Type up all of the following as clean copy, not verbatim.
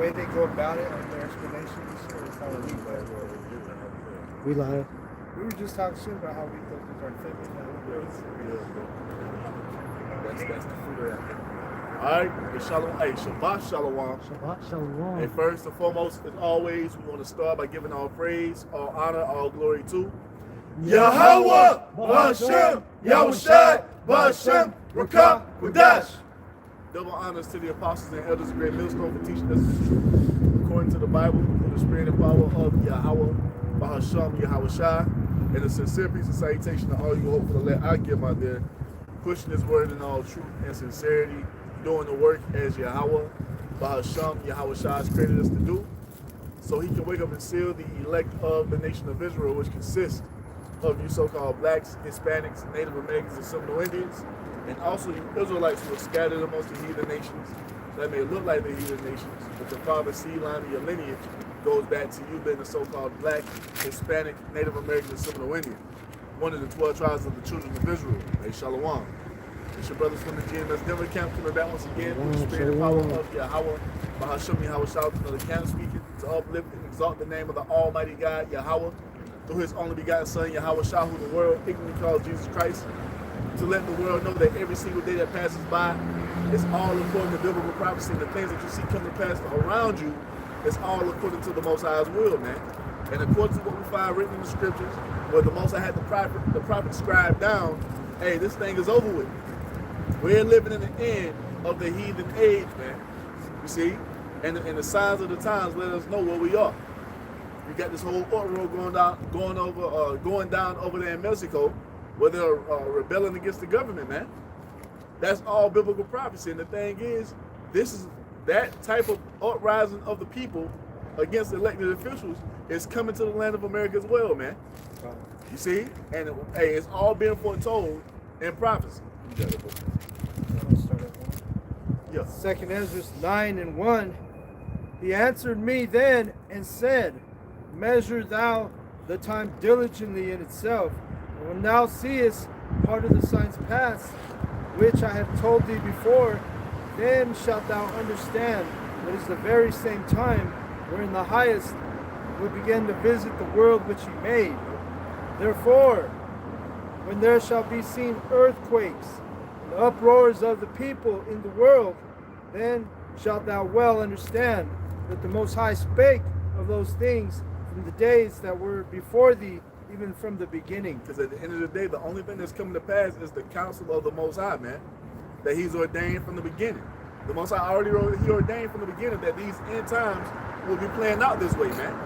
way they go about it, like their explanations, is how we live. We live. We were just talking shit about how we thought these are fake. That's the fruit of that. All right, shalom. Hey, Shabbat Shalom. Shabbat Shalom. And first and foremost, as always, we want to start by giving all praise, all honor, all glory to Yahweh, Ba'ashem, Yahushai, Ba'ashem, Rakah, Qudash. Double honors to the apostles and elders of Great Millstone for teaching us the truth according to the Bible, through the spirit and power of Yahweh, Ba'ashem, Yahushai, and a sincere peace and salutation to all you hope for the let I give out there, pushing this word in all truth and sincerity, doing the work as Yahweh, Ba'ashem, Yahushai has created us to do, so he can wake up and seal the elect of the nation of Israel, which consists of you so-called blacks, Hispanics, Native Americans, and Seminole Indians, and also you Israelites who are scattered amongst the heathen nations that may look like the heathen nations, but the father seed line of your lineage goes back to you being the so-called black, Hispanic, Native American, and Seminole Indian, one of the 12 tribes of the children of Israel. Hey, Shalom. It's your brothers from the GMS DENVER camp coming back once again through the spirit and power of Yahweh, Bahasham Yahweh, shout to the camp speaking to uplift and exalt the name of the Almighty God, Yahweh, through his only begotten Son, Yahweh Shah, who the world ignorantly calls Jesus Christ, to let the world know that every single day that passes by is all according to biblical prophecy, and the things that you see come to pass around you is all according to the Most High's will, man. And according to what we find written in the scriptures, where the Most High had the prophet scribed down, hey, this thing is over with. We're living in the end of the heathen age, man. You see? And the signs of the times let us know where we are. You got this whole uproar going down over there in Mexico, where they're rebelling against the government, man. That's all biblical prophecy. And the thing is, this is that type of uprising of the people against elected officials is coming to the land of America as well, man. You see? And hey, it's all being foretold in prophecy. You got it, yeah. 2 Ezra 9:1. He answered me then and said, measure thou the time diligently in itself, and when thou seest part of the signs pass, which I have told thee before, then shalt thou understand that is the very same time wherein the highest will begin to visit the world which he made. Therefore, when there shall be seen earthquakes and uproars of the people in the world, then shalt thou well understand that the Most High spake of those things from the days that were before thee, even from the beginning. Because at the end of the day, the only thing that's coming to pass is the counsel of the Most High, man, that he's ordained from the beginning. The Most High he ordained from the beginning that these end times will be playing out this way, man.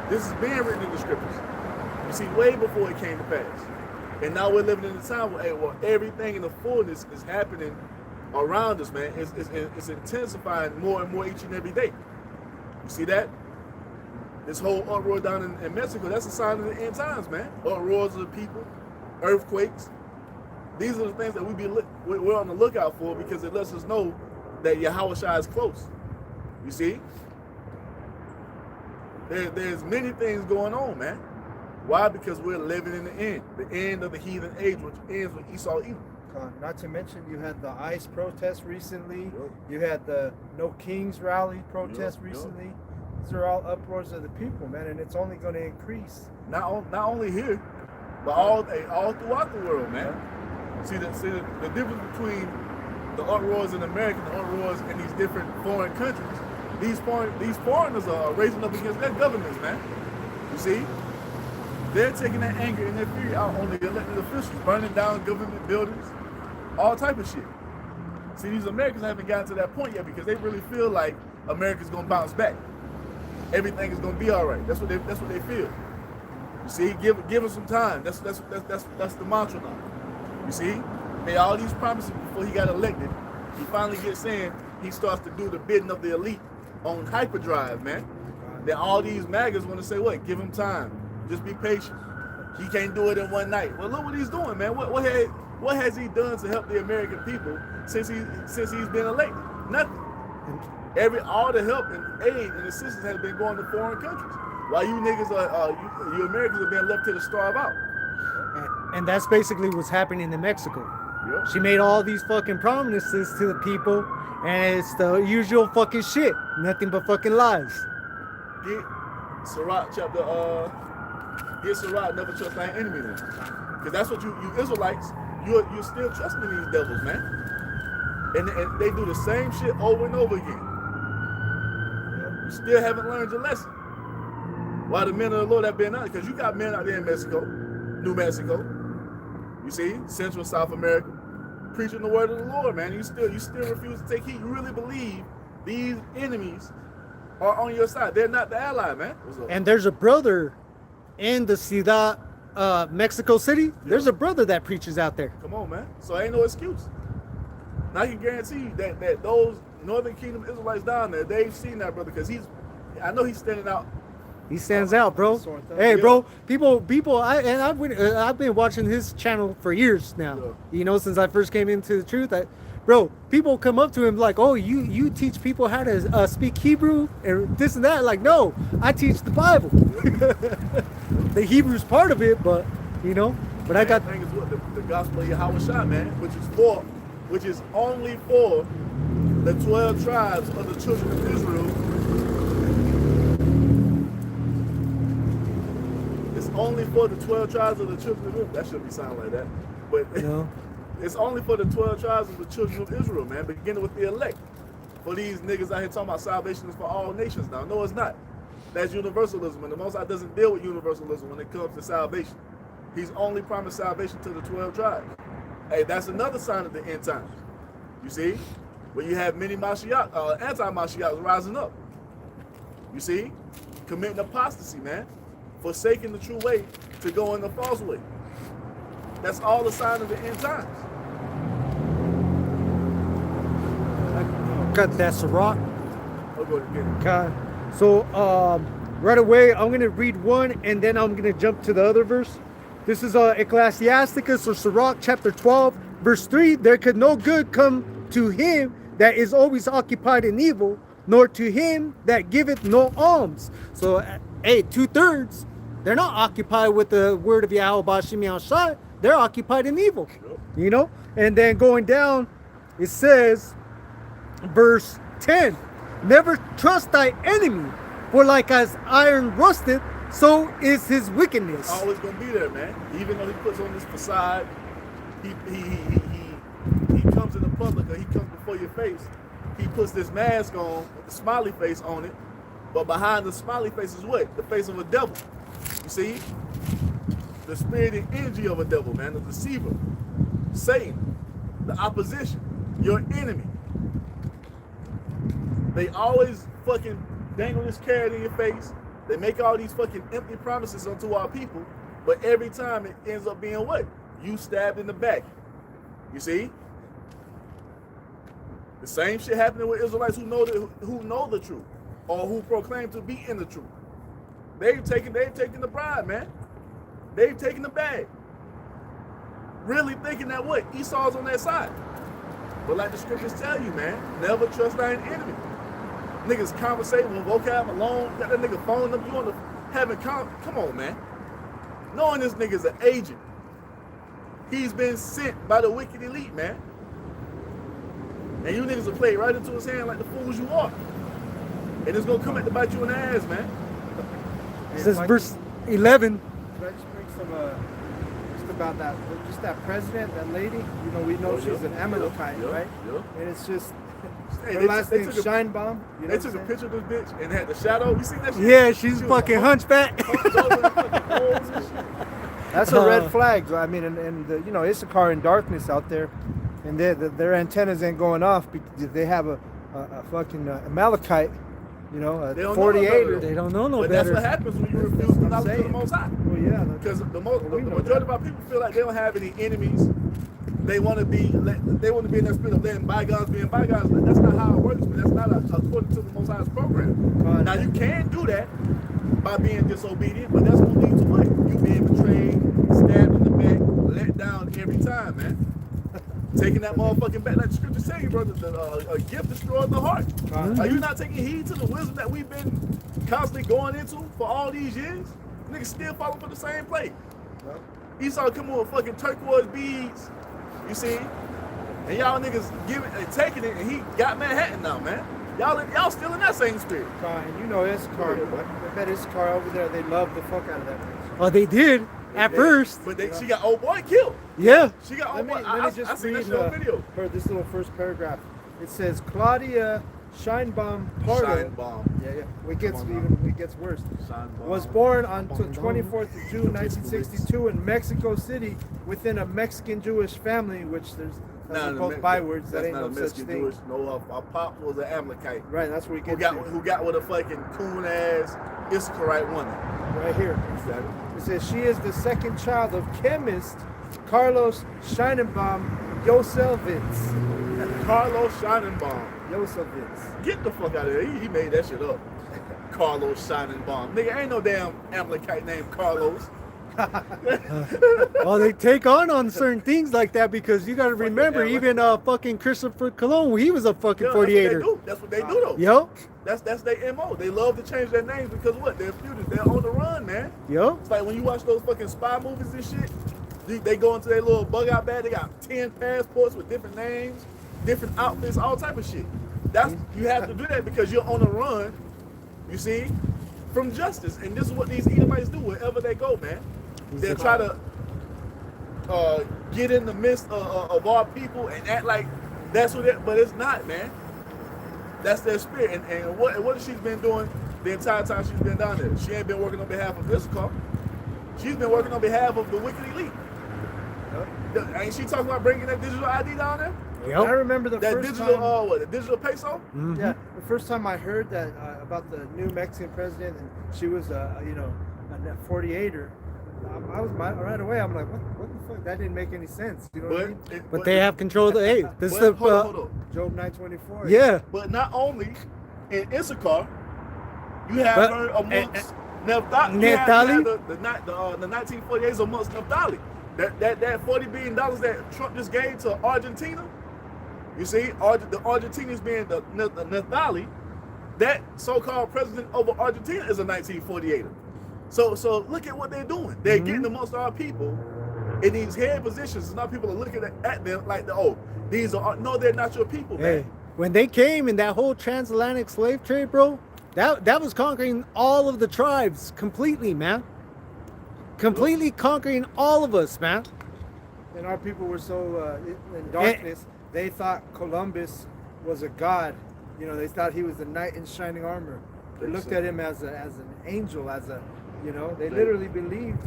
This is being written in the scriptures. You see, way before it came to pass. And now we're living in a time where everything in the fullness is happening around us, man. It's intensifying more and more each and every day. You see that? This whole uproar down in Mexico, that's a sign of the end times, man. Uproars of the people, earthquakes. These are the things that we're on the lookout for, because it lets us know that Yahweh Shai is close. You see? There's many things going on, man. Why? Because we're living in the end of the heathen age, which ends with Esau Edom. Not to mention, you had the ICE protest recently. Yep. You had the No Kings rally protest recently. Yep. These are all uproars of the people, man, and it's only going to increase. Not only here, but all throughout the world, man. See the difference between the uproars in America and the uproars in these different foreign countries. These foreigners are raising up against their governments, man. You see? They're taking that anger and their fury out on the elected officials, burning down government buildings, all type of shit. See, these Americans haven't gotten to that point yet, because they really feel like America's gonna bounce back. Everything is gonna be all right. That's what they feel. You see, give them some time. That's the mantra now. You see, made all these promises before he got elected. He finally gets in. He starts to do the bidding of the elite on hyperdrive, man. Then all these MAGAs want to say, what? Give him time. Just be patient. He can't do it in one night. Well, look what he's doing, man. What has he done to help the American people since he's been elected? Nothing. All the help and aid and assistance has been going to foreign countries. While you niggas you Americans are being left to starve out. And that's basically what's happening in Mexico. Yep. She made all these fucking promises to the people, And it's the usual fucking shit. Nothing but fucking lies. Get Sirach chapter, get Sirach, never trust thy enemy then. Because that's what you Israelites, you're still trusting these devils, man. And they do the same shit over and over again. You still haven't learned your lesson. Why the men of the Lord have been out? Because you got men out there in Mexico, New Mexico, you see, Central South America, preaching the word of the Lord, man. You still refuse to take heed. You really believe these enemies are on your side. They're not the ally, man. And there's a brother in the Ciudad, Mexico City. There's a brother that preaches out there. Come on, man. So ain't no excuse. And I can guarantee you that those Northern Kingdom Israelites down there, they've seen that brother because I know he's standing out. He stands out, bro. Hey, bro. People. I've been watching his channel for years now. Yeah. You know, since I first came into the truth. Bro, people come up to him like, "Oh, you teach people how to speak Hebrew and this and that." Like, no, I teach the Bible. The Hebrew's part of it, but you know. But I got the thing is what the gospel of Yahweh, man, which is only for the 12 tribes of the children of Israel. Only for the 12 tribes of the children of Israel. That shouldn't be sounding like that. But no. It's only for the 12 tribes of the children of Israel, man. Beginning with the elect. For these niggas out here talking about salvation is for all nations now. No, it's not. That's universalism. And the Most High doesn't deal with universalism when it comes to salvation. He's only promised salvation to the 12 tribes. Hey, that's another sign of the end times. You see? Where you have many Mashiach, anti-Mashiachs rising up. You see? Committing apostasy, man. Forsaking the true way to go in the false way. That's all a sign of the end times. Got that Sirach. I'll go again. God. So right away I'm gonna read one and then I'm gonna jump to the other verse. This is Ecclesiasticus or Sirach chapter 12 verse 3. There could no good come to him that is always occupied in evil, nor to him that giveth no alms. So hey, 2/3, they're not occupied with the word of Yahweh Bashim Yahshai. They're occupied in evil. You know? And then going down, it says, verse 10, never trust thy enemy, for like as iron rusted, so is his wickedness. Always gonna be there, man. Even though he puts on this facade, he comes in the public, or he comes before your face, he puts this mask on with the smiley face on it, but behind the smiley face is what? The face of a devil. You see? The spirit and energy of a devil, man. The deceiver. Satan. The opposition. Your enemy. They always fucking dangle this carrot in your face. They make all these fucking empty promises unto our people, but every time it ends up being what? You stabbed in the back. You see? The same shit happening with Israelites who know the truth, or who proclaim to be in the truth. They've taken the bribe, man. They've taken the bag. Really thinking that what? Esau's on their side. But like the scriptures tell you, man, never trust thine enemy. Niggas conversating with vocab alone, got that nigga phone number, you want to having come on, man. Knowing this nigga's an agent. He's been sent by the wicked elite, man. And you niggas will play it right into his hand like the fools you are. And it's gonna come back to bite you in the ass, man. It says verse 11. Can I just bring some, just about that, just that president, that lady? You know, we know she's an Amalekite, right? Yeah. And it's just, Hey, her last name's Shine Bomb. You know they took a picture of this bitch and had the shadow. We seen that shit? Yeah, she's fucking hunchback. That's a red flag. I mean, and the, you know, Issachar in darkness out there, and their antennas ain't going off because they have a fucking Amalekite, you know, a 48. They don't know no but better. that's what happens when you refuse to knowledge of the Most High. Well, yeah. Because the majority of our people feel like they don't have any enemies. They want to be in that spirit of letting bygones be bygones. But that's not how it works. But that's not according to the Most High's program. Now you can do that by being disobedient, but that's gonna lead to what? You being betrayed, stabbed in the back, let down every time, man. Taking that motherfucking back, like the scriptures say, brother. A gift destroys the heart. Are you not taking heed to the wisdom that we've been constantly going into for all these years? Niggas still falling for the same play. Esau come with fucking turquoise beads. You see? And y'all niggas taking it, and he got Manhattan now, man. Y'all still in that same spirit. And you know Issachar, I bet Issachar over there, they love the fuck out of that place. Oh, they did at first. But she got old boy killed. Yeah. She got Let old me boy. I just seen read that video. this little first paragraph. It says Claudia Scheinbaum Pardo. Scheinbaum. Yeah. It gets worse. Scheinbaum. Was born on 24th of June 1962 in Mexico City within a Mexican Jewish family, which there's both bywords. That ain't no such thing. Jewish. No, our pop was an Amalekite. Right, that's where you get who got with a fucking coon ass Issacharite woman. Right here. Exactly. It says she is the second child of chemist Carlos Scheinbaum Yosevitz. Carlos Scheinbaum. Yosevitz. Get the fuck out of here. He made that shit up. Carlos Scheinbaum. Nigga, ain't no damn Amalekite named Carlos. Well, they take on certain things like that because you got to remember, even fucking Christopher Cologne, he was a fucking 48er. That's what they do though. Yo. That's their MO. They love to change their names because what? They're fugitives. They're on the run, man. Yo. It's like when you watch those fucking spy movies and shit, they go into their little bug out bag, they got 10 passports with different names, different outfits, all type of shit. You have to do that because you're on the run, you see, from justice. And this is what these Edomites do wherever they go, man. They'll try to get in the midst of our people and act like that's what but it's not, man. That's their spirit. And what has she been doing the entire time she's been down there? She ain't been working on behalf of Issachar. She's been working on behalf of the wicked elite. Ain't she talking about bringing that digital ID down there? Yep. I remember the first digital, time. the digital peso? Mm-hmm. Yeah, the first time I heard that about the new Mexican president, and she was, a 48er. I was right away. I'm like, what the fuck? That didn't make any sense. You know what I mean? But they have control of the. Hey, this is the. Hold on. Job 9:24. Yeah. But not only in Issachar, you have her amongst Naphtali. The 1948s amongst Naphtali. That $40 billion that Trump just gave to Argentina. You see, the Argentinians being the Naphtali, that so-called president over Argentina is a 1948er. So look at what they're doing. They're getting amongst our people in these head positions. And now people are looking at them like, these are no, they're not your people, man. Hey, when they came in that whole transatlantic slave trade, bro, that was conquering all of the tribes completely, man. Completely conquering all of us, man. And our people were so in darkness, they thought Columbus was a god. You know, they thought he was a knight in shining armor. They looked at him as an angel, they literally believed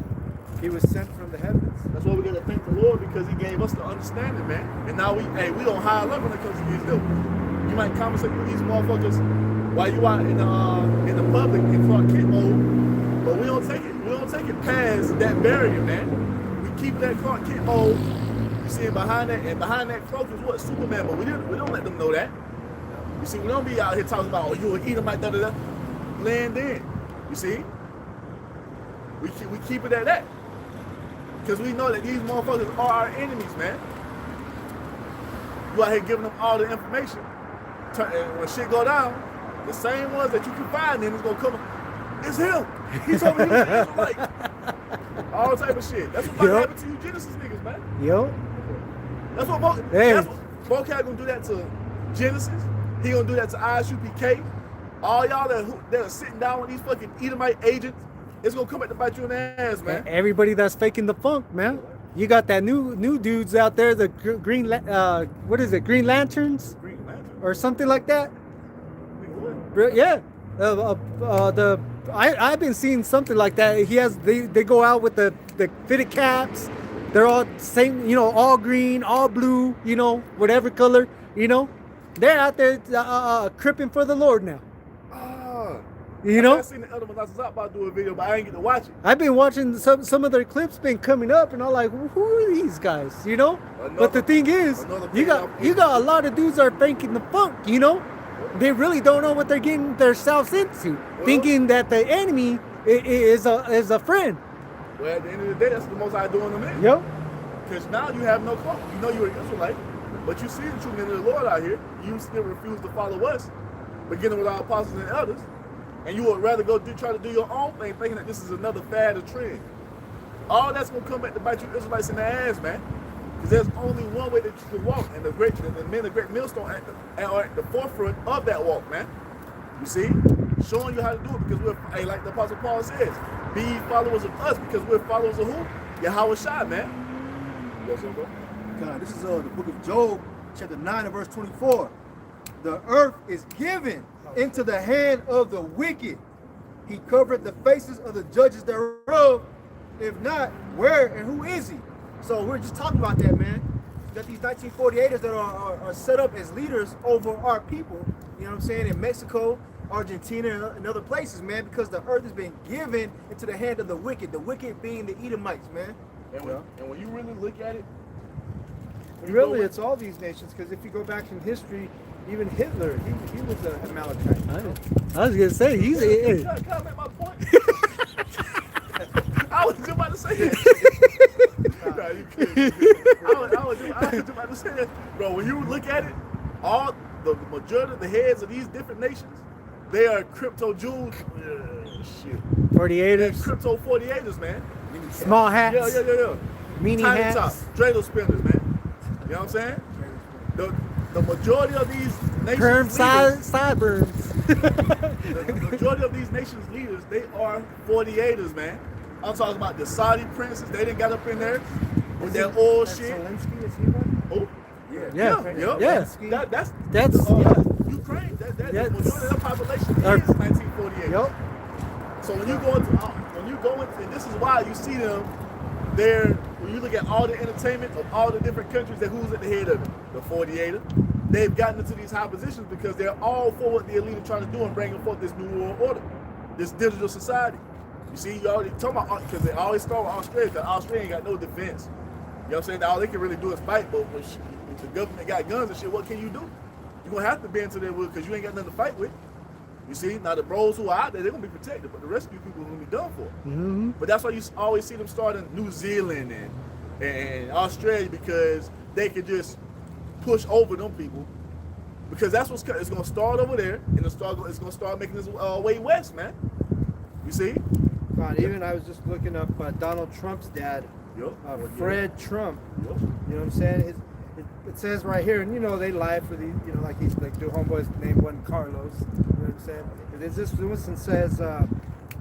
he was sent from the heavens. That's why we gotta thank the Lord because he gave us the understanding, man. And now we on high level when it comes to these dudes. You might conversate with these motherfuckers while you out in the public in Clark Kent mode, but we don't take it past that barrier, man. We keep that Clark Kent mode. You see, behind that cloak is what? Superman, but we don't let them know that. You see, we don't be out here talking about, you an Edomite, da-da-da. Blend in. You see? We keep it at that. Because we know that these motherfuckers are our enemies, man. You out here giving them all the information. And when shit go down, the same ones that you confide in is going to come. It's him. He told me he was an Israelite. All type of shit. That's what's about to happen to you Genesis niggas, man. Yo. That's what Bocat gonna do that to Genesis. He gonna do that to ISUPK. All y'all that are sitting down with these fucking Edomite agents, it's gonna come back to bite you in the ass, man. Everybody that's faking the funk, man. You got that new dudes out there, the Green Lanterns? Green Lantern. Or something like that. What? Yeah. I've been seeing something like that. They go out with the fitted caps. They're all same, all green, all blue, whatever color, They're out there cripping for the Lord now. I've seen the other ones. I was about to do a video, but I ain't get to watch it. I've been watching some of their clips been coming up, and I'm like, who are these guys? But the thing is, you got a lot of dudes that are faking the funk. They really don't know what they're getting themselves into, thinking that the enemy is a friend. Well, at the end of the day, that's the most I do in a minute. Yep. Because now you have no cloak. You know you're an Israelite, but you see the true men of the Lord out here. You still refuse to follow us, beginning with our apostles and elders. And you would rather try to do your own thing, thinking that this is another fad or trend. All that's going to come back to bite you Israelites in the ass, man. Because there's only one way that you can walk, and the men of great millstone are at the forefront of that walk, man. You see? Showing you how to do it because we're, like the Apostle Paul says, be followers of us because we're followers of who? Yahweh Shai, man. Yes, sir, bro. God, this is the book of Job, chapter 9 and verse 24. The earth is given into the hand of the wicked. He covered the faces of the judges thereof. If not, where and who is he? So we're just talking about that, man. You got these 1948ers that are set up as leaders over our people, you know what I'm saying, in Mexico, Argentina, and other places, man, because the earth has been given into the hand of the wicked being the Edomites, man. And when you really look at it, Really, it's all these nations, because if you go back in history, even Hitler, he was an Amalekite. I was gonna say he's. Can I make my point? I was just about to say that. Nah, you kidding. I was just about to say that. Bro, when you look at it, all the majority of the heads of these different nations, they are crypto Jews. Shit. 48ers. Crypto 48ers, man. Small hats. Yeah. Meanie Tiny hats. tops. Dreidel spinners, man. You know what I'm saying? The majority of these nations Perm leaders, sideburns. the majority of these nations leaders, they are 48ers, man. I'm talking about the Saudi princes. They didn't got up in there with that oil shit. Zelensky, is he one? Oh, Yeah. That's yeah. Ukraine. That Yes. the majority of the population is Or- 1948. Yup. So when you go into, and this is why you see them there. When you look at all the entertainment of all the different countries, that who's at the head of it? The 48er. They've gotten into these high positions because they're all for what the elite are trying to do and bringing forth this new world order, this digital society. You see, you already talking about, because they always start with Australia, because Australia ain't got no defense. You know what I'm saying? All they can really do is fight, but when the government got guns and shit, what can you do? You're going to have to be into there with, because you ain't got nothing to fight with. You see, now the bros who are out there, they're going to be protected, but the rest of you people are going to be done for. Mm-hmm. But that's why you always see them start in New Zealand and Australia, because they can just push over them people. Because that's what's it's going to start over there, and it's going to start making its way west, man. You see? God, even I was just looking up Donald Trump's dad, Fred Trump. Yep. You know what I'm saying? It says right here, and you know they lie for these, you know, like he's like the homeboy's name wasn't Carlos. You know what I'm saying? There's this one says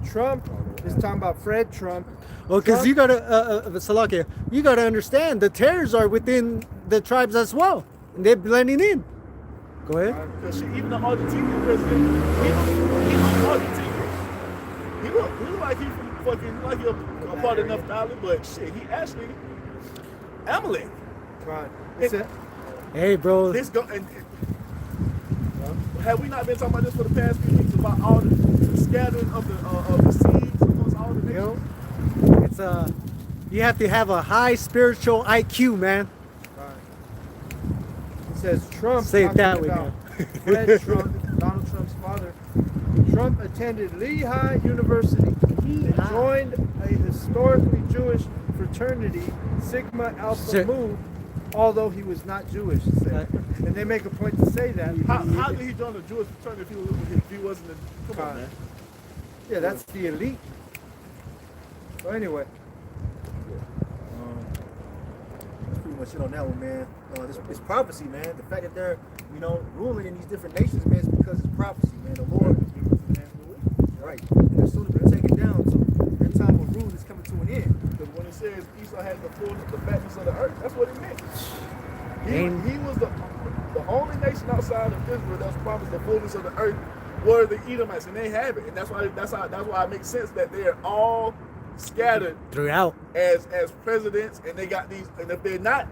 Trump is talking about Fred Trump. Well, because you gotta, Salakia, you gotta understand the terrors are within the tribes as well, and they're blending in. Go ahead. Because even the Argentinian president, he's Argentinian. He look like he's from fucking, like he's a part of Naphtali, but shit, he actually Amalek. Right. Hey, bro. This go and have we not been talking about this for the past few weeks about all the scattering of the seeds amongst all the nations? It's you have to have a high spiritual IQ, man. It says Trump. Say it that way, about man. Fred Trump, Donald Trump's father. Trump attended Lehigh University and joined a historically Jewish fraternity, Sigma Alpha Mu, although he was not Jewish. And they make a point to say that. How did he join the Jewish fraternity if he wasn't a... Come on, man. Yeah, that's the elite. So anyway. That's pretty much it on that one, man. It's prophecy, man. The fact that they're, ruling in these different nations, man, is because it's prophecy, man. The Lord, right? And they're soon to be taken down. So their time of rule is coming to an end. Because when it says Esau had the fullness, the fatness of the earth, that's what it meant. He was the only nation outside of Israel that was promised the fullness of the earth were the Edomites, and they have it. And that's why it makes sense that they are all scattered throughout as presidents, and they got these. And if they're not,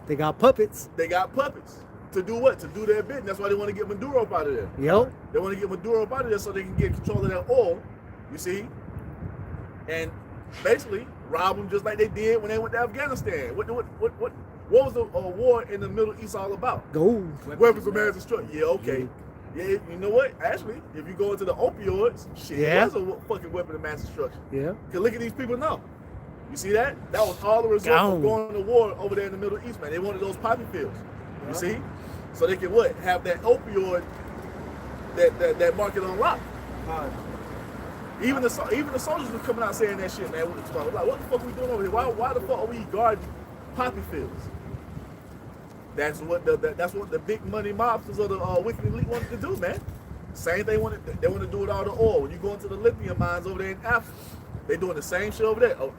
they got puppets. They got puppets to do what? To do their bit. And that's why they want to get Maduro up out of there. Yep. They want to get Maduro up out of there so they can get control of that oil. You see, and basically rob them just like they did when they went to Afghanistan. What was the war in the Middle East all about? Gold. Weapons of mass destruction. Yeah, okay. Yeah, you know what? Actually, if you go into the opioids, shit, it was a fucking weapon of mass destruction. Yeah. Because look at these people now. You see that? That was all the result of going to war over there in the Middle East, man. They wanted those poppy pills. You see? So they can what? Have that opioid, that market unlocked. Even the soldiers were coming out saying that shit, man. Like, what the fuck are we doing over here? Why the fuck are we guarding poppy fields? That's what the big money mobsters of the wicked elite wanted to do, man. Same thing they want to do with all the oil. When you go into the lithium mines over there in Africa, they doing the same shit over there. Oh,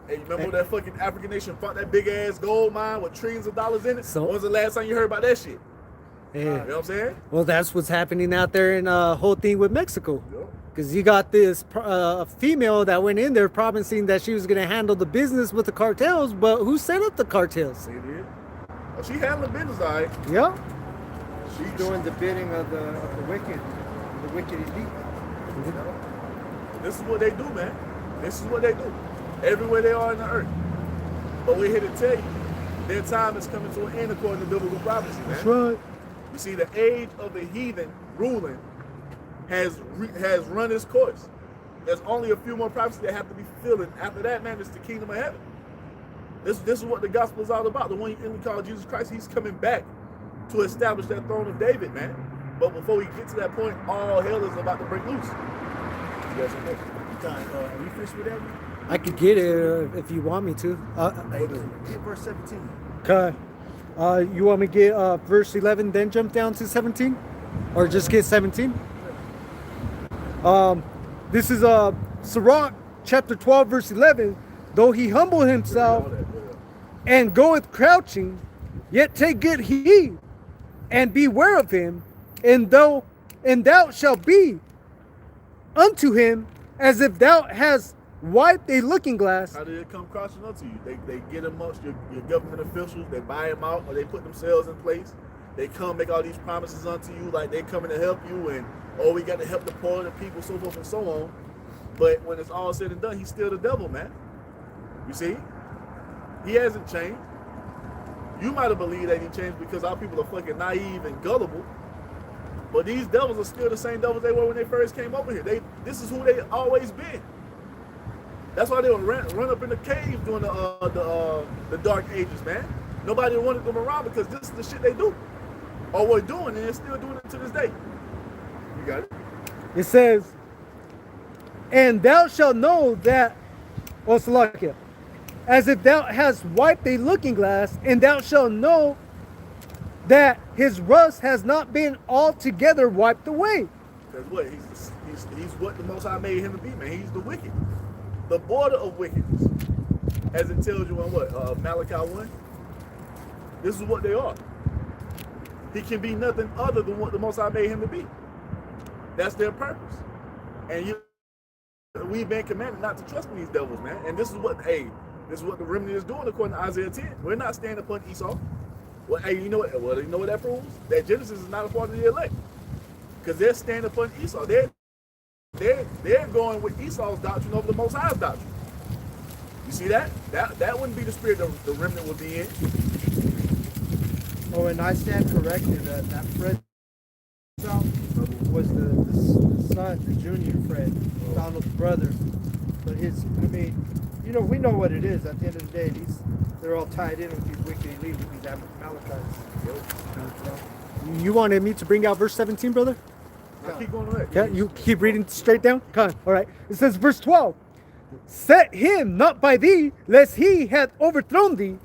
hey, you remember that fucking African nation fought that big ass gold mine with trillions of dollars in it? So, when was the last time you heard about that shit? Yeah. You know what I'm saying? Well, that's what's happening out there in whole thing with Mexico. Yep. Because you got this female that went in there promising that she was going to handle the business with the cartels, but who set up the cartels? They did. Oh, she handling business, all right. Yeah. She's doing the bidding of the wicked elite. You know? This is what they do, man. This is what they do. Everywhere they are in the earth. But we're here to tell you, their time is coming to an end according to biblical prophecy, man. That's right. You see, the age of the heathen ruling has run its course. There's only a few more prophecies that have to be fulfilled. And after that, man, it's the kingdom of heaven. This is what the gospel is all about. The one we call Jesus Christ, he's coming back to establish that throne of David, man. But before we get to that point, all hell is about to break loose. Yes, Are you finished with that one? I could get it if you want me to. Get verse 17. Okay. You want me to get verse 11, then jump down to 17? Or just get 17? This is Sirach chapter 12, verse 11. Though he humble himself and goeth crouching, yet take good heed and beware of him, and thou shalt be unto him as if thou hast wiped a looking glass. How did it come crouching up to you? They get amongst your government officials, they buy them out, or they put themselves in place. They come make all these promises unto you, like they coming to help you, and we got to help the poor, the people, so forth and so on. But when it's all said and done, he's still the devil, man. You see? He hasn't changed. You might have believed that he changed because our people are fucking naive and gullible. But these devils are still the same devils they were when they first came over here. This is who they always been. That's why they would run up in the caves during the dark ages, man. Nobody wanted them around because this is the shit they do. Or were doing, and they're still doing it to this day. You got it? It says, and thou shalt know that, Salakia, as if thou hast wiped a looking glass, and thou shalt know that his rust has not been altogether wiped away. Because what? He's what the Most High made him to be, man. He's the wicked. The border of wickedness. As it tells you in what? Malachi 1. This is what they are. He can be nothing other than what the Most High made him to be. That's their purpose. And we've been commanded not to trust in these devils, man. And this is what the remnant is doing according to Isaiah 10. We're not standing upon Esau. Well, hey, you know what? Well, you know what that proves? That Genesis is not a part of the elect, because they're standing upon Esau. They're going with Esau's doctrine over the Most High's doctrine. You see that? That wouldn't be the spirit the remnant would be in. Oh, and I stand corrected. That Fred was the son, the junior Fred, Donald's brother. But we know what it is. At the end of the day, they're all tied in with these wicked elite, with these Amalekites. You wanted me to bring out verse 17, brother? Now keep going away. Yeah, you keep reading straight down? Come on. All right. It says, verse 12. Set him not by thee, lest he hath overthrown thee.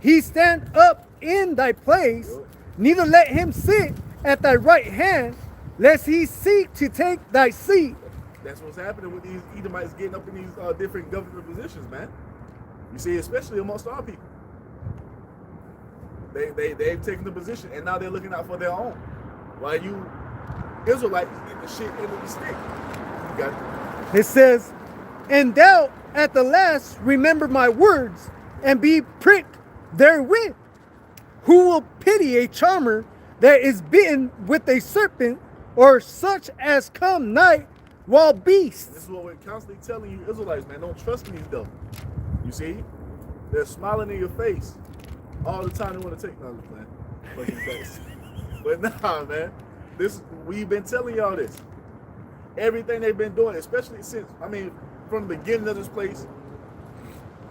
He stand up in thy place, neither let him sit at thy right hand, lest he seek to take thy seat. That's what's happening with these Edomites getting up in these different government positions, man. You see, especially amongst our people. They've taken the position, and now they're looking out for their own. While you Israelites get the shit into the stick. You got it? It says, and thou at the last remember my words, and be pricked therewith. Who will pity a charmer that is bitten with a serpent, or such as come nigh wild beasts? This is what we're constantly telling you Israelites, man. Don't trust in these devils. You see? They're smiling in your face all the time. They want to take no, man. Fucking face. But nah, man. We've been telling y'all this. Everything they've been doing, especially since, from the beginning of this place,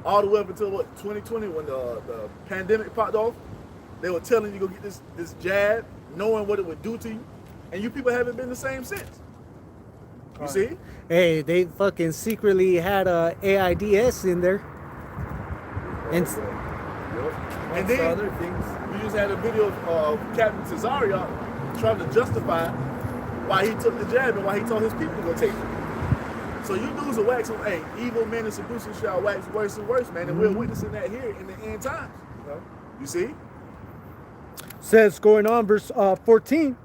all the way up until 2020, when the pandemic popped off, they were telling you go get this jab, knowing what it would do to you, and you people haven't been the same since. You see? Hey, they fucking secretly had a AIDS in there. And then other things. We just had a video of Captain Cesario trying to justify why he took the jab and why he told his people to go take it. So you dudes are waxing, hey, evil men and seducers shall wax worse and worse, man. And we're witnessing that here in the end times. You see? Says going on, verse 14.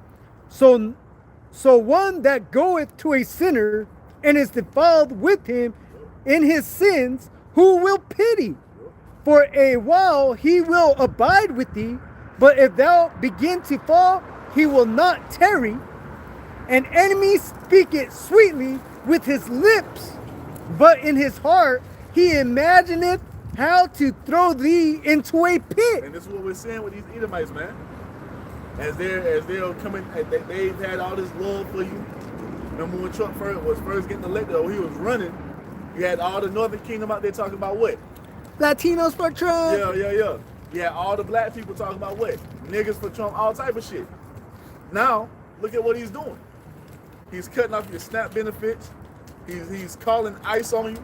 So one that goeth to a sinner and is defiled with him in his sins, who will pity? For a while he will abide with thee, but if thou begin to fall, he will not tarry. An enemy speaketh sweetly with his lips, but in his heart he imagineth how to throw thee into a pit. And this is what we're saying with these Edomites, man. As they're coming, they've had all this love for you. Remember when Trump was first getting elected, or he was running, you had all the Northern Kingdom out there talking about what? Latinos for Trump. Yeah. You had all the black people talking about what? Niggas for Trump, all type of shit. Now, look at what he's doing. He's cutting off your SNAP benefits. He's calling ICE on you,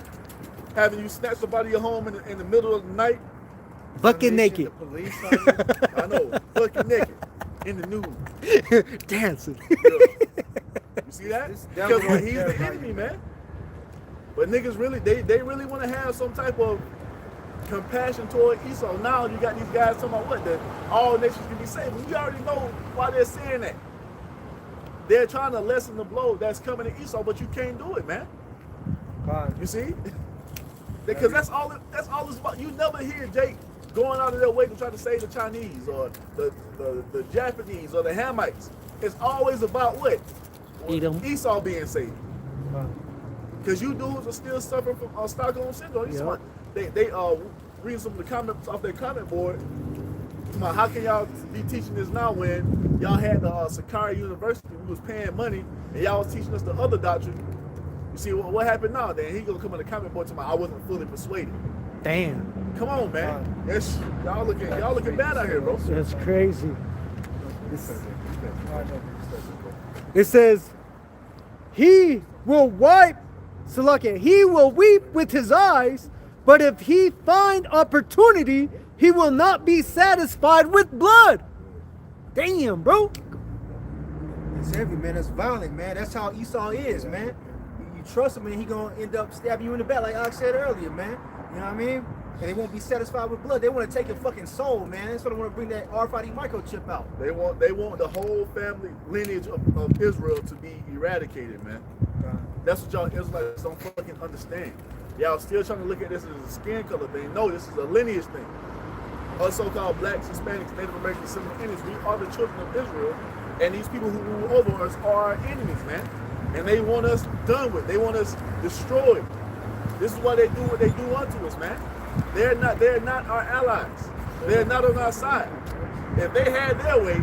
having you snatched up out of your home in the middle of the night. Bucket naked. The police on you. I know, fucking naked. In the nude. Dancing. You see that? Because he's the enemy, man. But niggas really, they really want to have some type of compassion toward Esau. Now you got these guys talking about what? That all nations can be saved. You already know why they're saying that. They're trying to lessen the blow that's coming to Esau, but you can't do it, man. You see? Because that's all it's about. You never hear Jake going out of their way to try to save the Chinese or the Japanese or the Hamites. It's always about what? Esau being saved. Because you dudes are still suffering from Stockholm syndrome. They read some of the comments off their comment board. How can y'all be teaching this now when y'all had the Sakari University, we was paying money, and y'all was teaching us the other doctrine? You see what happened now? Then he gonna come in the comment board to I wasn't fully persuaded. Damn. Come on, man. Y'all looking bad out here, bro. That's crazy. It says, he will wipe, Salakia, he will weep with his eyes, but if he find opportunity, he will not be satisfied with blood. Damn, bro. It's heavy, man. It's violent, man. That's how Esau is, man. You trust him, and he gonna end up stabbing you in the back, like I said earlier, man. You know what I mean? And they won't be satisfied with blood. They want to take your fucking soul, man. That's why they want to bring that RFID microchip out. They want the whole family lineage of Israel to be eradicated, man. That's what y'all Israelites don't fucking understand. Y'all still trying to look at this as a skin color thing. No, this is a lineage thing. Us so-called blacks, Hispanics, Native Americans, Seminole Indians, we are the children of Israel, and these people who rule over us are our enemies, man. And they want us done with. They want us destroyed. This is why they do what they do unto us, man. They're not our allies. They're not on our side. If they had their way,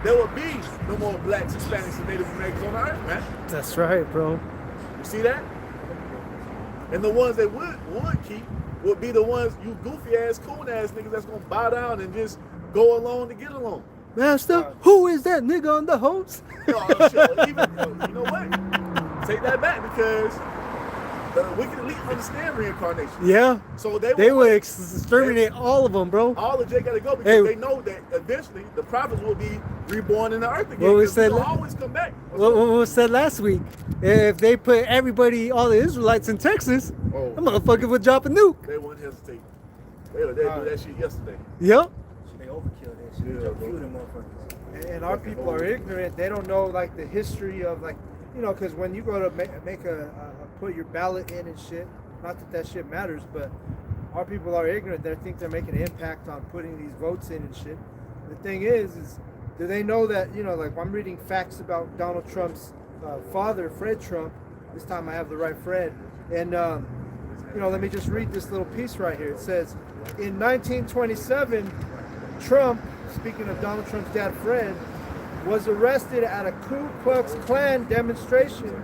there would be no more blacks, Hispanics, and Native Americans on the earth, man. That's right, bro. You see that? And the ones that would keep would be the ones, you goofy ass, coon ass niggas that's gonna bow down and just go along to get along. Master, who is that nigga on the host? You know what? Take that back, because the wicked elite understand reincarnation. Yeah. So they will exterminate all of them, bro. All of Jay gotta go, because they know that eventually the prophets will be reborn in the earth again. Well, we said they'll always come back. What was said last week? If they put everybody, all the Israelites in Texas, that motherfucker would drop a nuke. They wouldn't hesitate. They do that shit yesterday. Yep. They overkill that shit. They kill them motherfuckers. And our people are ignorant. They don't know like the history of because when you go to make put your ballot in and shit, not that shit matters, but our people are ignorant. They think they're making an impact on putting these votes in and shit. The thing is do they know that, like I'm reading facts about Donald Trump's father, Fred Trump. This time I have the right Fred. And, let me just read this little piece right here. It says, in 1927, Trump, speaking of Donald Trump's dad, Fred, was arrested at a Ku Klux Klan demonstration,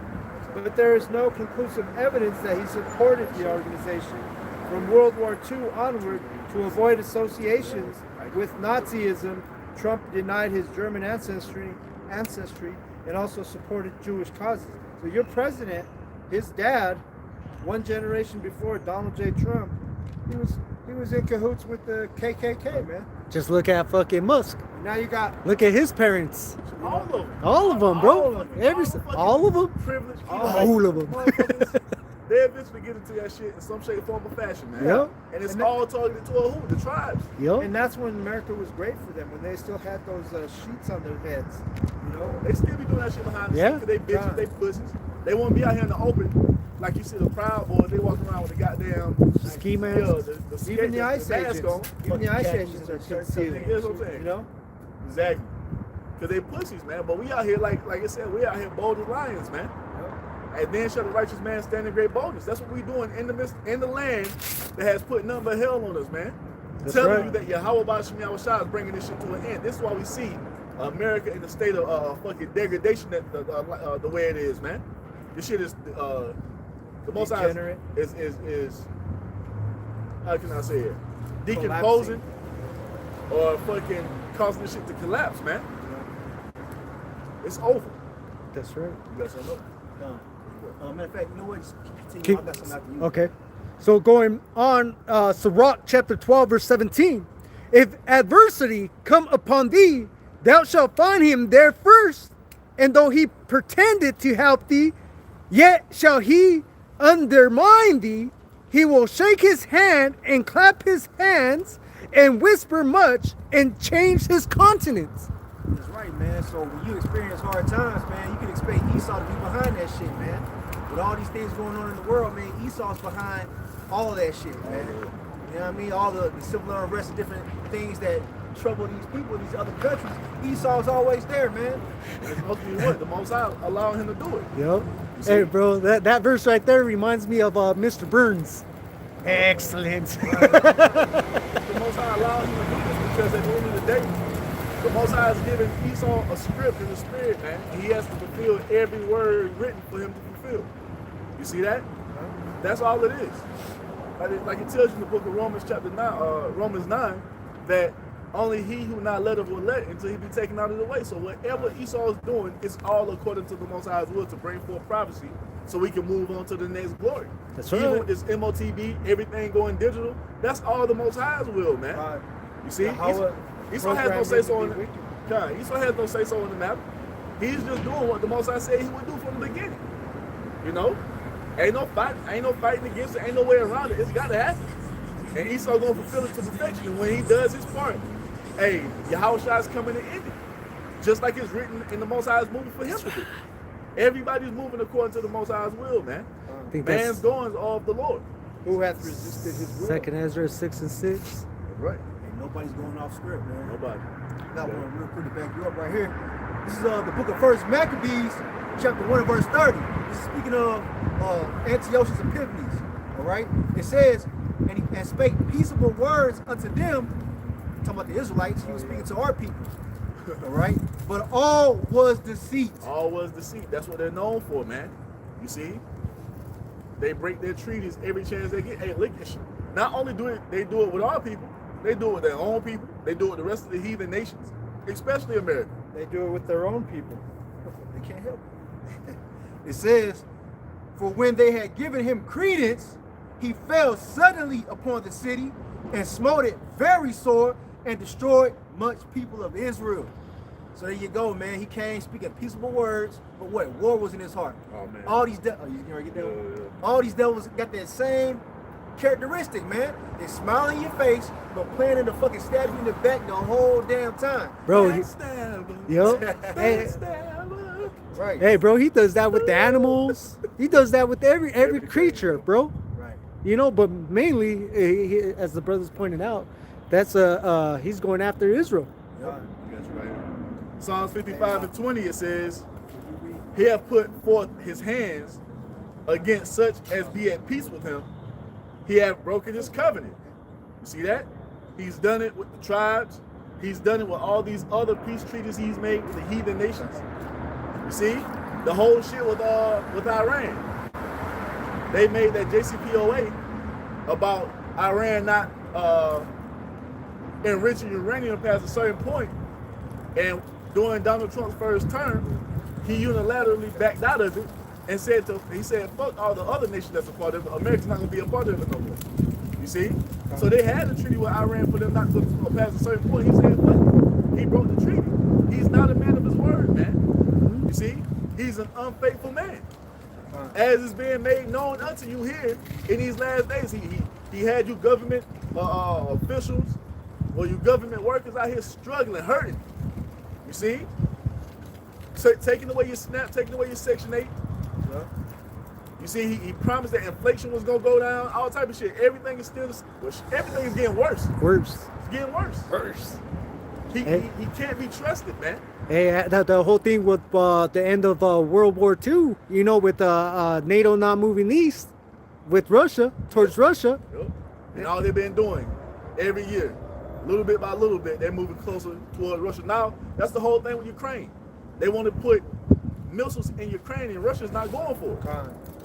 but there is no conclusive evidence that he supported the organization from World War II onward to avoid associations with Nazism. Trump denied his German ancestry and also supported Jewish causes. So your president, his dad, one generation before Donald J. Trump, he was was in cahoots with the KKK, man. Just look at fucking Musk. Now you got Look at his parents. All of them. All of them, bro. All of them. All of them. Privileged people. All of them. Motherfuckers, they eventually get into that shit in some shape, form, or fashion, man. Yep. And it's And all targeted to who? The tribes. Yo. and that's when America was great for them, when they still had those sheets on their heads. You know, They still be doing that shit behind the Yeah. scenes 'cause they bitches, Right. they pussies. They won't be out here in the open. Like you see the Proud Boys, they walk around with the goddamn Ski yeah, mask. the even the skate- ICE mask agents, on. even the ICE Fucking agents are catches. concealed. Here's what I'm saying. You know, Exactly. Cause they pussies, man. But we out here like I said, we out here bold as lions, man. And then shall the righteous man stand in great boldness. That's what we doing in the land that has put nothing but hell on us, man. That's Telling right. you that Yahweh Bashim Yahushua is bringing this shit to an end. This is why we see America in the state of fucking degradation that the way it is, man. This shit is the most High Degenerate. is how can I say it? Decomposing or fucking causing this shit to collapse, man. It's over. That's right. You got something up? Matter of fact, you know what? Just continue. Keep- I got something after you. Okay. So going on, Sirach chapter 12, verse 17. If adversity come upon thee, thou shalt find him there first. And though he pretended to help thee, yet shall he undermine thee. He will shake his hand and clap his hands and whisper much and change his countenance. That's right, man. So when you experience hard times, man, you can expect Esau to be behind that shit, man. With all these things going on in the world, man, Esau's behind all of that shit, man. You know what I mean? All the civil unrest and different things that trouble these people in these other countries. Esau's always there, man. And it's mostly what? The Most High allowing him to do it. Yep. see? Hey, bro, that verse right there reminds me of Mr. Burns. Excellent. The Most High allowing him to do this because at the end of the day, the Most High has given Esau a script in the spirit, man, and he has to fulfill every word written for him to fulfill. You see that? That's all it is. Like it tells you in the book of Romans chapter 9, Romans 9, that only he who not let will let until he be taken out of the way. So whatever Esau is doing, it's all according to the Most High's will to bring forth prophecy so we can move on to the next glory. That's Even right. with this MOTB, everything going digital, that's all the Most High's will, man. Right. You see? Yahweh Esau has no say so in programmed him to be it. wicked. God, Esau has no say so in the matter. He's just doing what the Most High said he would do from the beginning. You know? Ain't no fighting against it, ain't no way around it. It's gotta happen. And Esau gonna fulfill it to perfection. And when he does his part, hey, Yahushua's coming to end it. Just like it's written in the Most High's moving for him to do. Everybody's moving according to the Most High's will, man. I think Man's that's goings are of the Lord. Who hath resisted his will? 2 Ezra 6 and 6. Right. Ain't nobody's going off script, man. Nobody. Got one real quick to back you up right here. This is the book of First Maccabees, chapter 1 and verse 30. This is speaking of Antiochus Epiphanes. All right? It says, and spake peaceable words unto them, talking about the Israelites, he was speaking to our people. All right? But all was deceit. All was deceit. That's what they're known for, man. You see? They break their treaties every chance they get. Hey, look at shit. Not only do they do it with our people, they do it with their own people. They do it with the rest of the heathen nations, especially America. They do it with their own people. They can't help it. It says, for when they had given him credence, he fell suddenly upon the city and smote it very sore and destroyed much people of Israel. So there you go, man. He came speaking peaceable words, but what? War was in his heart. Oh, man. All these devils, you gonna get that one? Yeah. All these devils got that same characteristic, man. They smile in your face, but planning to fucking stab you in the back the whole damn time. Bro, Backstabber. yo, hey, Backstabber. Right. hey, bro, he does that with the animals. He does that with every creature, bro. Right. You know, but mainly, as the brothers pointed out, that's he's going after Israel. Yep. That's right. Psalms 55 and 20, it says, he hath put forth his hands against such as be at peace with him. He hath broken his covenant. You see that? He's done it with the tribes. He's done it with all these other peace treaties he's made with the heathen nations. You see? The whole shit with Iran. They made that JCPOA about Iran not enriching uranium past a certain point. And during Donald Trump's first term, he unilaterally backed out of it and said, fuck all the other nations that's a part of it. America's not gonna be a part of it no more. You You see? So they had a treaty with Iran for them not to go past a certain point. He said, what? He broke the treaty. He's not a man of his word, man. You see? He's an unfaithful man. As is being made known unto you here in these last days. He had you government officials or you government workers out here struggling, hurting. You see? So, taking away your SNAP, taking away your Section 8. Yeah. You see, he promised that inflation was gonna go down, all type of shit. Everything is still, everything is getting worse. Worse. It's getting worse. Worse. He can't be trusted, man. Hey, the whole thing with the end of World War II, you know, with NATO not moving east with Russia, towards Russia. Yep. And all they've been doing every year, little bit by little bit, they're moving closer towards Russia. Now, that's the whole thing with Ukraine. They want to put missiles in Ukraine and Russia's not going for it.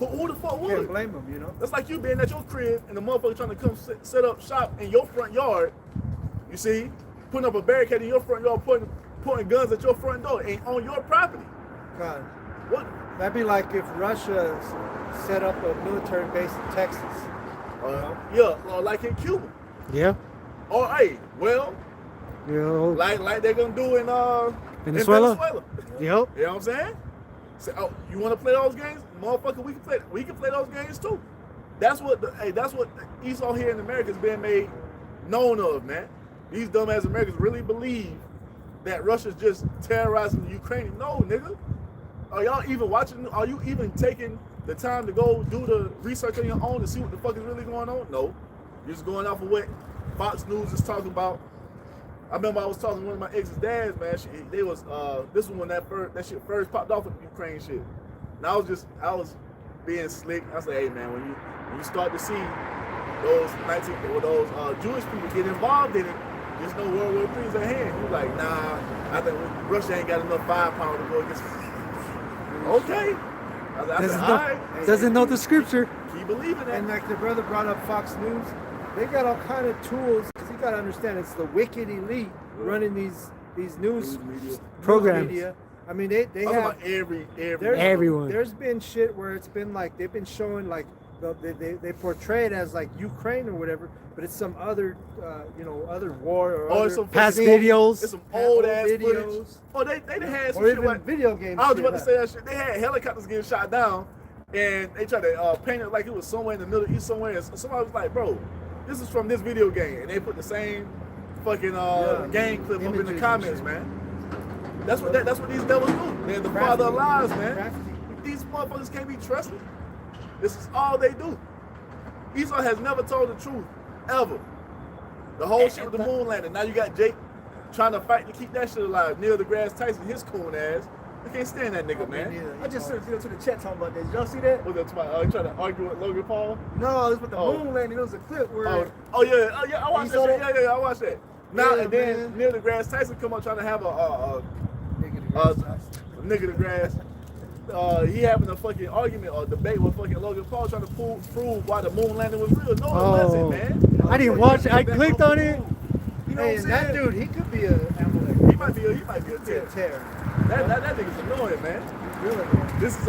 Who the fuck would? Can't blame them, you know. That's like you being at your crib and the motherfucker trying to come set up shop in your front yard. You see, putting up a barricade in your front yard, pointing guns at your front door and on your property. God. What? That'd be like if Russia set up a military base in Texas. Yeah, or like in Cuba. Yeah. Or hey, well, You know, like they're gonna do in Venezuela. In Venezuela. Yep. You know what I'm saying? So, oh, you want to play those games, motherfucker? We can play those games too. That's what Esau here in America is being made known of, man. These dumbass Americans really believe that Russia's just terrorizing the Ukraine. No, nigga. Are y'all even watching? Are you even taking the time to go do the research on your own to see what the fuck is really going on? No. You're just going off of what Fox News is talking about. I remember I was talking to one of my ex's dads, man. This was when that shit first popped off with the Ukraine shit. And I was being slick. I said, hey man, when you start to see those Jewish people get involved in it, there's no World War III at hand. He was like, nah, I think Russia ain't got enough firepower to go against. Okay. I said, all right. Doesn't know the scripture. Keep believing that. And like the brother brought up Fox News, they got all kind of tools, because you got to understand it's the wicked elite running these news Programs. media. I mean, they I'm have about Everyone. There's been shit where it's been like they've been showing like they portray it as like Ukraine or whatever, but it's some other other war or other some past fucking- videos. It's some old ass videos. footage. Oh, they had some or shit even like video games. I was shit, about to say that shit. They had helicopters getting shot down, and they tried to paint it like it was somewhere in the Middle East somewhere. And somebody was like, "Bro, this is from this video game," and they put the same fucking game clip up in the comments, man. That's what these devils do. They're the father of lies, man. Crafty. These motherfuckers can't be trusted. This is all they do. Esau has never told the truth, ever. The whole shit with the moon landing. Now you got Jake trying to fight to keep that shit alive. Neil deGrasse Tyson, his coon ass. I can't stand that nigga, man. I just sent a video to the chat talking about that. Did y'all see that? Was that trying to argue with Logan Paul? No, it was with the moon landing. It was a clip where Yeah, I watched You saw that. that? Yeah, I watched that. Now Yeah, and then man. Neil deGrasse Tyson come up trying to have a nigga deGrasse. He having a fucking argument or debate with fucking Logan Paul trying to prove why the moon landing was real. No, it wasn't, man. I didn't watch it. I clicked on it. You know Hey, what I'm and that saying? dude, he could be a Amalek. He might be a tear. Tear. That nigga's annoying, man. Really, man. This is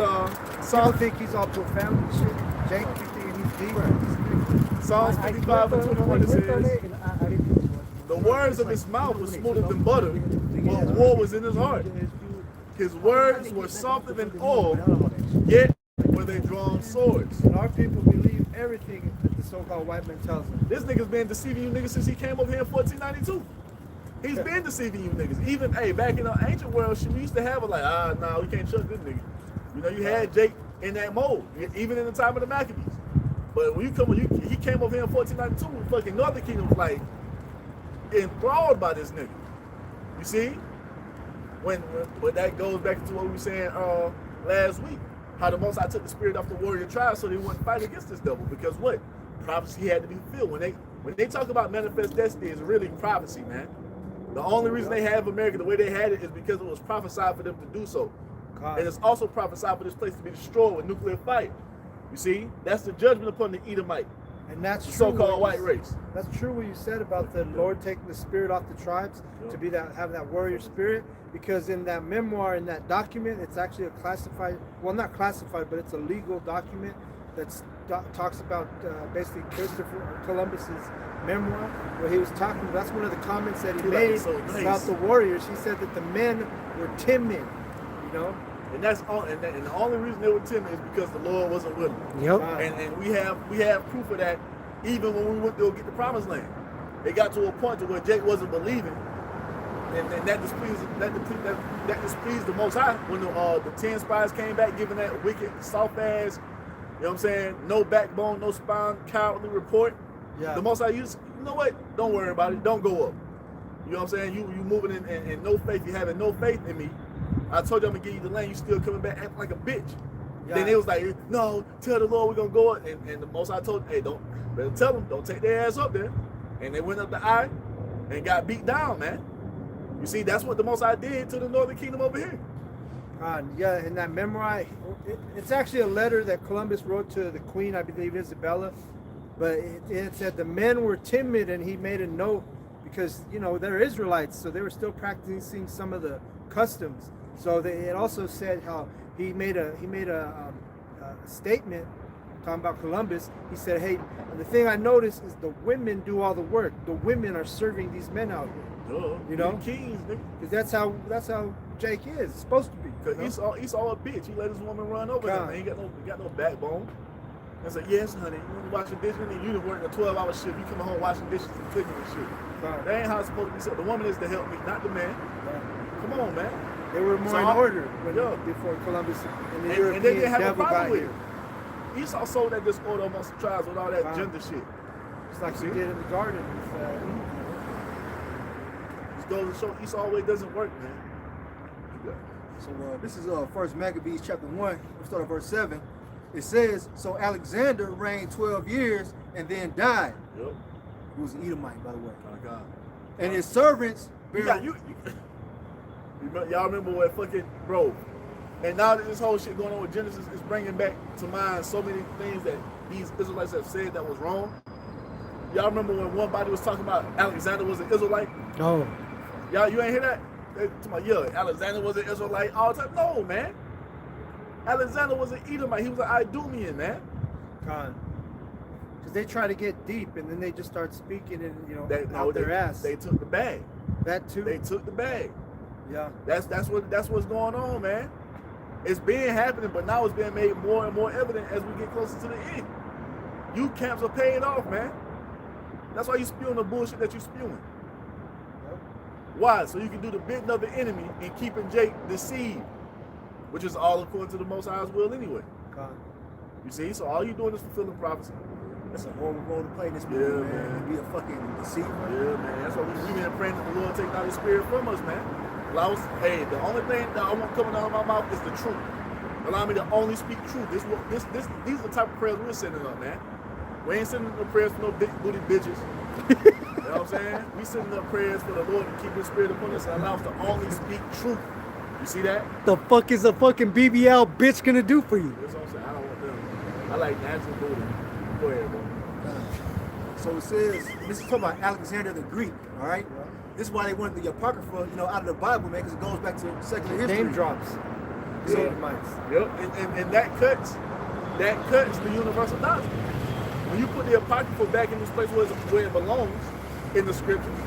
Some think he's all profound and shit. Jake, you think he's deep? Psalms 55 and 21. It says, "The words of his mouth were smoother than butter, but war was in his heart. His words were softer than oil, yet were they drawn swords." And our people believe everything that the so-called white man tells them. This nigga's been deceiving you niggas since he came over here in 1492. He's been deceiving you niggas. Even, back in the ancient world, shit, we used to have it like, nah, we can't trust this nigga. You know, you had Jake in that mode, even in the time of the Maccabees. But when he came over here in 1492, fucking Northern Kingdom was like enthralled by this nigga. You see? When that goes back to what we were saying last week, how the Most High took the spirit off the warrior tribe so they wouldn't fight against this devil. Because what? Prophecy had to be fulfilled. When they talk about manifest destiny, it's really prophecy, man. The only reason they have America the way they had it is because it was prophesied for them to do so. God. And it's also prophesied for this place to be destroyed with nuclear fire. You see? That's the judgment upon the Edomite, And that's the true. so-called what white race. That's true what you said about the Lord taking the spirit off the tribes to be have that warrior spirit, because in that memoir, in that document, it's actually a classified, well, not classified, but it's a legal document that talks about basically Christopher Columbus's memoir, where he was talking. That's one of the comments that he made about the warriors. He said that the men were timid, you know. And that's all. And the only reason they were timid is because the Lord wasn't with them. Yep. And we have proof of that. Even when we went to go get the promised land, it got to a point to where Jake wasn't believing, and that displeased the Most High when the 10 spies came back, giving that wicked, soft ass, you know what I'm saying, no backbone, no spine, cowardly report. Yeah. The Most High, you know what? Don't worry about it. Don't go up. You know what I'm saying? You moving in no faith. You having no faith in me. I told you I'm gonna give you the land. You still coming back acting like a bitch. Yeah. Then it was like, no, tell the Lord we're gonna go up. And the Most High told, hey, better tell them, don't take their ass up there. And they went up the eye and got beat down, man. You see, that's what the Most High did to the northern kingdom over here. Yeah, in that memoir, it's actually a letter that Columbus wrote to the Queen, I believe, Isabella. But it said the men were timid, and he made a note because, you know, they're Israelites, so they were still practicing some of the customs. So it also said how he made a statement talking about Columbus. He said, hey, the thing I noticed is the women do all the work. The women are serving these men out here. You know, kings, nigga. Because that's how Jake is. It's supposed to be. Cause Esau a bitch. He let his woman run over him. He ain't got no backbone. And said, yes, honey, you washing dishes, and you done working a 12-hour shift. You come home washing dishes and cooking and shit. Right. That ain't how it's supposed to be said. The woman is to help me, not the man. Right. Come on, man. They were more in order before Columbus and the European they didn't have a problem with here. it. Esau sold that disorder amongst the tribes with all that gender shit. It's like he did in the garden. Just goes to show Esau way doesn't work, man. So this is 1 Maccabees chapter 1. We'll start at verse 7. It says, so Alexander reigned 12 years and then died. Yep. He was an Edomite, by the way. Oh, God. And his servants... Y'all remember what fucking, bro. And now that this whole shit going on with Genesis is bringing back to mind so many things that these Israelites have said that was wrong. Y'all remember when one body was talking about Alexander was an Israelite? Oh. Y'all, you ain't hear that? They talking about, yeah, Alexander was an Israelite all the time. No, man. Alexander was an Edomite. He was an Idumean, man. Because they try to get deep and then they just start speaking and, you know, out their ass. They took the bag. That too. They took the bag. Yeah. That's what's going on, man. It's been happening, but now it's being made more and more evident as we get closer to the end. You camps are paying off, man. That's why you spewing the bullshit that you spewing. Yep. Why? So you can do the bidding of the enemy and keeping Jake deceived, which is all according to the Most High's will anyway. You see? So all you doing is fulfilling prophecy. That's a horrible role to play in this movie, man. To be a fucking deceiver. Yeah, man. That's why we've been praying that the Lord take out his spirit from us, man. Hey, the only thing that I want coming out of my mouth is the truth. Allow me to only speak truth. These are the type of prayers we're sending up, man. We ain't sending up prayers for no big booty bitches. You know what I'm saying? We sending up prayers for the Lord to keep his spirit upon us and allow us to only speak truth. You see that? The fuck is a fucking BBL bitch gonna do for you? That's what I'm saying. I don't want them. I like natural booty. Go ahead, bro. So it says, this is talking about Alexander the Greek, all right? This is why they wanted the Apocrypha, you know, out of the Bible, man, because it goes back to secular history. Name drops. Yep. And that cuts the universal doctrine. When you put the Apocrypha back in this place where it belongs in the scriptures,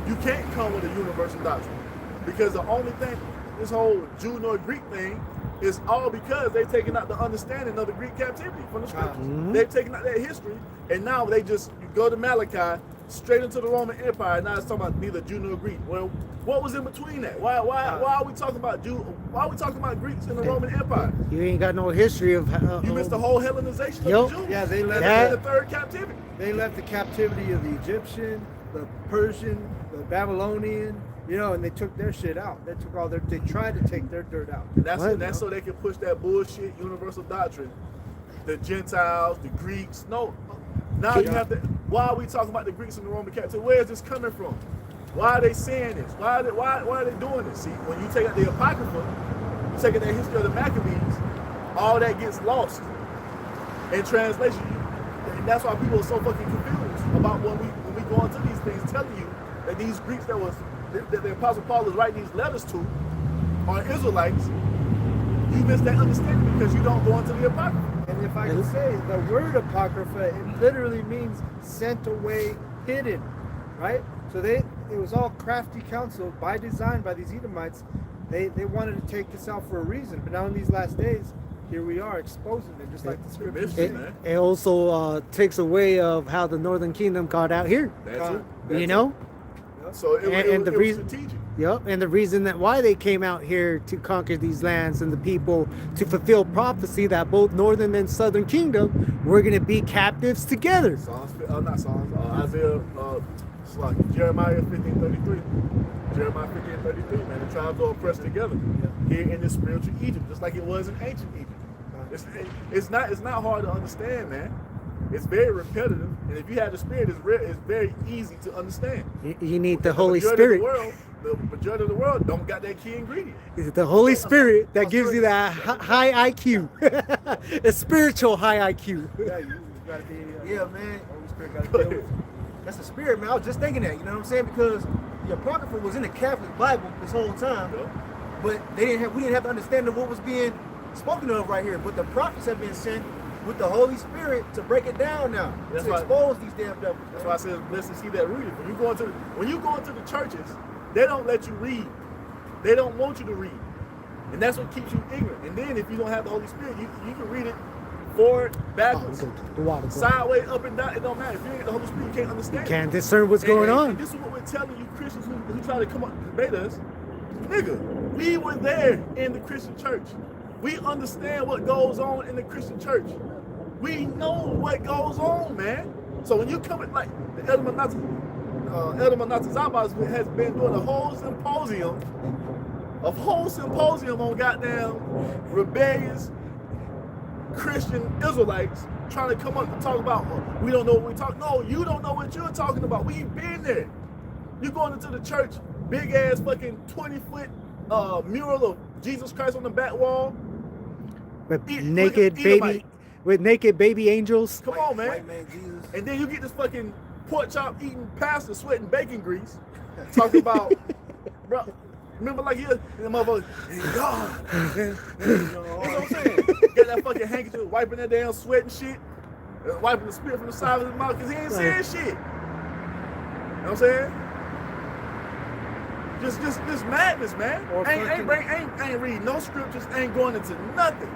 you can't come with a universal doctrine. Because the only thing, this whole Jew nor Greek thing, is all because they've taken out the understanding of the Greek captivity from the scriptures. They've taken out that history, and now you go to Malachi, straight into the Roman Empire. Now it's talking about neither Jew nor Greek. Well, what was in between that? Why are we talking about Why are we talking about Greeks in the Roman Empire? You ain't got no history of. You missed the whole Hellenization of the Jews. Yeah, they left the third captivity. They left the captivity of the Egyptian, the Persian, the Babylonian. You know, and they took their shit out. They tried to take their dirt out. That's so they can push that bullshit universal doctrine. The Gentiles, the Greeks. No. Now you have to. Why are we talking about the Greeks in the Roman captivity? Where is this coming from? Why are they saying this? Why are they doing this? See, when you take out the Apocrypha, you take out the history of the Maccabees, all that gets lost in translation. And that's why people are so fucking confused about when we go into these things, telling you that these Greeks that the Apostle Paul is writing these letters to are Israelites. You miss that understanding because you don't go into the Apocrypha. And if I can say, the word apocrypha, it literally means sent away, hidden, right? So it was all crafty counsel by design by these Edomites. They wanted to take this out for a reason, but now in these last days, here we are exposing them, just like the scriptures say. It also takes away of how the Northern Kingdom got out here. That's it. You know? So it was strategic. Yep, and the reason that why they came out here to conquer these lands and the people to fulfill prophecy that both Northern and Southern Kingdom were going to be captives together. Isaiah, it's like Jeremiah 15:33. Jeremiah 15:33, man, the tribes are oppressed together here in this spiritual Egypt, just like it was in ancient Egypt. It's not hard to understand, man. It's very repetitive, and if you have the Spirit, it's very easy to understand. You need the Holy Spirit. The majority of the world don't got that key ingredient. It's the Holy Spirit that gives you that high IQ, a spiritual high IQ. Yeah, you gotta be. Yeah, man. Holy Spirit gotta deal with. That's the Spirit, man. I was just thinking that, you know what I'm saying? Because the Apocrypha was in the Catholic Bible this whole time, but we didn't have the understanding of what was being spoken of right here. But the prophets have been sent with the Holy Spirit to break it down now, to expose these damn devils. That's why I said it's blessed to see that rooted. When you go into the churches, they don't let you read. They don't want you to read. And that's what keeps you ignorant. And then if you don't have the Holy Spirit, you can read it forward, backwards, sideways, up and down. It don't matter. If you ain't the Holy Spirit, you can't understand. You can't discern what's going on. And this is what we're telling you Christians who try to come up and debate us. Nigga, we were there in the Christian church. We understand what goes on in the Christian church. We know what goes on, man. So when you come at like the Elder Zabas has been doing a whole symposium on goddamn rebellious Christian Israelites trying to come up and talk about, we don't know what we're talking. No, you don't know what you're talking about. We've been there. You going into the church, big ass fucking 20-foot mural of Jesus Christ on the back wall. With naked baby angels. Come on, man. White man Jesus. And then you get this fucking pork chop eating pastor sweating bacon grease, talking about, bro. Remember, like the motherfucker, God. You know what I'm saying? Get that fucking handkerchief, wiping that damn sweat and shit, wiping the spit from the side of his mouth because he ain't saying shit. You know what I'm saying? Just madness, man. Ain't reading no scriptures, ain't going into nothing.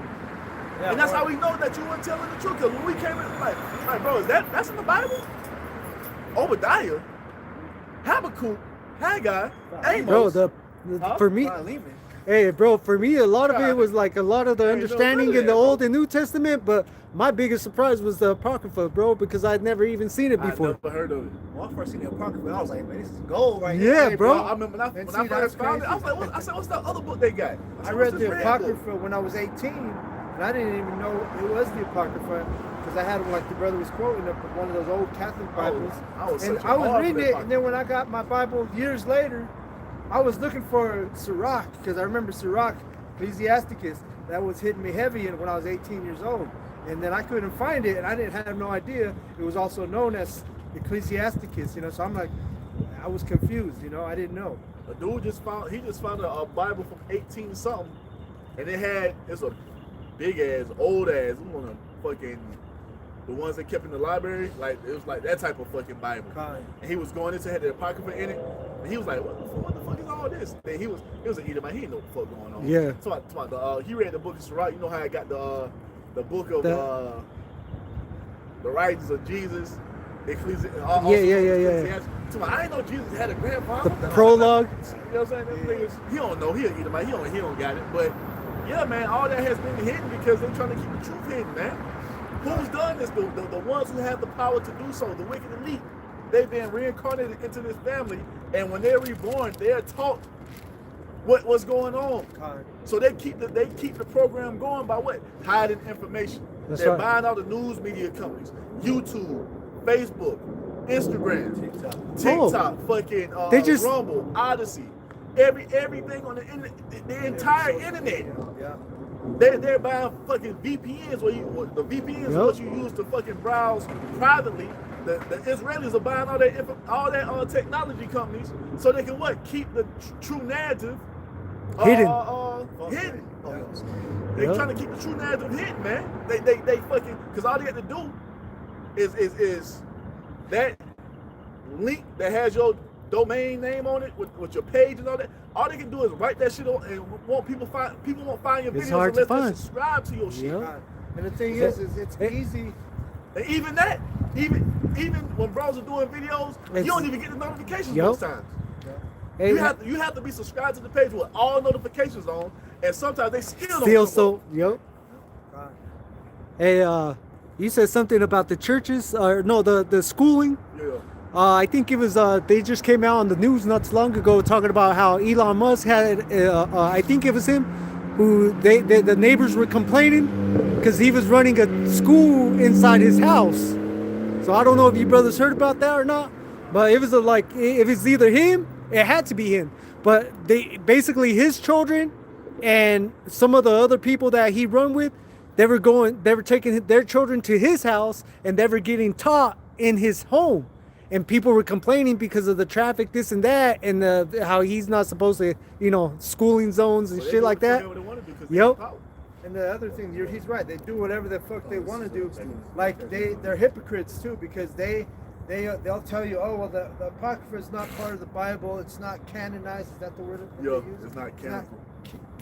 Yeah, and that's how we know that you weren't telling the truth. Because when we came in, like, bro, that's in the Bible? Obadiah, Habakkuk, Haggai, Amos. Bro, for me, hey, bro, for me, a lot of it was like a lot of the understanding in the Old and New Testament, but my biggest surprise was the Apocrypha, bro, because I'd never even seen it before. I never heard of it. When I first seen the Apocrypha, I was like, man, this is gold right here. Yeah, hey, bro. I remember when I first found it, I was like, I said, what's that other book they got? I read the Apocrypha when I was 18, and I didn't even know it was the Apocrypha, because I had, like the brother was quoting, one of those old Catholic Bibles. I was reading it, and then when I got my Bible years later, I was looking for Sirach, because I remember Sirach, Ecclesiasticus, that was hitting me heavy when I was 18 years old. And then I couldn't find it, and I didn't have no idea it was also known as Ecclesiasticus, you know, so I'm like, I was confused, you know, I didn't know. A dude just found a Bible from 18 something, and it's a big ass, old ass, one of fucking, the ones they kept in the library, like, it was like that type of fucking Bible. And he was going into, had the Apocrypha in it, and he was like, what the fuck is all this? And he was an Edomite, he didn't know what the fuck going on. Yeah. So he read the book of Sirach, you know how I got the book of the writings of Jesus, yeah. So I didn't know Jesus had a grandfather. The prologue. You know what I'm saying? He don't know. He don't got it. But yeah, man, all that has been hidden because they're trying to keep the truth hidden, man. Who's done this? The ones who have the power to do so, the wicked elite. They've been reincarnated into this family, and when they're reborn, they're taught what's going on. So they keep the program going by what? Hiding information. They're buying all the news media companies, YouTube, Facebook, Instagram, TikTok, fucking Rumble, Odyssey, everything on the internet, the entire internet. Yeah. They're buying fucking VPNs the VPNs are what you use to fucking browse privately. The Israelis are buying all that technology companies so they can keep the true narrative hidden. Oh, yes. They Yeah. trying to keep the true narrative hidden, man. They fucking, because all they have to do is that link that has your domain name on it with your page and all that. All they can do is write that shit on, and people won't find your It's videos hard to unless they find. subscribe to your shit. Yeah. God. And the thing Is is it's it- easy. And even that, even when bros are doing videos, It's- you don't even get the notifications Yup. most times. Hey, You have to be subscribed to the page with all notifications on, and sometimes they still don't still come so up. yep. God. Hey, you said something about the churches, or no, the schooling. Yeah. I think it was they just came out on the news not too long ago talking about how Elon Musk had I think it was him who the neighbors were complaining because he was running a school inside his house. So I don't know if you brothers heard about that or not, but it was like if it's either him, it had to be him. But they basically his children and some of the other people that he run with, they were taking their children to his house and they were getting taught in his home. And people were complaining because of the traffic, this and that, and how he's not supposed to, schooling zones and So they shit do like that. whatever they wanna do 'cause Yep. they have power. And the other thing, he's right. They do whatever the fuck they want to do. Like they're hypocrites too, because they'll tell you, oh well, the Apocrypha is not part of the Bible. It's not canonized. Is that the word? that they Yeah, use? it's not canonical.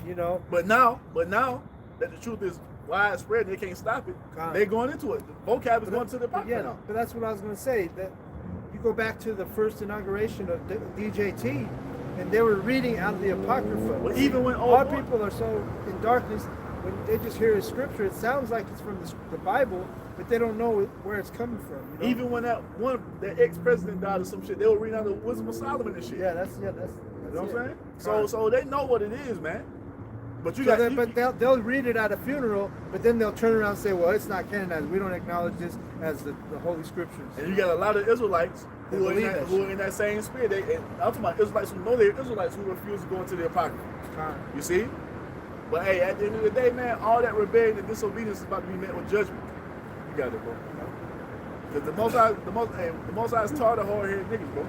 You know. But now that the truth is widespread, and they can't stop it. God. They're going into it. The vocab is going to the But Apocrypha yeah, now. but that's what I was going to say. That you go back to the first inauguration of DJT, and they were reading out of the Apocrypha. But even when a lot of boy- people are so in darkness, when they just hear a scripture, it sounds like it's from the Bible, but they don't know where it's coming from. You know? Even when that ex-president died or some shit, they were reading out the Wisdom of Solomon and shit. that's You know what I'm it. saying? So they know what it is, man. But you So got then, but they'll read it at a funeral, but then they'll turn around and say, well, it's not canonized. We don't acknowledge this as the Holy Scriptures. and you got a lot of Israelites They who are, believe that who are in that same spirit. I'm talking about Israelites who know they're Israelites who refuse to go into the Apocrypha. You see? But hey, at the end of the day, man, all that rebellion and disobedience is about to be met with judgment. You got it, bro. Because the Most High is tired of hard-headed niggas, bro.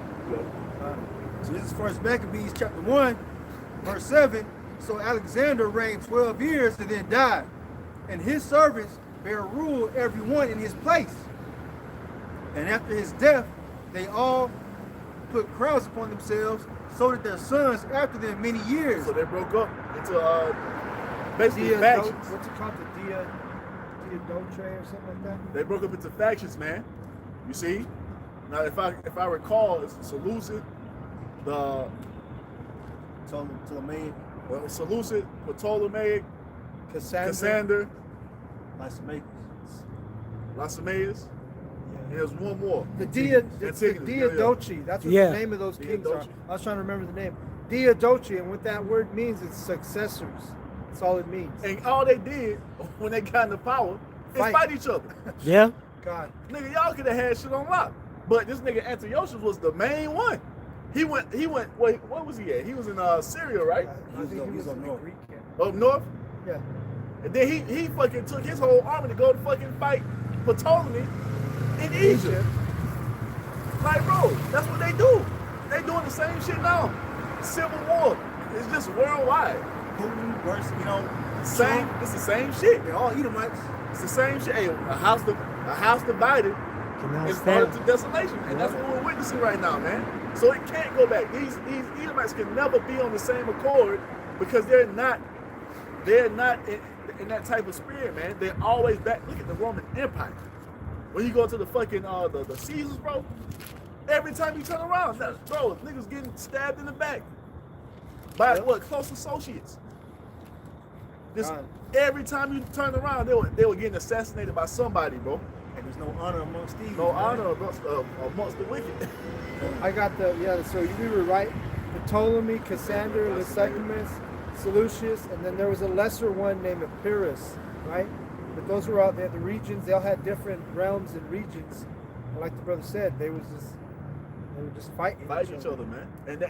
So this is First Maccabees chapter 1, verse 7. So Alexander reigned 12 years and then died, and his servants bare rule every one in his place. And after his death, they all put crowns upon themselves, so that their sons after them many years. So they broke up into basically Dia factions. what's it called? The Dia Dolce or something like that? They broke up into factions, man. You see? Now, if I recall, it's Seleucid, the Ptolemy, Seleucid, Ptolemaic, Cassandra. Lysimachus. Lysimachus, and there's one more. The Dia Antigonus, yeah. Dolce. That's what Yeah. the name of those kings are. Diadochi. I was trying to remember the name. Dia Dolce, and what that word means is successors. That's all it means. And all they did when they got into power is Fight. fight each other. Yeah. God. Nigga, y'all could have had shit on lock. But this nigga Antiochus was the main one. He went, wait, what was he at? He was in Syria, right? I think he was up in the north. Greek camp. Up north? Yeah. And then he fucking took his whole army to go to fucking fight Ptolemy in Egypt. Like, bro, that's what they do. They doing the same shit now. Civil war. It's just worldwide. Putin versus, Same. It's the same shit. they're all Edomites. It's the same shit. Hey, a house divided Cannot is brought stand. to desolation, and that's what we're witnessing right now, man. So it can't go back. These Edomites can never be on the same accord because they're not in that type of spirit, man. They're always back. Look at the Roman Empire. When you go to the fucking the Caesars, bro, every time you turn around, bro, niggas getting stabbed in the back by what, close associates. Just every time you turn around, they were getting assassinated by somebody, bro. And there's no honor amongst these. No man. honor amongst the wicked. I got so we were right. Ptolemy, Cassandra, Lysimachus, Seleucus, and then there was a lesser one named Epirus, right? But those were all, they had the regions, they all had different realms and regions. And like the brother said, they were just fighting Each other, man. And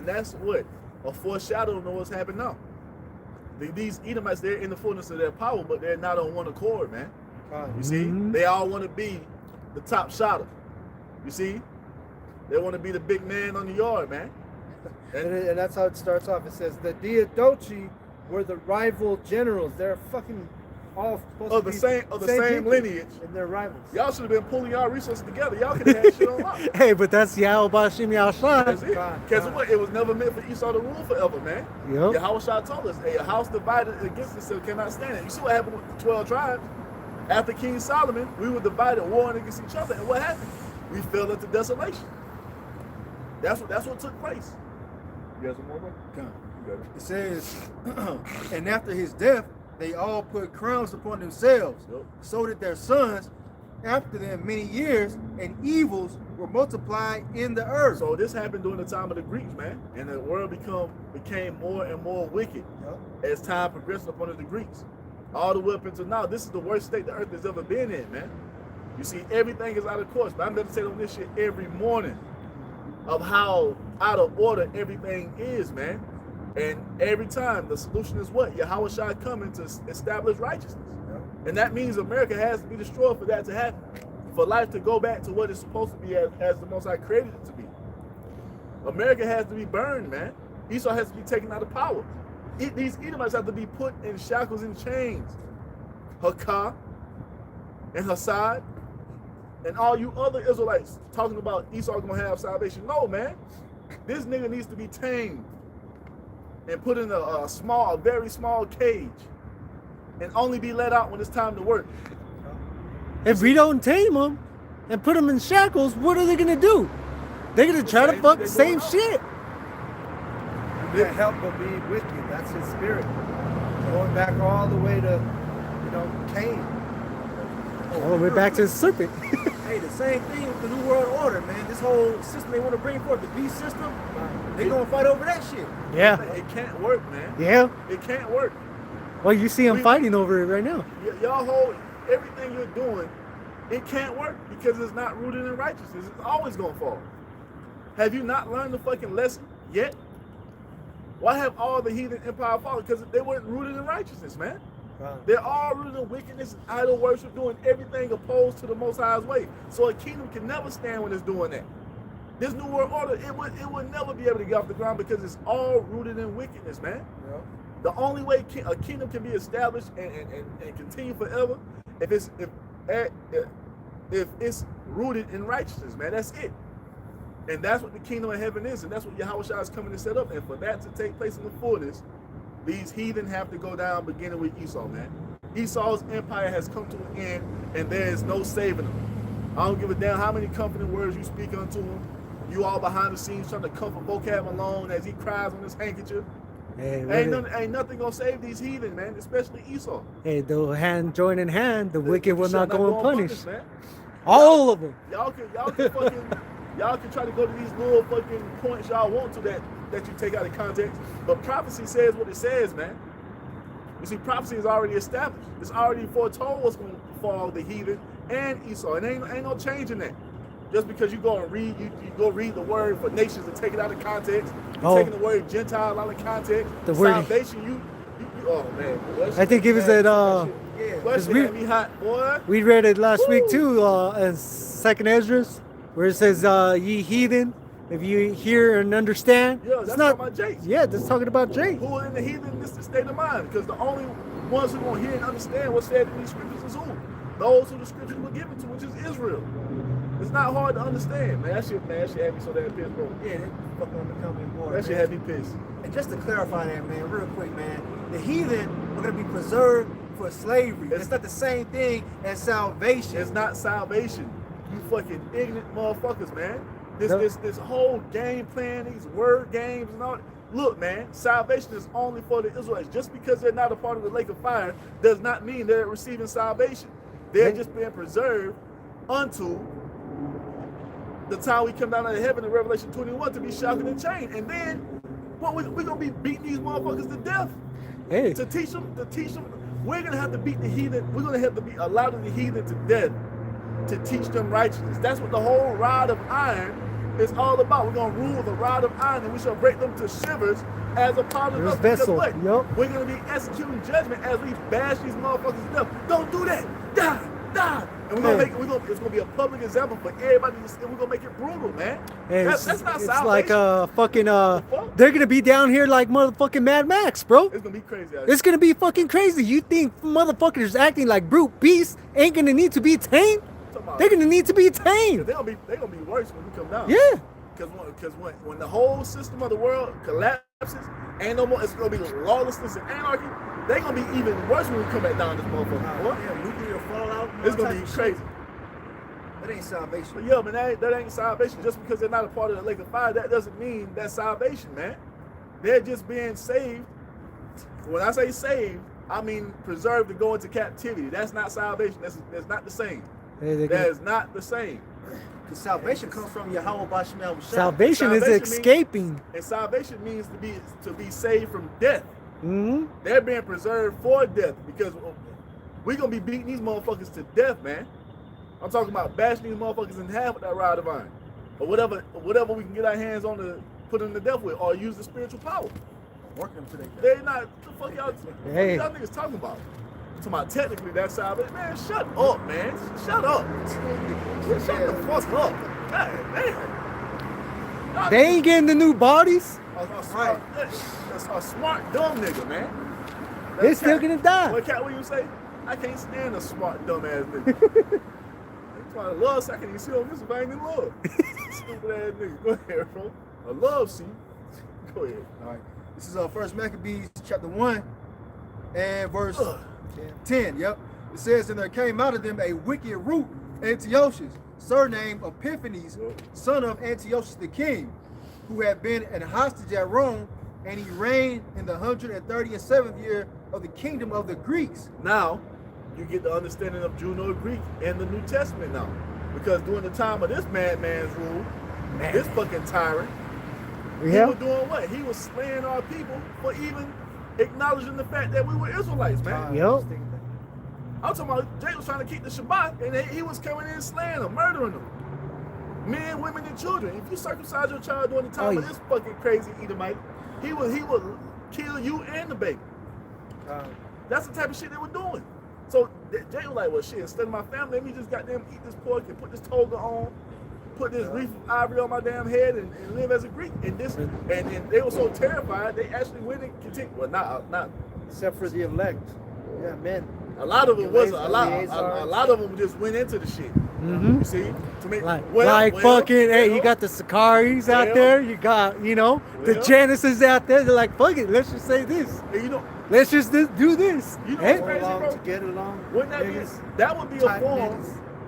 that's what? A foreshadowing of what's happening now. These Edomites, they're in the fullness of their power, but they're not on one accord, man. You see? They all want to be the top shotter. You see? They want to be the big man on the yard, man. And that's how it starts off. It says, the Dia Dolce were the rival generals. They're fucking all supposed Of to the be same people, lineage. and they're rivals. Y'all should have been pulling y'all resources together. Y'all could have had shit on lock. Hey, but that's Yahweh Bashim That's Yahshua. it. God, Because God. what? It was never meant for Esau to rule forever, man. Yep. Yahweh Shah told us, hey, a house divided against itself cannot stand it. You see what happened with the 12 tribes? After King Solomon, we were divided, warring against each other. And what happened? We fell into desolation. That's what took place. You got some more, bro? Come. You got it. It says, and after his death, they all put crowns upon themselves, Yep. so that their sons, after them many years, and evils were multiplied in the earth. So this happened during the time of the Greeks, man. And the world became more and more wicked Yep. as time progressed upon the Greeks. All the way up until now, this is the worst state the earth has ever been in, man. You see, everything is out of course. But I meditate on this shit every morning of how out of order everything is, man. And every time the solution is what? Yahweh Shai coming to establish righteousness. Yep. And that means America has to be destroyed for that to happen. For life to go back to what it's supposed to be as the Most High created it to be. America has to be burned, man. Esau has to be taken out of power. These Edomites have to be put in shackles and chains. Hakah and Hassad and all you other Israelites talking about Esau gonna have salvation. No, man. This nigga needs to be tamed and put in a very small cage and only be let out when it's time to work. If we don't tame them and put them in shackles, what are they gonna do? They're gonna try to same fuck shit the they same doing now. shit. You can't help but be wicked. That's his spirit. Going back all the way to, Cain. All the way back to the serpent. Hey, the same thing with the New World Order, man. This whole system they want to bring forth, the beast system, they gonna fight over that shit. Yeah. It can't work, man. Yeah. It can't work. Well, you see them We- fighting over it right now. Y'all hold everything you're doing, it can't work because it's not rooted in righteousness. It's always gonna fall. Have you not learned the fucking lesson yet? Why have all the heathen empire fallen? Because they weren't rooted in righteousness, man. They're all rooted in wickedness and idol worship, doing everything opposed to the Most High's way. So a kingdom can never stand when it's doing that. This New World Order, it would never be able to get off the ground because it's all rooted in wickedness, man. Yep. The only way a kingdom can be established and continue forever if it's rooted in righteousness, man. That's it. And that's what the kingdom of heaven is, and that's what Yahweh Shai is coming to set up. And for that to take place in the fullness, these heathen have to go down, beginning with Esau, man. Esau's empire has come to an end, and there is no saving him. I don't give a damn how many comforting words you speak unto him. You all behind the scenes trying to comfort Vocab alone as he cries on his handkerchief. Hey, Ain't nothing gonna save these heathen, man, especially Esau. hey, the hand join in hand, the wicked will shall not go unpunished. man. All of them. Y'all can fucking y'all can try to go to these little fucking points y'all want to that you take out of context, but prophecy says what it says, man. You see, prophecy is already established. It's already foretold what's going to befall the heathen and Esau. And ain't no change in that. Just because you go and read, you go read the word for nations and take it out of context. You're taking the word Gentile out of context. The word salvation, you oh man. I think it was that That shit had me hot, boy. we read it last week too, in Second Esdras, where it says, "Ye heathen, if you hear and understand." Yeah, that's talking about Jake. Yeah, that's talking about Jake. Who are in the heathen this state of mind? Because the only ones who gonna hear and understand what's said in these scriptures is who? Those who the scriptures were given to, which is Israel. It's not hard to understand, man. That shit had me so damn pissed, bro. Yeah, they fucking becoming more. That shit had me pissed. And just to clarify that, man, real quick, man, the heathen are gonna be preserved for slavery. It's not the same thing as salvation. It's not salvation. You fucking ignorant motherfuckers, man. This whole game plan, these word games and all. Look, man, salvation is only for the Israelites. Just because they're not a part of the lake of fire does not mean they're receiving salvation. They're just being preserved unto the time we come down out of heaven in Revelation 21 to be shackled and chained. And then we're gonna be beating these motherfuckers to death. Hey, To teach them, we're gonna have to beat the heathen. We're gonna have to be allowing the heathen to death to teach them righteousness. That's what the whole rod of iron is all about. We're gonna rule the rod of iron, and we shall break them to shivers as a part of There's us. Because vessel. what? Yup. We're gonna be executing judgment as we bash these motherfuckers to death. Don't do that. Die, die, And it's gonna be a public example for everybody to see. We're gonna make it brutal, man. Hey, That's not it's salvation. like fucking they're gonna be down here like motherfucking Mad Max, bro. It's gonna be crazy out here. It's gonna be fucking crazy. You think motherfuckers acting like brute beasts ain't gonna need to be tamed? They're gonna need to be tamed. They're gonna be worse when we come down. Yeah. Because when the whole system of the world collapses, ain't no more. It's gonna be lawlessness and anarchy. They're gonna be even worse when we come back down this motherfucker. Boy. Yeah, nuclear fallout. It's gonna be crazy. That ain't salvation. But yeah, man, that ain't salvation. Just because they're not a part of the lake of fire, that doesn't mean that's salvation, man. They're just being saved. When I say saved, I mean preserved to go into captivity. That's not salvation. That's not the same. That is not the same. Because salvation comes from Yahweh Bashem Yahweh. Salvation is escaping. And salvation means to be saved from death. Mm-hmm. They're being preserved for death because we're gonna be beating these motherfuckers to death, man. I'm talking about bashing these motherfuckers in half with that rod of iron, or whatever we can get our hands on to put them to death with, or use the spiritual power. Working them to their death. They're not. The fuck y'all niggas talking about? I'm talking about technically that's salvation. Man, shut up, man. Shut up. Shut the fuck up. God damn. They ain't getting the new bodies. A smart dumb nigga, man. They're still gonna die. What Cat Williams say? I can't stand a smart dumb ass nigga. That's why I love. So I can't even see on this if I ain't in love. Stupid ass nigga. Go ahead, bro. I love see. Go ahead. All right. This is First Maccabees chapter 1 and verse 10. Yep. It says, and there came out of them a wicked root, Antiochus, surnamed Epiphanes, son of Antiochus the king, who had been an hostage at Rome, and he reigned in the 137th year of the kingdom of the Greeks. Now, you get the understanding of Juno Greek in the New Testament now. Because during the time of this madman's rule, this fucking tyrant, he was doing what? He was slaying our people for even acknowledging the fact that we were Israelites, man. Yep. I'm talking about Jay was trying to keep the Shabbat, and he was coming in slaying them, murdering them. Men, women, and children. If you circumcise your child during the time of this fucking crazy Edomite, he would kill you and the baby. That's the type of shit they were doing. So Jay was like, well, shit, instead of my family, let me just goddamn eat this pork and put this toga on, put this wreath of ivory on my damn head and live as a Greek. And they were so terrified, they actually went and continued. Well, not except for the elect. Yeah, men. A lot of them a lot of them just went into the shit. Mm-hmm. You see, to make hey, you got the Sakaris out there, you got the Genesis out there. They're like, fuck it, let's just say this. And let's just do this. You know what's crazy, bro? To get along. Wouldn't that would be a form?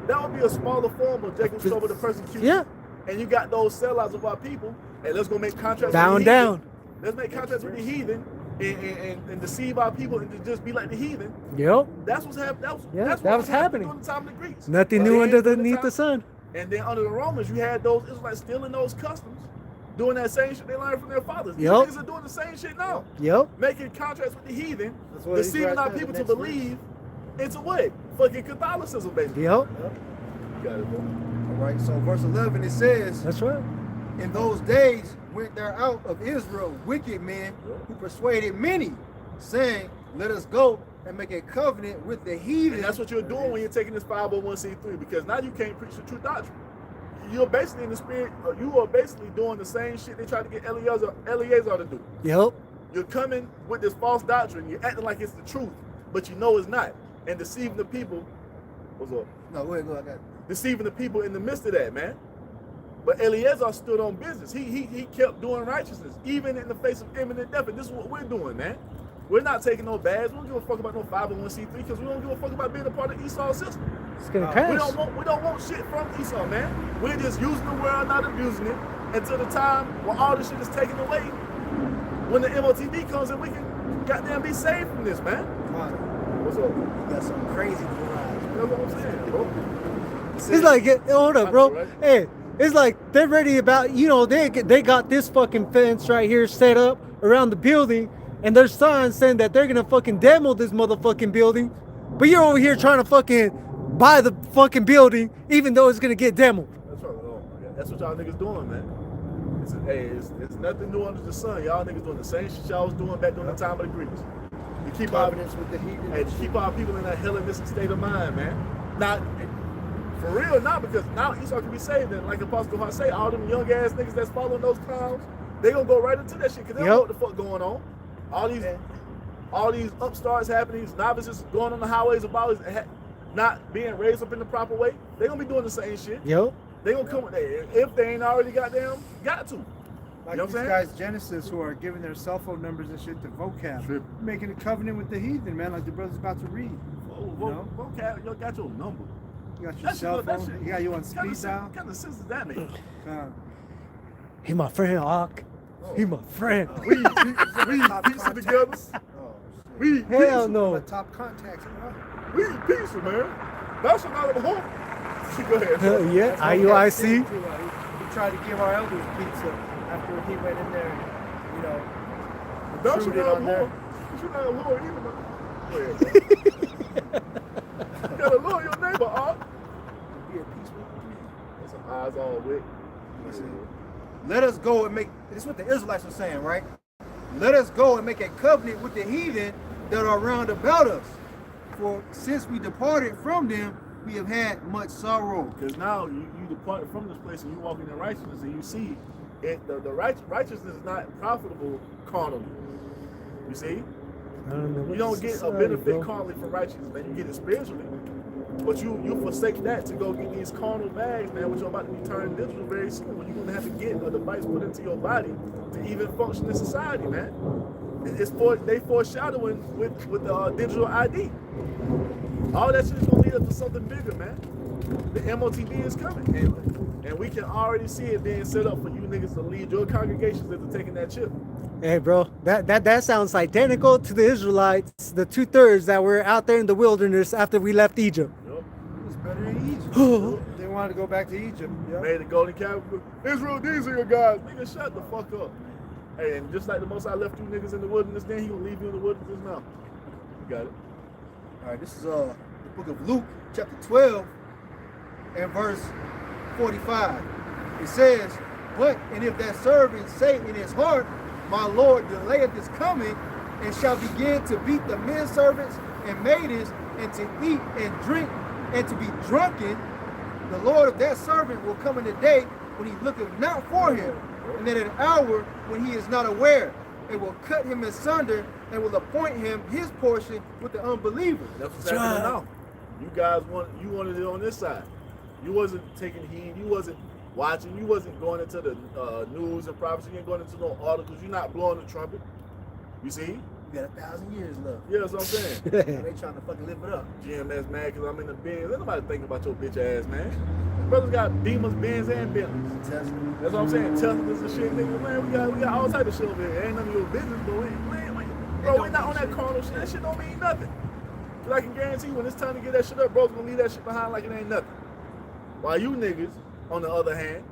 That would be a smaller form of Jacob's trouble to persecution. Yeah. And you got those sellouts of our people. Hey, let's go make contracts. Bound down. Let's make contracts with the heathen. And deceive our people and to just be like the heathen. Yep. That's what's happening. That was happening during the time of the Greeks. Nothing new underneath the sun. And then under the Romans, you had those Israelites stealing those customs, doing that same shit they learned from their fathers. These niggas are doing the same shit now. Yep. Making contracts with the heathen, deceiving our people to believe into what? Fucking Catholicism, basically. Yep. Got it, bro. All right. So verse 11 it says, that's right. In those days went there out of Israel wicked men who persuaded many, saying, let us go and make a covenant with the heathen. And that's what you're doing when you're taking this 501c3, because now you can't preach the true doctrine. You're basically in the spirit, you are basically doing the same shit they tried to get Eleazar to do. Yep. You're coming with this false doctrine, you're acting like it's the truth, but you know it's not, and deceiving the people. What's up? No, go ahead, I got it. Deceiving the people in the midst of that, man. But Eleazar stood on business. He kept doing righteousness, even in the face of imminent death. And this is what we're doing, man. We're not taking no bads. We don't give a fuck about no 501c3 because we don't give a fuck about being a part of Esau's system. It's gonna crash. We don't want shit from Esau, man. We're just using the world, not abusing it, until the time when all this shit is taken away. When the MOTB comes in, we can goddamn be saved from this, man. What's up? You got some crazy garage. That's what I'm saying, bro. It's like, hold up, bro. Right? Hey. It's like they're ready about, they got this fucking fence right here set up around the building, and there's signs saying that they're gonna fucking demo this motherfucking building, but you're over here trying to fucking buy the fucking building, even though it's gonna get demoed. That's right. Oh, that's what y'all niggas doing, man. It's nothing new under the sun. Y'all niggas doing the same shit y'all was doing back during the time of the Greeks. You keep Providence with the heathen. And keep our people in a Hellenistic state of mind, man. Not For real, not because now Esau can be saved, and like Apostle Juan say, all them young ass niggas that's following those clowns, they gonna go right into that shit because they don't know what the fuck going on. All these upstarts happening, these novices going on the highways of violence, not being raised up in the proper way. They gonna be doing the same shit. Yep. They gonna come if they ain't already got to. Like you know what I'm these saying? guys, Genesis, who are giving their cell phone numbers and shit to vocab, making a covenant with the heathen, man, like the brother's about to read. Vocab, you got your number. You got your cell phone. You got you on speed dial. What kind of sense does that make? He my friend, Hawk. He my friend. We eat pizza together. We eat Hell pizza. no. My top contacts, bro. We eat pizza, man. That's another whole. Go ahead. Yeah, IUIC. He tried to give our elders pizza after he went in there and, you know, That's intruded on there. You not a lure either, man. Go ahead, bro. You gotta lure your neighbor, Art. Be at peace with me. That's some eyes all wet. Let us go and make, this is what the Israelites are saying, right? Let us go and make a covenant with the heathen that are round about us. For since we departed from them, we have had much sorrow. Because now you depart from this place and you walk in righteousness and you see it, the righteousness is not profitable carnally. You see? You don't get a benefit carnally from righteousness, man. You get it spiritually. But you forsake that to go get these carnal bags, man, which are about to be turned digital very soon. When you're going to have to get a device put into your body to even function in society, man. They foreshadowing with the digital ID. All that shit is going to lead up to something bigger, man. The MOTB is coming. And we can already see it being set up for you niggas to lead your congregations into taking that chip. Hey, bro, that sounds identical to the Israelites, the 2/3 that were out there in the wilderness after we left Egypt. Yep. It was better in Egypt. They wanted to go back to Egypt. Yep. Made the golden calf. Israel, these are your guys. Nigga, shut the fuck up. Hey, and just like the Most I left you niggas in the wilderness, then he gonna leave you in the wilderness now. You got it. All right, this is the book of Luke, chapter 12, and verse 45. It says, and if that servant say in his heart, my Lord delayeth his coming, and shall begin to beat the men servants and maidens, and to eat and drink, and to be drunken, the Lord of that servant will come in the day when he looketh not for him, and in an hour when he is not aware, and will cut him asunder, and will appoint him his portion with the unbelievers. That's what's happening now. You guys wanted it on this side. You wasn't taking heed. You wasn't watching. You wasn't going into the news and prophecy. You ain't going into no articles. You're not blowing the trumpet. You see? You got 1,000 years left. Yeah, that's what I'm saying. They trying to fucking live it up. GMS mad because I'm in the Benz. Ain't nobody thinking about your bitch ass, man. Brothers got Beamers, Benz, and Bentleys. That's what I'm saying. Teslas and shit, nigga. Man, we got all type of shit over here. Ain't none of your business, but we're not on that carnal shit. That shit don't mean nothing. Cause I can guarantee you when it's time to get that shit up, bro's gonna leave that shit behind like it ain't nothing. While you niggas, on the other hand,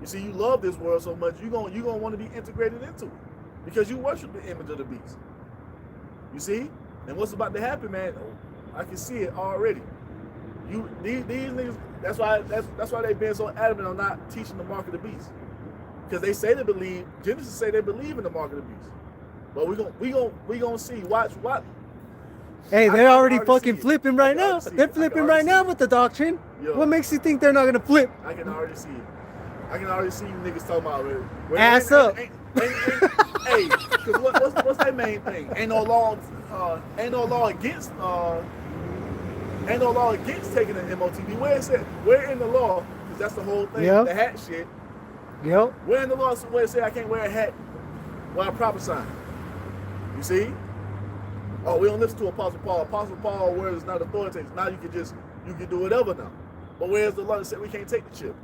you see, you love this world so much, you gonna want to be integrated into it because you worship the image of the beast. You see, and what's about to happen, man? I can see it already. These niggas. That's why they've been so adamant on not teaching the mark of the beast, because they say they believe. Genesis say they believe in the mark of the beast, but we gonna see. Watch. Hey, they're already fucking flipping right now. They're flipping right now with the doctrine. Yo. What makes you think they're not gonna flip? I can already see it. I can already see you niggas talking about it. Ass up. Hey, cause what's their main thing? Ain't no law against taking an MOTB. Where is it? Where in the law? Cause that's the whole thing. Yep. The hat shit. Yep. Where in the law where it say I can't wear a hat while I'm prophesying? You see? Oh, we don't listen to Apostle Paul. Apostle Paul word is not authoritative. Now you can do whatever now. But where's the law that said we can't take the chip?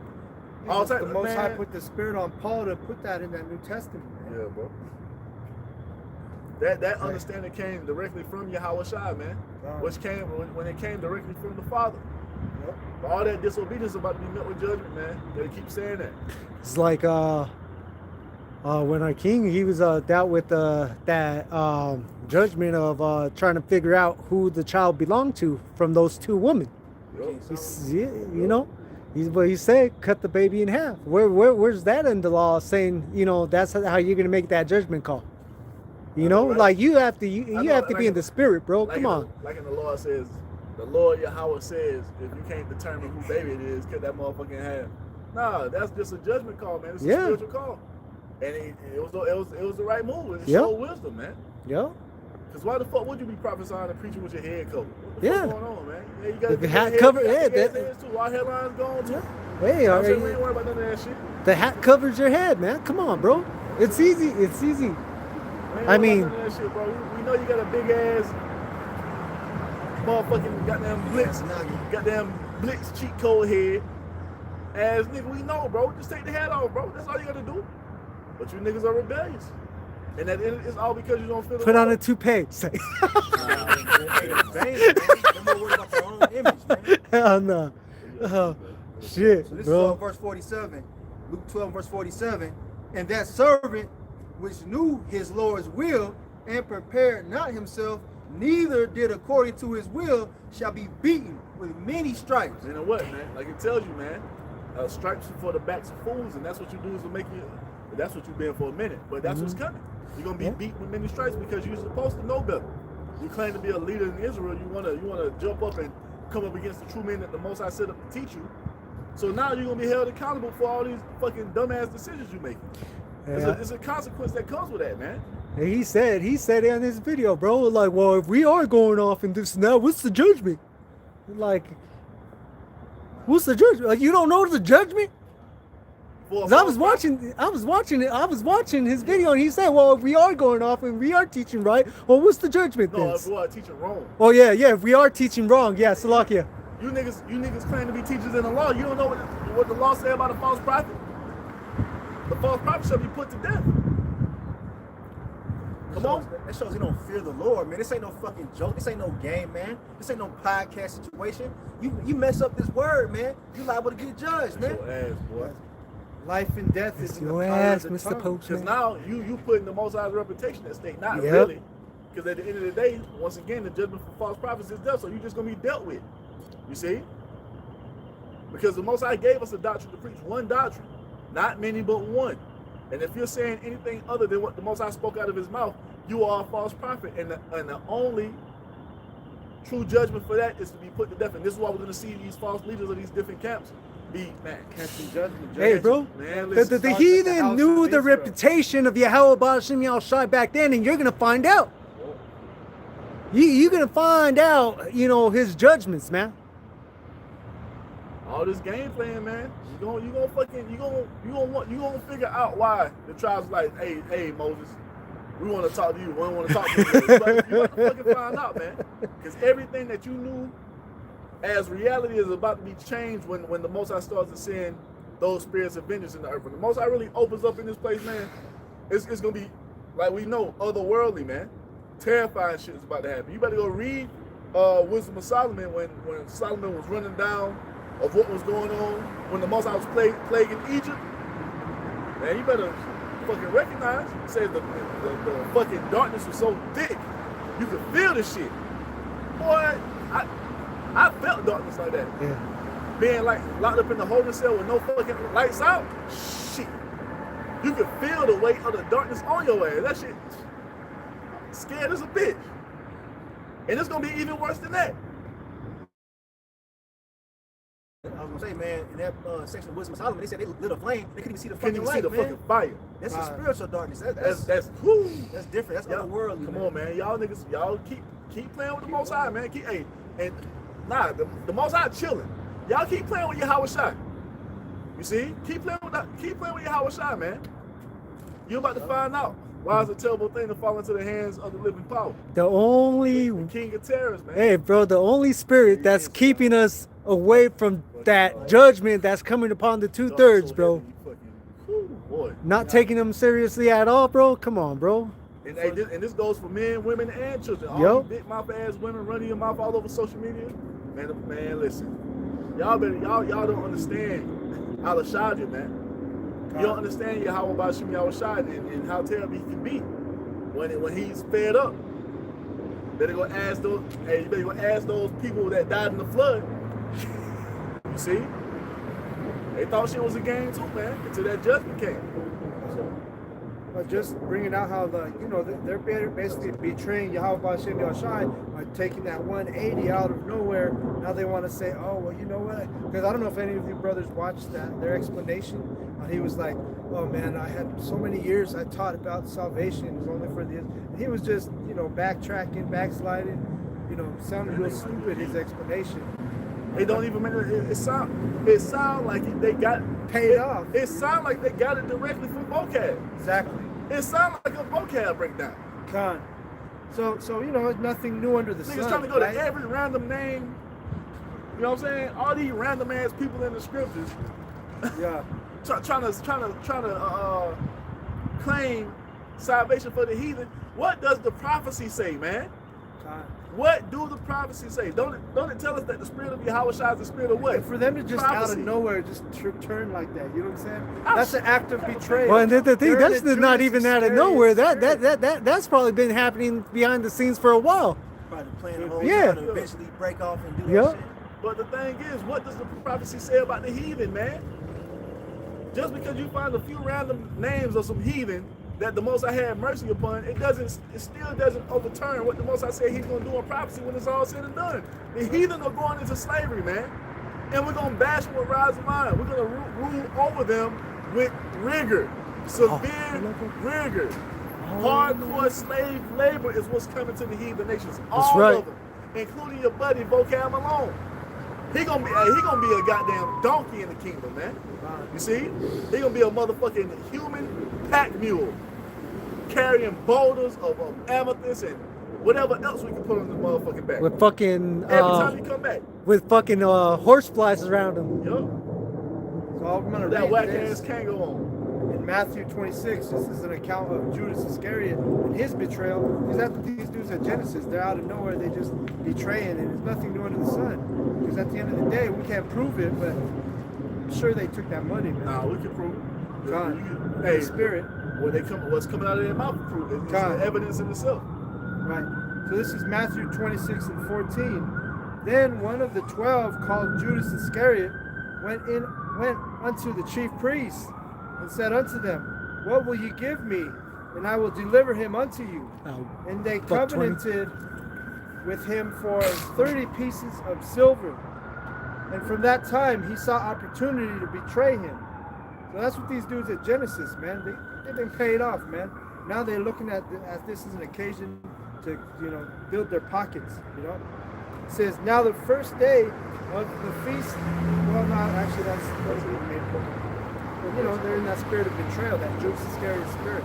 All The time, Most High man. put the Spirit on Paul to put that in that New Testament. Man. Yeah, bro. That understanding came directly from Yahweh Shai, man. Which came when it came directly from the Father. Yep. But all that disobedience is about to be met with judgment, man. They keep saying that. It's like when our king, he was dealt with that judgment of trying to figure out who the child belonged to from those two women. He said, cut the baby in half. Where's that in the law saying, that's how you're gonna make that judgment call? You know, right? like you have to be in the spirit, bro. Come on. Like in the law it says, the Lord Yahweh says, if you can't determine who baby it is, cut that motherfucker in half. Nah, that's just a judgment call, man. It's a spiritual call. And it was the right move. It showed wisdom, man. Yeah. Because why the fuck would you be prophesying and preaching with your head covered? What the Yeah. fuck going on, man? Yeah, you got the hat cover. Yeah, too. Our headlines gone too. Hey, I'm saying we ain't worried about none of that shit. the hat covers your head, man. Come on, bro. It's easy. It's easy. I mean, none of that shit, bro. We know you got a big ass motherfucking goddamn blitz cheat code head ass nigga. We know, bro. Just take the hat off, bro. That's all you gotta do. But you niggas are rebellious. And that it's all because you don't feel put on a toupee. Hell no. Oh, shit, So this bro. is verse 47, Luke 12, verse 47. And that servant which knew his Lord's will and prepared not himself, neither did according to his will, shall be beaten with many stripes. You know what, man? Like it tells you, man. Stripes for the backs of fools, and that's what you do is to make you. That's what you've been for a minute, but that's what's coming. You're gonna be beat with many stripes because you're supposed to know better. You claim to be a leader in Israel. You wanna jump up and come up against the true men that the Most High set up to teach you. So now you're gonna be held accountable for all these fucking dumbass decisions you make. It's a consequence that comes with that, man. And he said it in his video, bro. Like, well, if we are going off and this and that, what's the judgment? Like, what's the judgment? Like, you don't know the judgment? 'Cause I was watching his video, and he said, well, if we are going off and we are teaching right, well, what's the judgment then? No, if we are teaching wrong. Oh yeah, if we are teaching wrong, yeah, Salakia. You niggas claim to be teachers in the law. You don't know what the law said about a false prophet? The false prophet shall be put to death. Come on. That shows you don't fear the Lord, man. This ain't no fucking joke. This ain't no game, man. This ain't no podcast situation. You mess up this word, man, you liable to get judged, man. Your ass, boy. Life and death is in the Your power ass, of the Mr. tongue. Postman. Because now you putting the Most High's reputation at stake. Not Yep. really. Because at the end of the day, once again, the judgment for false prophets is death. So you're just going to be dealt with. You see? Because the Most High gave us a doctrine to preach. One doctrine. Not many, but one. And if you're saying anything other than what the Most High spoke out of his mouth, you are a false prophet. And the only true judgment for that is to be put to death. And this is why we're going to see these false leaders of these different camps be, man, Catching judgment. Hey, bro, man, the listen, starts at the heathen house knew of the Israel. reputation of Yahweh Ba'ashim Yahushai back then, and you're going to find out. You're going to find out, his judgments, man. all this game playing, man. You gonna figure out why the tribes like, hey Moses, we want to talk to you. We don't want to talk to you. You about to fucking find out, man. Because everything that you knew as reality is about to be changed when the Most High starts to send those spirits of vengeance in the earth. When the Most High really opens up in this place, man, it's gonna be, like we know, otherworldly, man. Terrifying shit is about to happen. You better go read Wisdom of Solomon when Solomon was running down of what was going on when the Most High was plaguing Egypt. Man, you better fucking recognize. It says the fucking darkness was so thick, you could feel the shit. Boy, I felt darkness like that. Yeah. Being like locked up in the holding cell with no fucking lights out, shit. You could feel the weight of the darkness on your ass. That shit scared as a bitch. And it's gonna be even worse than that. I was gonna say, man, in that section of Wisdom of Solomon, they said they lit a flame. They couldn't even see the Couldn't fucking even see light, the man. fucking fire. That's a spiritual darkness. That's That's whoo. different. That's otherworldly. Come man. on, man. Y'all niggas, y'all keep playing with the Most High, man. The Most High chilling. Y'all keep playing with your Yahweh Shai. You see? Keep playing with your Yahweh Shai, man. You're about to find out why it's a terrible thing to fall into the hands of the living power. The only, The king of terrors, man. hey, bro, the only spirit that's keeping us away from that judgment that's coming upon the 2/3, bro. Boy. Not taking them seriously at all, bro. Come on, bro. And this goes for men, women, and children. All Yup. you big mouth ass women running your mouth all over social media. Man, listen. Y'all don't understand Al-Shadja, man. You don't understand Yahweh Ba'ashim Yahushai and how terrible he can be when he's fed up. You better go ask those people that died in the flood. You see? They thought shit was a game too, man, until that judgment came. just bringing out how they're basically betraying Yahweh B'Shem Yahushai by taking that 180 out of nowhere. Now they want to say, oh, well, you know what? Because I don't know if any of you brothers watched their explanation. He was like, oh man, I had so many years I taught about salvation. It was only for the. And he was just, backtracking, backsliding, sounded real stupid, his explanation. It don't even matter. It sound like they got paid off. It sound like they got it directly from vocab. Exactly. It sound like a vocab breakdown. Con. So it's nothing new under the sun. Niggas trying to go to every random name. You know what I'm saying? All these random ass people in the scriptures. Yeah. trying to claim salvation for the heathen. What does the prophecy say, man? Con. What do the prophecy say? Don't it tell us that the spirit of Yahweh is the spirit of what? And for them to just prophecy. out of nowhere just turn like that, you know what I'm saying? That's an act of betrayal. Well, and the thing, They're that's in the not Judas even out of Iscariot nowhere. spirit. That's probably been happening behind the scenes for a while. Probably playing the whole Yeah. time to eventually break off and do Yep. that shit. But the thing is, what does the prophecy say about the heathen, man? Just because you find a few random names of some heathen that the Most High had mercy upon, it still doesn't overturn what the Most High said he's going to do in prophecy when it's all said and done. The heathen are going into slavery, man. And we're going to bash them with rise of mind. We're going to rule over them with rigor, severe rigor. Hardcore slave labor is what's coming to the heathen nations. All right. of them, including your buddy Vocab Malone. He gonna be a goddamn donkey in the kingdom, man. You see? He gonna be a motherfucking human pack mule, carrying boulders of amethyst and whatever else we can put on the motherfucking back. With fucking Every time he come back. with fucking horse flies around him. Yup. So I'm gonna That read whack this. ass kangaroo on. In Matthew 26, this is an account of Judas Iscariot and his betrayal. Because after these dudes at Genesis, they're out of nowhere, they just betraying, and there's nothing new under the sun. Because at the end of the day, we can't prove it, but I'm sure they took that money, man. Nah, we can prove it. God, Hey, the spirit. what's coming out of their mouth will prove it. It's God. evidence in itself. Right. So this is Matthew 26 and 14. Then one of the 12, called Judas Iscariot, went unto the chief priests and said unto them, what will ye give me? And I will deliver him unto you. And they Buck 20. covenanted with him for 30 pieces of silver. And from that time, he saw opportunity to betray him. So that's what these dudes at Genesis, man. They've been paid off, man. Now they're looking at this as an occasion to, build their pockets, It says, now the first day of the feast, well, not actually, that's even made for. But, they're in that spirit of betrayal, that Judas Iscariot spirit.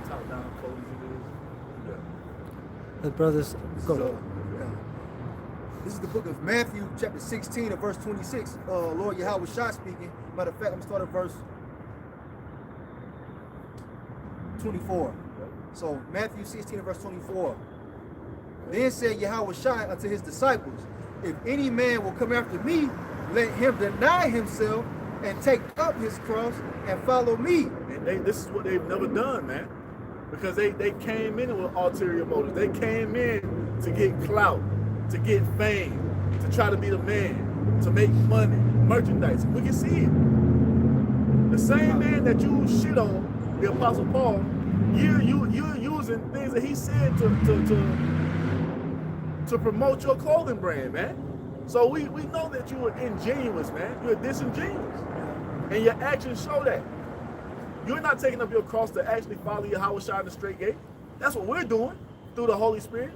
Top down, cold as it is. The brothers go. So, this is the book of Matthew, chapter 16, and verse 26. Lord Yahweh Shah speaking. Matter of fact, I'm going to start at verse 24. So, Matthew 16, and verse 24. Then said Yahweh Shah unto his disciples, if any man will come after me, let him deny himself and take up his cross and follow me. And this is what they've never done, man. Because they came in with ulterior motives. They came in to get clout, to get fame, to try to be the man, to make money, merchandise. We can see it. The same man that you shit on, the Apostle Paul, you're using things that he said to promote your clothing brand, man. So we know that you are ingenuous, man. You're disingenuous. And your actions show that. You're not taking up your cross to actually follow Yahweh Shai in the straight gate. That's what we're doing through the Holy Spirit.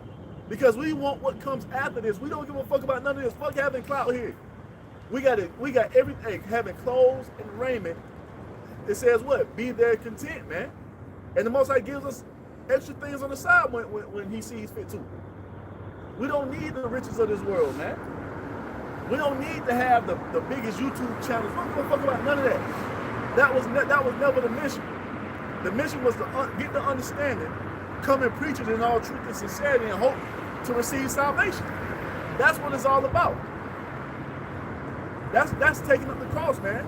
Because we want what comes after this. We don't give a fuck about none of this. Fuck having clout here. We got everything, having clothes and raiment. It says what? Be there content, man. And the Most High gives us extra things on the side when he sees fit to. We don't need the riches of this world, man. We don't need to have the biggest YouTube channels. We don't give a fuck about none of that. That was never the mission. The mission was to get the understanding, come and preach it in all truth and sincerity, and hope to receive salvation. That's what it's all about. That's taking up the cross, man.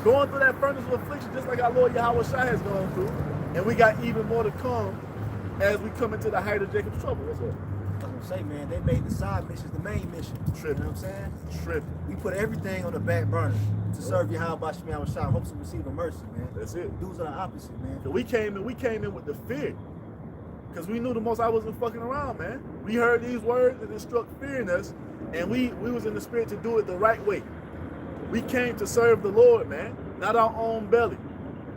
Going through that furnace of affliction, just like our Lord Yahweh Shai has gone through, and we got even more to come as we come into the height of Jacob's trouble. What's up? say, man, they made the side missions the main mission. Tripping. You know what I'm saying? Tripping. We put everything on the back burner to serve Yahweh Shemel Shah, hopes to receive a mercy, man. That's it. Dudes are the opposite, man. We came in with the fear. Because we knew the Most High wasn't fucking around, man. We heard these words and it struck fear in us, and we was in the spirit to do it the right way. We came to serve the Lord, man, not our own belly.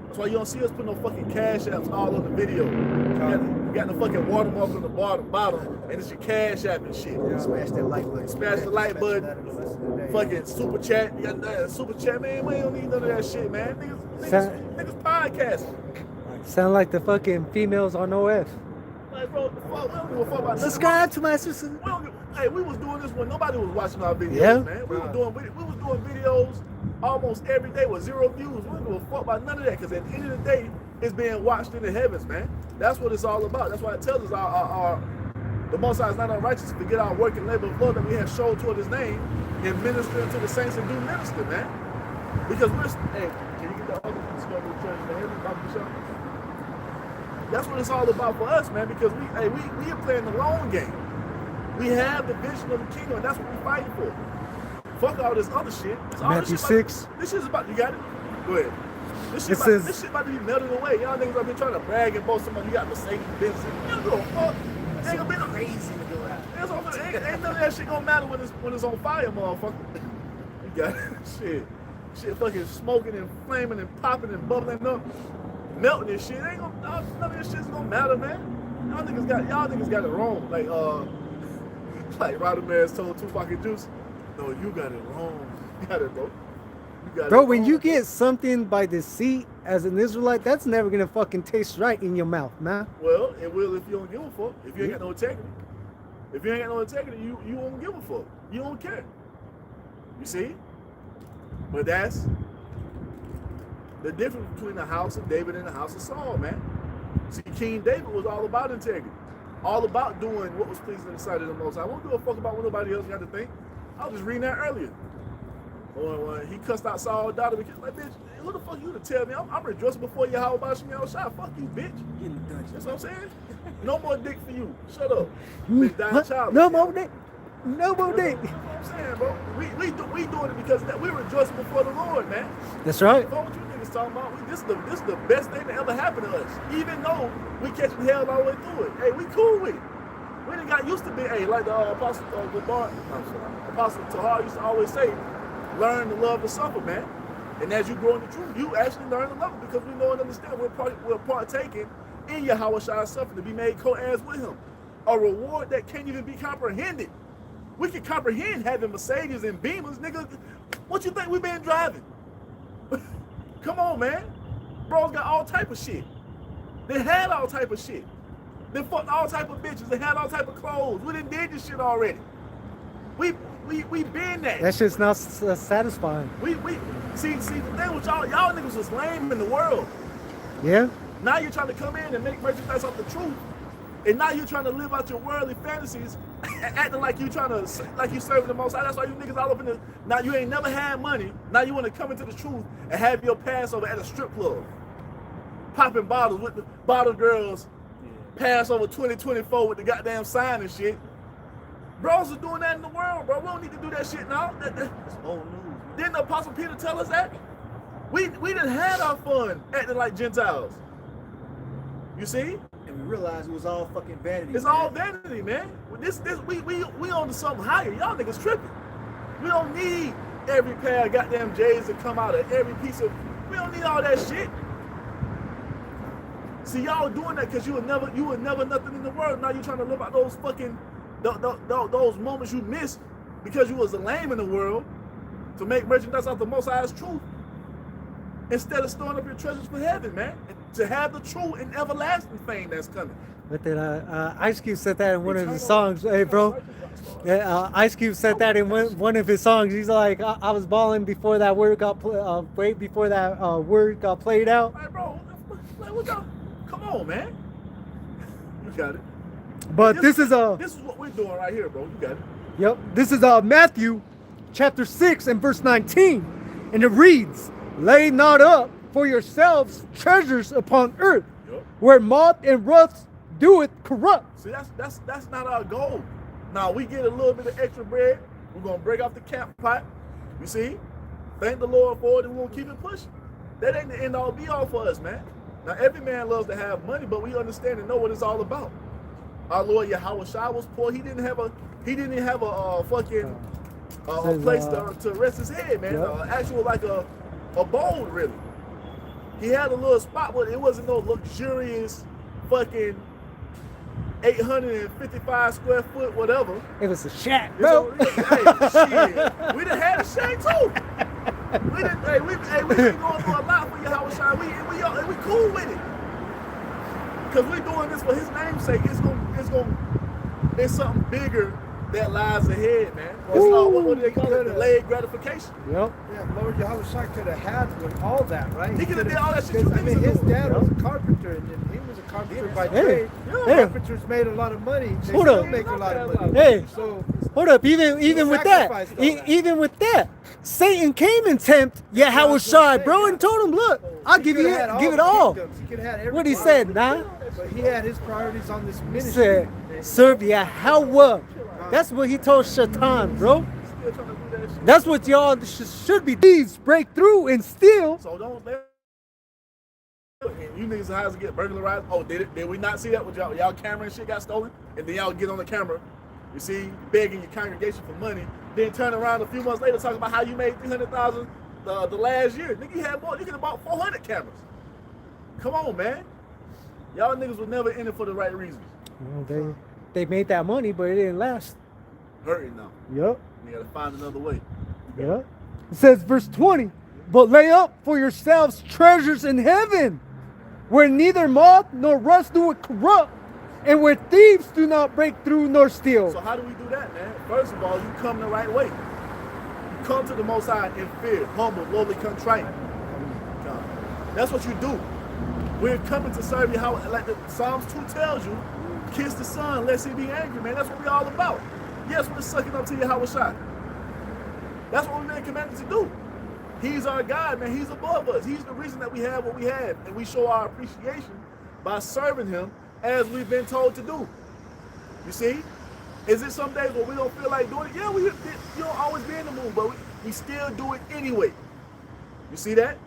That's why you don't see us put no fucking cash apps all on the video. You got the fucking watermark on the bottom, and it's your cash app and shit. Yeah. Smash that like button. Smash the like button. Fucking super chat. You got that super chat, man. We don't need none of that shit, man. Niggas podcasting. Sound like the fucking females on OF. Like, bro, we don't give a fuck about Subscribe to my sister. Hey, we was doing this when nobody was watching our videos, Yeah. man. We was doing videos almost every day with 0 views. We don't give a fuck about none of that, because at the end of the day, it's being watched in the heavens, man. That's what it's all about. That's why it tells us the Most High is not unrighteous to forget our work and labor of love that we have showed toward His name and ministering to the saints and do minister, man. Because hey, can you get the other discovery church in the heavens, Dr. Bishop? That's what it's all about for us, man, because we are playing the long game. We have the vision of the kingdom, and that's what we're fighting for. Fuck all this other shit. Matthew 6. This shit's about, you got it? Go ahead. This shit about to be melted away. Y'all niggas have been trying to brag and boast somebody. You got Mercedes Benz. You don't give a fuck. Ain't gonna be no crazy to do that. Ain't none of that shit gonna matter when it's on fire, motherfucker. You got it. Shit fucking smoking and flaming and popping and bubbling up. Melting this shit. Ain't gonna, none of this shit's gonna matter, man. Y'all niggas got it wrong. Like Rodamez told Tupac and Juice, no, you got it wrong. You got it, bro. Bro, when you get something by deceit as an Israelite, that's never gonna fucking taste right in your mouth, man. Well, it will if you don't give a fuck. If you ain't got no integrity. If you ain't got no integrity, you won't give a fuck. You don't care. You see? But that's the difference between the house of David and the house of Saul, man. See, King David was all about integrity. All about doing what was pleasing in the sight of the Most High. I won't give a fuck about what nobody else got to think. I was just reading that earlier. When he cussed out Saul's daughter, because like, bitch, who the fuck you to tell me? I'm rejoicing before Yahweh Shemel Shah. Fuck you, bitch. That's what I'm saying. No more dick for you. Shut up. Big dying child. No more dick. No more dick. That's what I'm saying, bro. We doing it because we rejoicing before the Lord, man. That's right. Fuck what you niggas talking about. This is the best thing that ever happened to us. Even though we catching hell all the way through it. Hey, we cool with it. We done got used to being, hey, like the Apostle Tahar used to always say, learn to love the suffer, man. And as you grow in the truth, you actually learn to love it, because we know and understand we're partaking in Yahweh Shai's suffering to be made co-heirs with him. A reward that can't even be comprehended. We can comprehend having Mercedes and Beamers, nigga. What you think we been driving? Come on, man. Bros got all type of shit. They had all type of shit. They fucked all type of bitches. They had all type of clothes. We done did this shit already. We been that. That shit's not satisfying. See the thing with y'all niggas was lame in the world. Yeah. Now you're trying to come in and make merchandise off the truth, and now you're trying to live out your worldly fantasies, acting like you serving the Most High. That's why you niggas all up in the. Now you ain't never had money. Now you want to come into the truth and have your Passover at a strip club, popping bottles with the bottle girls. Passover 2024 with the goddamn sign and shit. Bros are doing that in the world, bro. We don't need to do that shit now. That's old news. Didn't the Apostle Peter tell us that? We done had our fun acting like Gentiles. You see? And we realized it was all fucking vanity. It's all vanity, man. We on to something higher. Y'all niggas tripping. We don't need every pair of goddamn J's to come out of every piece of. We don't need all that shit. See, y'all doing that because you were never nothing in the world. Now you're trying to live out those fucking those moments you missed because you was a lame in the world to make merchandise out the Most High's truth, instead of storing up your treasures for heaven, man. To have the true and everlasting fame that's coming. But then Ice Cube said that in one of his songs. Hey, bro. Ice Cube said that in one of his songs. He's like, I was balling before that word got word got played out. Hey, bro, like, what y'all? Come on, man. You got it. But this is what we're doing right here, bro. You got it. Yep. This is Matthew chapter 6 and verse 19. And it reads, lay not up for yourselves treasures upon earth, where moth and rust doeth corrupt. See, that's not our goal. Now we get a little bit of extra bread. We're gonna break off the camp pot. You see? Thank the Lord for it, and we're gonna keep it pushing. That ain't the end all be all for us, man. Now every man loves to have money, but we understand and know what it's all about. Our Lord Yahweh Shai was poor. He didn't have a fucking place to rest his head, man. Actual like a bowl, really. He had a little spot, but it wasn't no luxurious fucking 855 square foot, whatever. It was a shack, bro. Hey, shit. We done had a shack too. We been going through a lot for Yahweh Shai. We cool with it. Cause we doing this for his name's sake. It's something bigger that lies ahead, man. It's not, what do they call it? Delayed gratification. Yep. Yeah, Lord Yahweh Shai could have had with all that, right? He could have did all that shit. Because, I mean, his dad was a carpenter, and he was a carpenter by trade. Carpenters made a lot of money. They Hold still up. make a lot of money. Hey. So, Hold up, even with that, sacrificed all that. even with that, Satan came and tempted Yahweh Shai, bro, and told him, look, I'll give you it, give it all. What he said, nah? But he had his priorities on this He ministry. said, serve Yahweh. That's what he told Shaitan, bro. Still trying to do that shit. That's what y'all should be. Thieves break through and steal. So don't let you niggas how to get burglarized. Oh, did we not see that with y'all camera and shit got stolen? And then y'all get on the camera, you see, begging your congregation for money, then turn around a few months later talking about how you made $300,000 the last year. Nigga, you had more. You could have bought 400 cameras. Come on, man. Y'all niggas was never in it for the right reasons. Well, they made that money, but it didn't last. Hurting now. Yep. You gotta find another way. Yep. It says, verse 20, but lay up for yourselves treasures in heaven, where neither moth nor rust do it corrupt, and where thieves do not break through nor steal. So how do we do that, man? First of all, you come the right way. You come to the Most High in fear, humble, lowly, contrite. That's what you do. We're coming to serve you how, like the Psalms 2 tells you, kiss the Son lest he be angry, man. That's what we're all about. Yes, we're sucking up to Yahweh Shai. That's what we've been commanded to do. He's our God, man. He's above us. He's the reason that we have what we have, and we show our appreciation by serving him as we've been told to do. You see? Is it some days where we don't feel like doing it? Yeah, you don't always be in the mood, but we still do it anyway. You see that?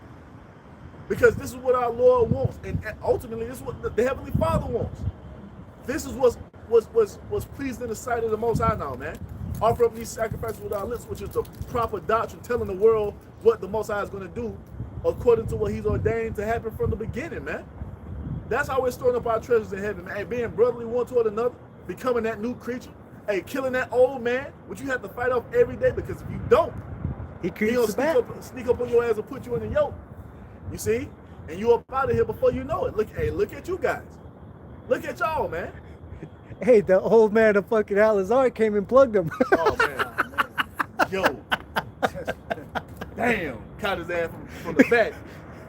Because this is what our Lord wants, and ultimately this is what the Heavenly Father wants. This is what's pleased in the sight of the Most High now, man. Offer up these sacrifices with our lips, which is the proper doctrine, telling the world what the Most High is going to do according to what he's ordained to happen from the beginning, man. That's how we're storing up our treasures in heaven, man. Hey, being brotherly one toward another, becoming that new creature. Hey, killing that old man, which you have to fight off every day, because if you don't, He he's creeps back. gonna sneak up on your ass and put you in the yoke. You see? And you up out of here before you know it. Look at you guys. Look at y'all, man. Hey, the old man of fucking Alizar came and plugged him. Oh, man. Yo. Damn. Caught his ass from the back.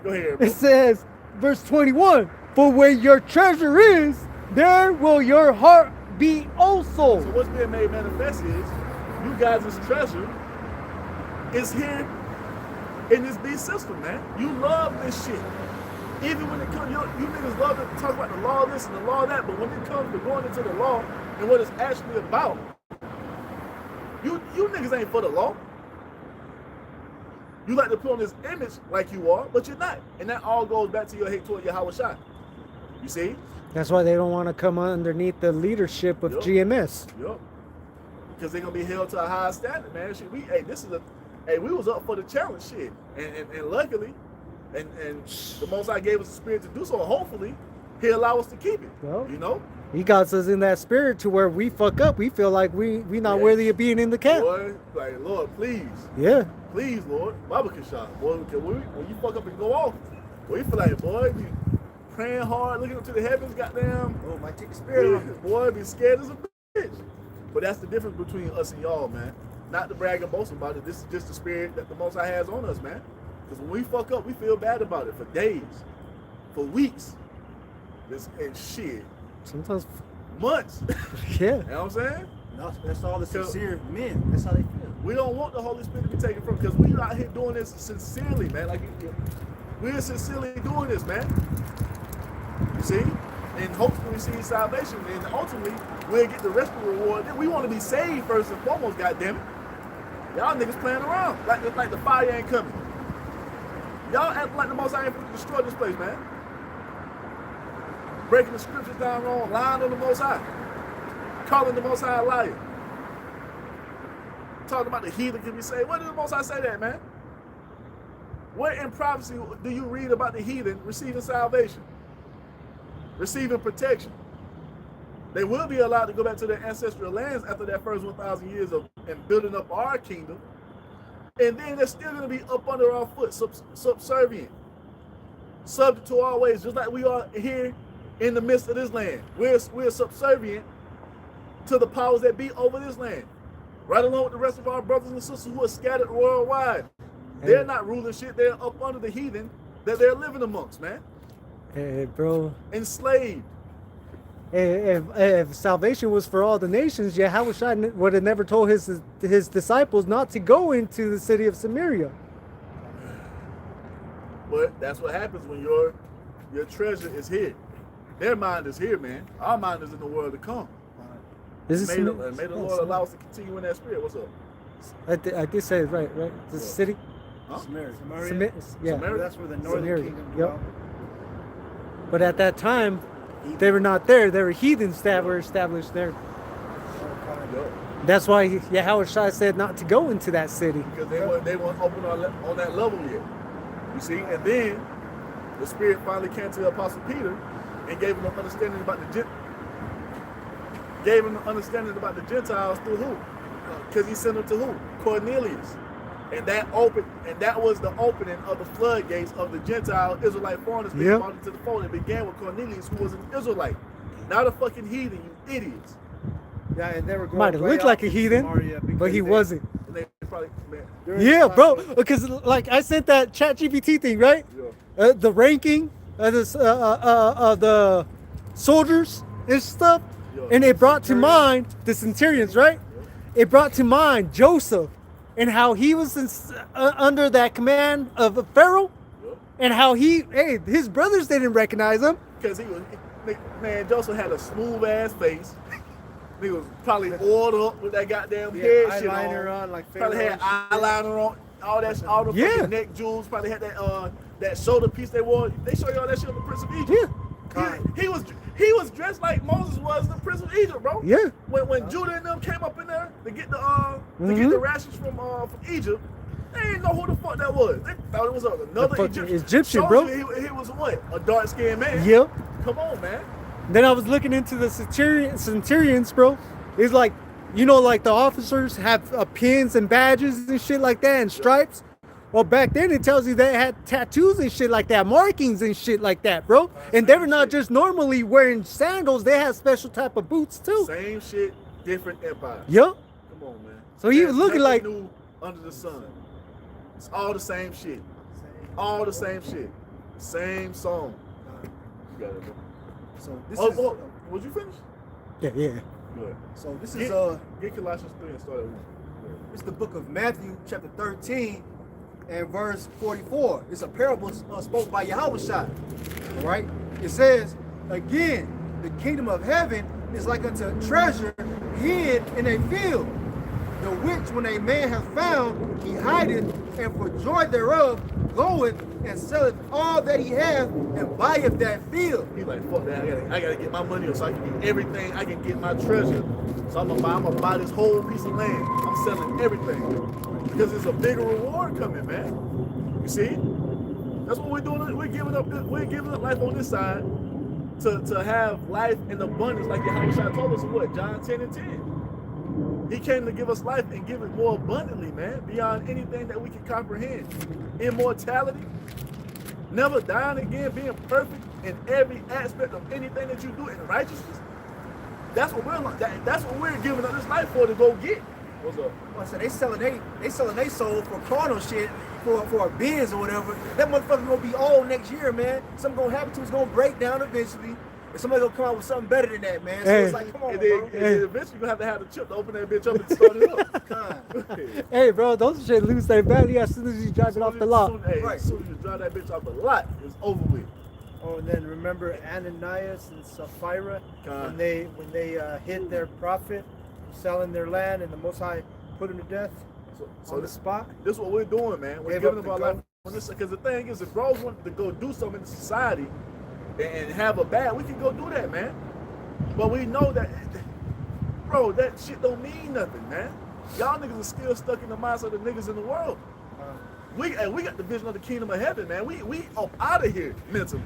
Go ahead, bro. It says, verse 21, for where your treasure is, there will your heart be also. So what's being made manifest is, you guys' treasure is here in this beast system, man. You love this shit. Even when it comes, you niggas love to talk about the law of this and the law of that, but when it comes to going into the law and what it's actually about, you niggas ain't for the law. You like to put on this image like you are, but you're not. And that all goes back to your hate toward Yahweh Shai. You see? That's why they don't want to come underneath the leadership of Yup. GMS. Yup. Because they're gonna be held to a high standard, man. Shit, we was up for the challenge, shit. And luckily, and the Most High gave us the spirit to do so. Hopefully, he'll allow us to keep it. Well, you know? He got us in that spirit to where we fuck up. We feel like we not worthy of being in the camp. Boy, like, Lord, please. Yeah. Please, Lord. Baba Kashah. Boy, when you fuck up and go off, boy, you feel like, boy, be praying hard, looking up to the heavens, goddamn. Oh, might take a spirit off. Boy, be scared as a bitch. But that's the difference between us and y'all, man. Not to brag and boast about it. This is just the spirit that the Most High has on us, man. Because when we fuck up, we feel bad about it for days, for weeks, and shit, Sometimes. months. Yeah. You know what I'm saying? That's all the sincere men. That's how they feel. We don't want the Holy Spirit to be taken from, because we out here doing this sincerely, man. Like, we're sincerely doing this, man. You see? and hopefully receive salvation, and ultimately we'll get the rest of the reward. We want to be saved first and foremost, goddammit. Y'all niggas playing around like the fire ain't coming. Y'all act like the Most High ain't finna destroy this place, man. Breaking the scriptures down wrong, lying on the Most High, calling the Most High a liar. Talking about the heathen can be saved. Where did the Most High say that, man? Where in prophecy do you read about the heathen receiving salvation, receiving protection? They will be allowed to go back to their ancestral lands after that first 1,000 years of and building up our kingdom, and then they're still going to be up under our foot, subservient, subject to our ways, just like we are here in the midst of this land. We're subservient to the powers that be over this land, right along with the rest of our brothers and sisters who are scattered worldwide. They're not ruling shit. They're up under the heathen that they're living amongst, man. Hey, bro. Enslaved. If salvation was for all the nations, Yahushua would have never told his disciples not to go into the city of Samaria. But that's what happens when your treasure is here. Their mind is here, man. Our mind is in the world to come. May the Lord allow us to continue in that spirit. What's up? I did say it right? The city? Huh? Samaria. Yeah. Samaria? That's where the northern Samaria. kingdom Yep. belongs. But at that time, they were not there. They were heathens that were established there. Yo. That's why Yahushua said not to go into that city. Because they weren't open on that level yet. You see? And then the Spirit finally came to the Apostle Peter and gave him an understanding about the Gentiles through who? Because he sent them to who? Cornelius. And that was the opening of the floodgates of the Gentile Israelite foreigners being brought into the fold. It began with Cornelius, who was an Israelite, not a fucking heathen, you idiots. Yeah, and they were going Might have looked like a heathen, but he wasn't. And they probably, man, Yeah, bro. Because like I sent that ChatGPT thing, right? Yeah. The ranking of the soldiers and stuff, and it brought to mind the centurions, right? It brought to mind Joseph and how he was under that command of Pharaoh, and how his brothers didn't recognize him. Because man, Joseph had a smooth ass face. He was probably oiled up with that goddamn head shit on. Like probably had eyeliner on, all the fucking neck jewels. Probably had that shoulder piece they wore. They show you all that shit on the Prince of Egypt. Yeah. He was dressed like Moses was the Prince of Egypt, bro. Yeah. When Judah and them came up in there to get the rations from Egypt, they didn't know who the fuck that was. They thought it was another Egyptian, bro. He was what? A dark skinned man. Yep. Come on, man. Then I was looking into the centurions, bro. It's like, like the officers have pins and badges and shit like that and stripes. Well, back then it tells you they had tattoos and shit like that, markings and shit like that, bro. And they were not just normally wearing sandals; they had special type of boots too. Same shit, different empire. Yep. Come on, man. So he was looking like new under the sun. It's all the same shit. All the same shit. Same song. You got it, bro. So this was you finished? yeah. Good. So this Get, is get Colossians 3 and start at 1. it's the book of Matthew, chapter 13, and verse 44. It's a parable spoken by Yahushua. All right? It says, again, the kingdom of heaven is like unto a treasure hid in a field, the which when a man hath found, he hideth, and for joy thereof goeth and selleth all that he hath and buyeth that field. He's like, fuck that, I gotta get my money up so I can get everything, I can get my treasure. So I'm gonna buy this whole piece of land. I'm selling everything. Because there's a bigger reward coming, man. You see? That's what we're doing. We're giving up life on this side to have life in abundance, like Yahushua told us in what? John 10 and 10. He came to give us life and give it more abundantly, man, beyond anything that we can comprehend. Immortality, never dying again, being perfect in every aspect of anything that you do in righteousness. That's what we're giving up this life for, to go get. What's up? Well, so they selling they soul for carnal shit, for a Benz or whatever. That motherfucker gonna be old next year, man. Something gonna happen to it's gonna break down eventually. And somebody gonna come out with something better than that, man. So it's like, come on, and then, bro. And then eventually you're gonna have the chip to open that bitch up and start it up. Hey, bro, those shit lose their value as soon as you drive it off the lot. As soon as you drive that bitch off the lot, it's over with. Oh, and then remember Ananias and Sapphira God. when they hit their prophet selling their land, and the Most High put him to death So on the spot. this is what we're doing, man. We're Gave giving up up the our ghost. life. Because the thing is, if bros wanted to go do something in society and have a bad, we can go do that, man. But we know that, bro, that shit don't mean nothing, man. Y'all niggas are still stuck in the mindset of the niggas in the world. We got the vision of the kingdom of heaven, man. We up out of here mentally.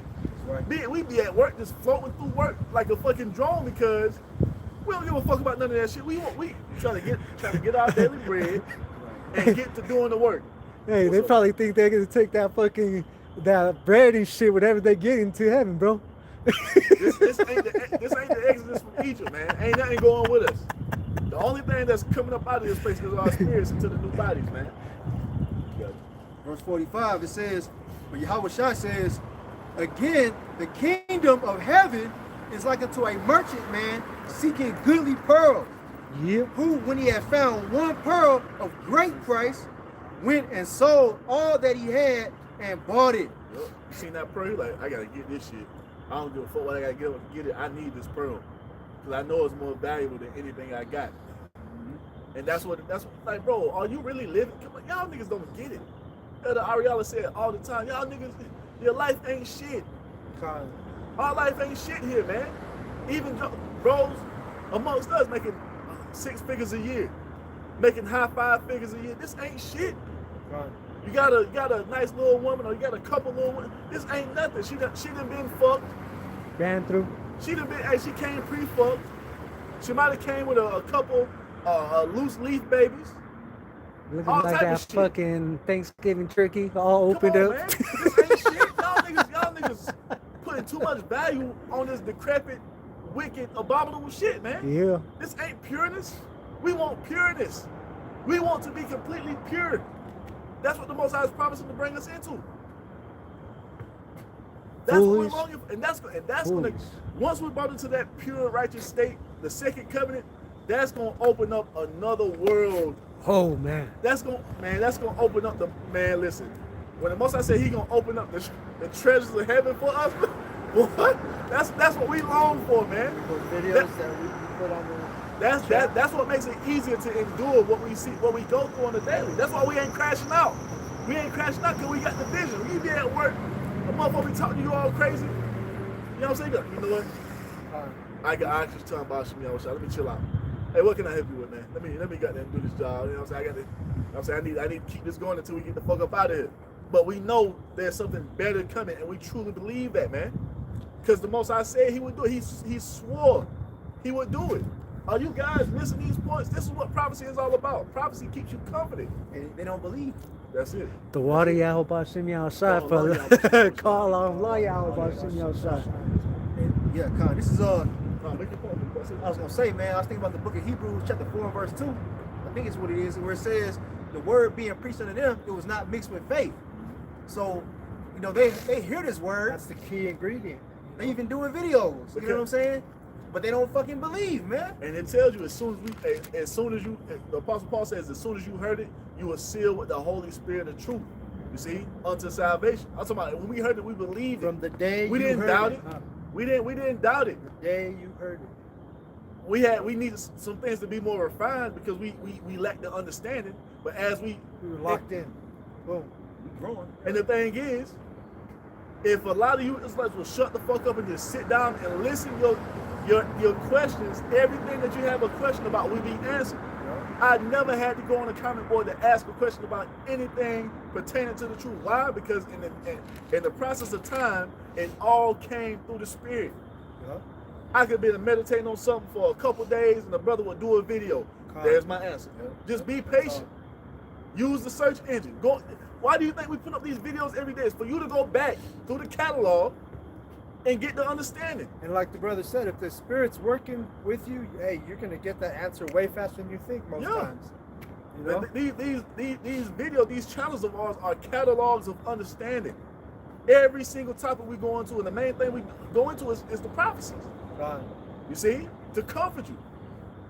Right. We be at work just floating through work like a fucking drone because we don't give a fuck about none of that shit. We trying to get our daily bread and get to doing the work. Hey, they probably think they're gonna take that bread and shit, whatever they get, into heaven, bro. This ain't the Exodus from Egypt, man. Ain't nothing going with us. The only thing that's coming up out of this place is our spirits into the new bodies, man. Verse 45, it says, but Yahweh Shai says, again, the kingdom of heaven is like unto a merchant man seeking goodly pearls, Yeah. who, when he had found one pearl of great price, went and sold all that he had and bought it. Yep. You seen that pearl? You like, I gotta get this shit. I don't give a fuck what I gotta get it. I need this pearl. Because I know it's more valuable than anything I got. And that's what, like, bro, are you really living? Come on, y'all niggas don't get it. Elder Ariella said all the time, y'all niggas, your life ain't shit. Our life ain't shit here, man. Even bros amongst us making 6 figures a year, making high 5 figures a year. This ain't shit. You got a nice little woman, or you got a couple little women. This ain't nothing. She done been fucked. Ran through. She came pre-fucked. She might have came with a couple loose leaf babies. Looking All like type of that shit. fucking Thanksgiving turkey all opened Come on, up. man. This ain't shit. Y'all niggas putting too much value on this decrepit, wicked, abominable shit, man. Yeah. This ain't pureness. We want pureness. We want to be completely pure. That's what the Most High is promising to bring us into. That's Foolish. what we're longing for. And that's Foolish. once we're brought into that pure, righteous state, the second covenant, that's gonna open up another world. Oh man. That's gonna open up man, listen. When the Most High said He gonna open up the treasures of heaven for us, what? That's what we long for, man. Those videos that we put on the That's what makes it easier to endure what we see, what we go through on the daily. That's why we ain't crashing out. We ain't crashing out because we got the vision. We be at work, a motherfucker be talking to you all crazy. You know what I'm saying? You know what? I just tell about Shmi, let me chill out. Hey, what can I help you with, man? Let me go there and do this job. You know what I'm saying? I need to keep this going until we get the fuck up out of here. But we know there's something better coming, and we truly believe that, man. Because the Most High said He would do it. He swore He would do it. Are you guys missing these points? This is what prophecy is all about. Prophecy keeps you confident. And they don't believe. That's it. The water Yahweh send you outside, Oh, fella. Yahweh. Call on law Yahweh send you outside. And yeah, Khan, this is Make your point. What's it? I was gonna say, man, I was thinking about the book of Hebrews, chapter 4, verse 2. I think it's what it is, where it says the word being preached unto them, it was not mixed with faith. So, you know, they hear this word, That's the key ingredient. they even doing videos, you know what I'm saying? But they don't fucking believe, man. And it tells you as soon as you, the Apostle Paul says, as soon as you heard it, you were sealed with the Holy Spirit of truth. You see, unto salvation. I'm talking about when we heard it, we believed it. From the day We you didn't heard doubt it. it. We didn't doubt it. The day you heard it. We needed some things to be more refined because we lacked the understanding. But as we We were locked in. Boom. Growing. and the thing is, if a lot of you Israelites will shut the fuck up and just sit down and listen, your questions, everything that you have a question about will be answered. I never had to go on a comment board to ask a question about anything pertaining to the truth. Why? Because in the process of time, it all came through the Spirit. Yeah. I could be meditating on something for a couple days, and the brother would do a video. There's my answer. Just be patient. Use the search engine. Why do you think we put up these videos every day? It's for you to go back through the catalog and get the understanding. And like the brother said, if the Spirit's working with you, hey, you're gonna get that answer way faster than you think most times. You know? These videos, these channels of ours are catalogs of understanding. Every single topic we go into, and the main thing we go into is the prophecies. Right. You see, to comfort you.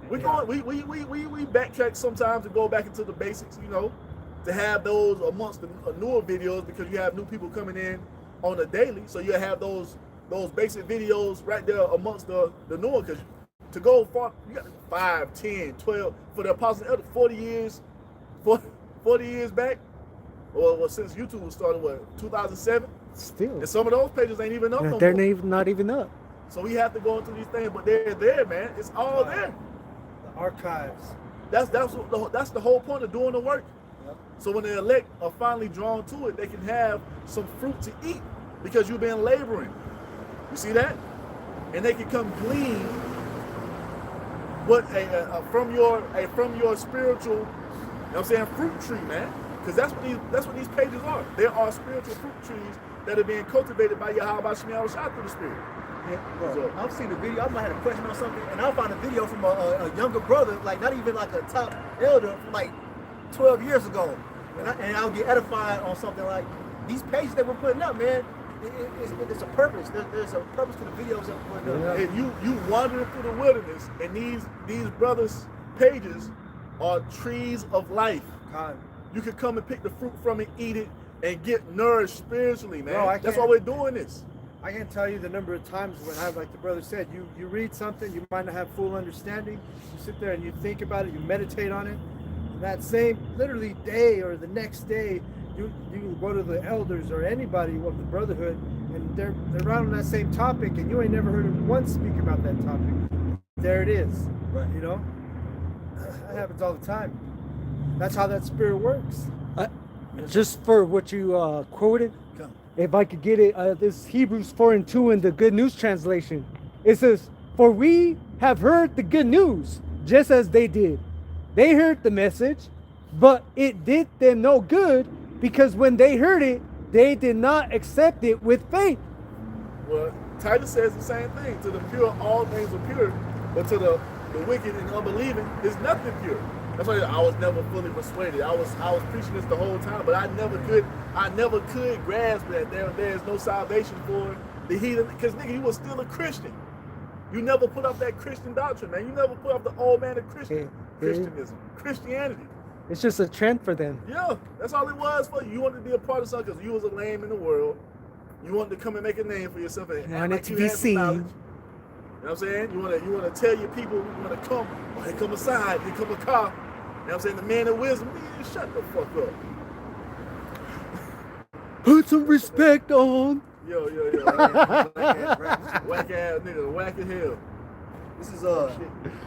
We backtrack sometimes to go back into the basics, you know, to have those amongst the newer videos because you have new people coming in on a daily. So you have those basic videos right there amongst the new one. Because to go far, you got 5, 10, 12 for the apostles, 40 years, 40 years back, or since YouTube was started, what, 2007? Still. And some of those pages ain't even up no They're more. not even up. So we have to go into these things, but they're there, man. It's all there. The archives. That's the whole point of doing the work. Yep. So when the elect are finally drawn to it, they can have some fruit to eat because you've been laboring. You see that? And they can come glean what from your spiritual, you know what I'm saying, fruit tree, man. Because that's what these pages are. They are spiritual fruit trees that are being cultivated by Yahweh Shemiah Shah through the Spirit. Yeah, bro, I've seen a video. I might have a question on something, and I'll find a video from a younger brother, like not even like a top elder, from like 12 years ago, and I'll get edified on something like these pages that we're putting up, man. It's a purpose. There's a purpose to the videos that we're putting up. And you wandering through the wilderness, and these brothers' pages are trees of life. God. You can come and pick the fruit from it, eat it, and get nourished spiritually, man. Bro, That's why we're doing this. I can't tell you the number of times when like the brother said, you read something, you might not have full understanding. You sit there and you think about it, you meditate on it. And that same literally day or the next day, you go to the elders or anybody of the brotherhood, and they're right on that same topic, and you ain't never heard one speak about that topic. There it is. Right. You know? That happens all the time. That's how that spirit works. Just for what you quoted, Come. if I could get it, this Hebrews 4:2 in the Good News translation. It says, "For we have heard the good news, just as they did. They heard the message, but it did them no good, because when they heard it, they did not accept it with faith." Well, Titus says the same thing. To the pure, all things are pure, but to the wicked and unbelieving is nothing pure. That's why I was never fully persuaded. I was preaching this the whole time, but I never could grasp that there is no salvation for the heathen. Because nigga, you was still a Christian. You never put up that Christian doctrine, man. You never put up the old man of Christianism, Christianity. It's just a trend for them. Yeah, that's all it was for you. You wanted to be a part of something because you was a lame in the world. You wanted to come and make a name for yourself and act like you had some knowledge. You know what I'm saying? You want to tell your people, you want to come, oh, here come a sign, here come a car. You know what I'm saying? The man of wisdom, man, shut the fuck up. Put some respect on. Yo. Whack ass nigga, whack as hell. This is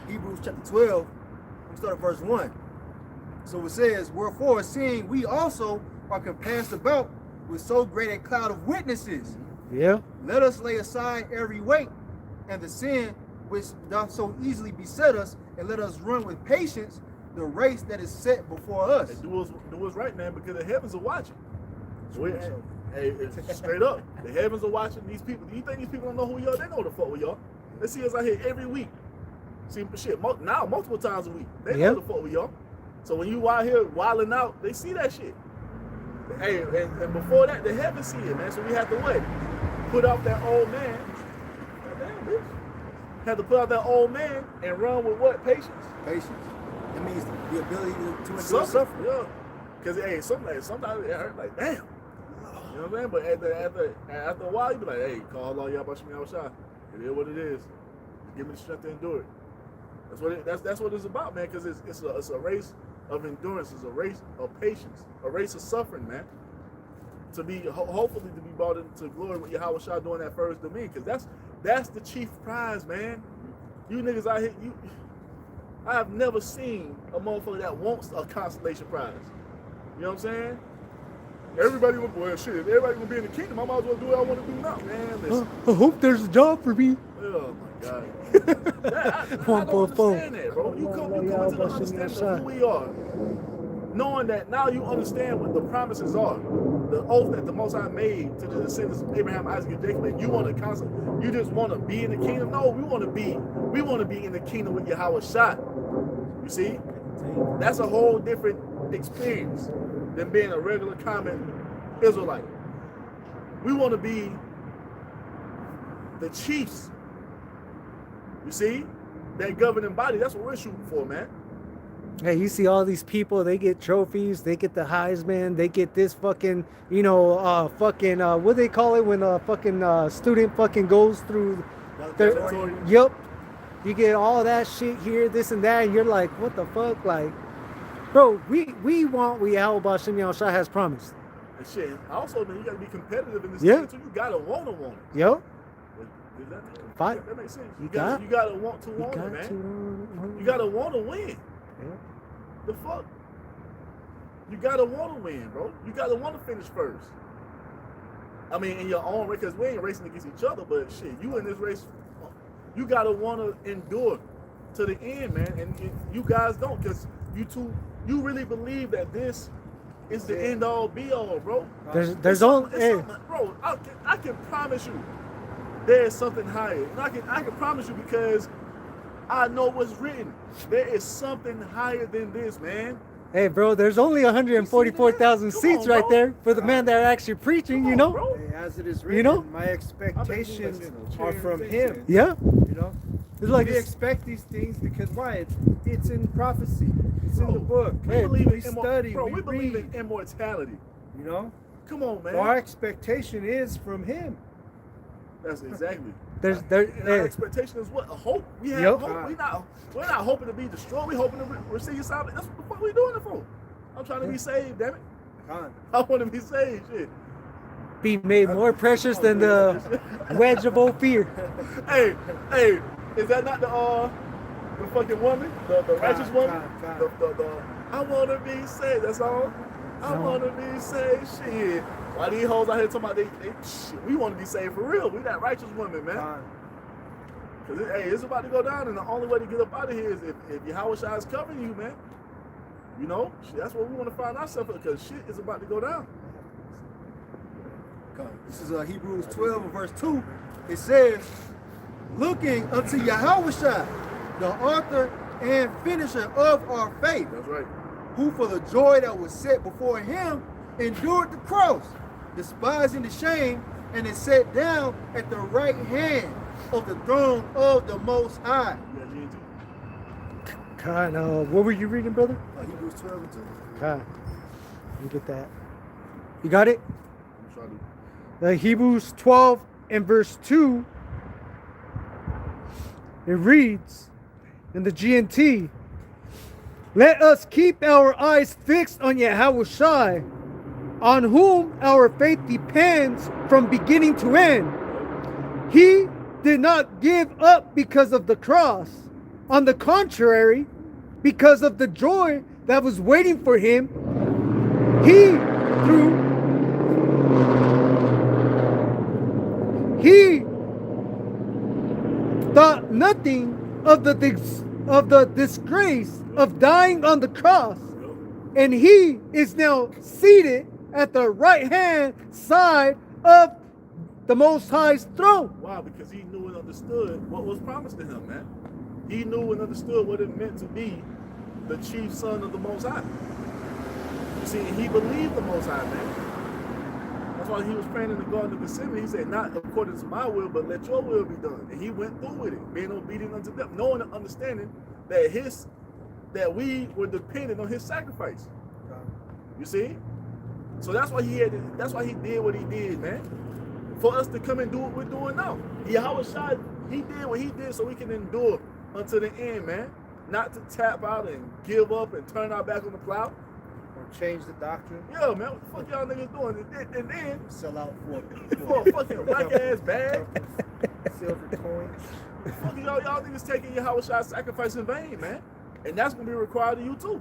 Hebrews chapter 12. We start at verse 1. So it says, "Wherefore, seeing we also are compassed about with so great a cloud of witnesses, Yeah. let us lay aside every weight and the sin which doth so easily beset us, and let us run with patience the race that is set before us." Hey, do what's right, man, because the heavens are watching. Hey, it's straight up. The heavens are watching these people. Do you think these people don't know who we are? They know the fuck we are. They see us out here every week. See shit now multiple times a week. They know the fuck we are. So when you out here wilding out, they see that shit. Hey, and before that, the heavens see it, man. So we have to what? Put off that old man. Goddamn, bitch. Have to put out that old man and run with what? Patience. Patience. It means the ability to endure Suffering. Yeah. Because hey, sometimes it hurt like damn. You know what I'm saying? But after a while, you be like, hey, call all y'all about Shemiah Shah. It is what it is. Give me the strength to endure it. That's what it's about, man. Because it's a race of endurance. It's a race of patience. A race of suffering, man. To be hopefully to be brought into glory with Yahweh Shah doing that first dominion. Because that's the chief prize, man. You niggas out here, I have never seen a motherfucker that wants a consolation prize. You know what I'm saying? Everybody will, well, shit, if everybody gonna be in the kingdom, I might as well do what I want to do now, man. Listen. I hope there's a job for me. Oh my God. I don't understand that, bro. You come into the understanding of who we are. Knowing that now you understand what the promises are. The oath that the Most High made to the descendants of Abraham, Isaac, and Jacob. And you want to constantly, you just want to be in the kingdom? No, we want to be in the kingdom with Yahweh Shah. You see? That's a whole different experience than being a regular common Israelite. We want to be the chiefs. You see? That governing body, that's what we're shooting for, man. Hey, you see all these people, they get trophies, they get the Heisman, they get this fucking, you know, what do they call it when a fucking student fucking goes through their, Valedictorian. yep. You get all that shit here, this and that, and you're like, what the fuck? Like, bro, we want what Yahweh Bashem Yahushua has promised. And shit. Also, man, you gotta be competitive in this Yeah. thing too. You gotta want it. Yep. Does that, Fight. that makes sense. You You gotta want to You want got it, man. to. You gotta want to win. Yeah. The fuck? You gotta want to win, bro. You gotta want to finish first. I mean, in your own race, because we ain't racing against each other, but shit, you in this race, you gotta want to endure to the end, man. And you guys don't, because you really believe that this is the end all be all, bro. There's only, hey, Bro, I can promise you there is something higher. And I can promise you because I know what's written. There is something higher than this, man. hey, bro, there's only 144,000 Come seats on, right bro. there for the man that are actually preaching, Come you on, know? bro. Hey, as it is written, You know? my expectations are from Cheers. him. Yeah. You know? It's like, We expect these things because why? It's in prophecy. It's in the Bro, book. We Hey, believe we in study. bro, we we believe read. in immortality. You know? Come on, man. So our expectation is from him. That's exactly. there's, And our hey, expectation is what? A hope. We have Yep. hope. We're not hoping to be destroyed. We're hoping to receive salvation. That's what the fuck we doing it for. I'm trying to be saved, damn it. Con. I want to be saved, shit. be made more precious than the wedge of Ophir. Hey, is that not the fucking woman, the righteous woman? Con. The I want to be saved. That's all. I want to be saved. Shit. Why these hoes out here talking about they shit, we want to be saved for real. We that righteous woman, man. Con. Cause it's about to go down, and the only way to get up out of here is if Yahweh Shai is covering you, man. You know, shit, that's what we want to find ourselves because shit is about to go down. This is Hebrews 12 and verse 2. It says, looking unto Yahushua, the author and finisher of our faith, That's right. who for the joy that was set before him endured the cross, despising the shame, and is set down at the right hand of the throne of the Most High. You got G&T? God, what were you reading, brother? Hebrews 12 and 2. God, let me get that. You got it? I'm trying to. Hebrews 12 and verse 2, it reads in the GNT, let us keep our eyes fixed on Yahushua, on whom our faith depends from beginning to end. He did not give up because of the cross. On the contrary, because of the joy that was waiting for him, he thought nothing of the disgrace of dying on the cross, and he is now seated at the right hand side of the Most High's throne. Why? Because he knew and understood what was promised to him, man. He knew and understood what it meant to be the chief son of the Most High. You see, he believed the Most High, man. That's why he was praying in the Garden of Gethsemane. He said, not according to my will, but let your will be done. And he went through with it, being obedient unto death, knowing and understanding that we were dependent on his sacrifice. You see? So that's why he did what he did, man. For us to come and do what we're doing now. Yahweh Shai, he did what he did so we can endure until the end, man. Not to tap out and give up and turn our back on the plow. Or change the doctrine. Yeah, man, what the fuck y'all niggas doing? And then Sell out for a fucking black ass bag. Silver coins. Fuck y'all niggas taking Yahweh Shai's sacrifice in vain, man. And that's gonna be required of you too.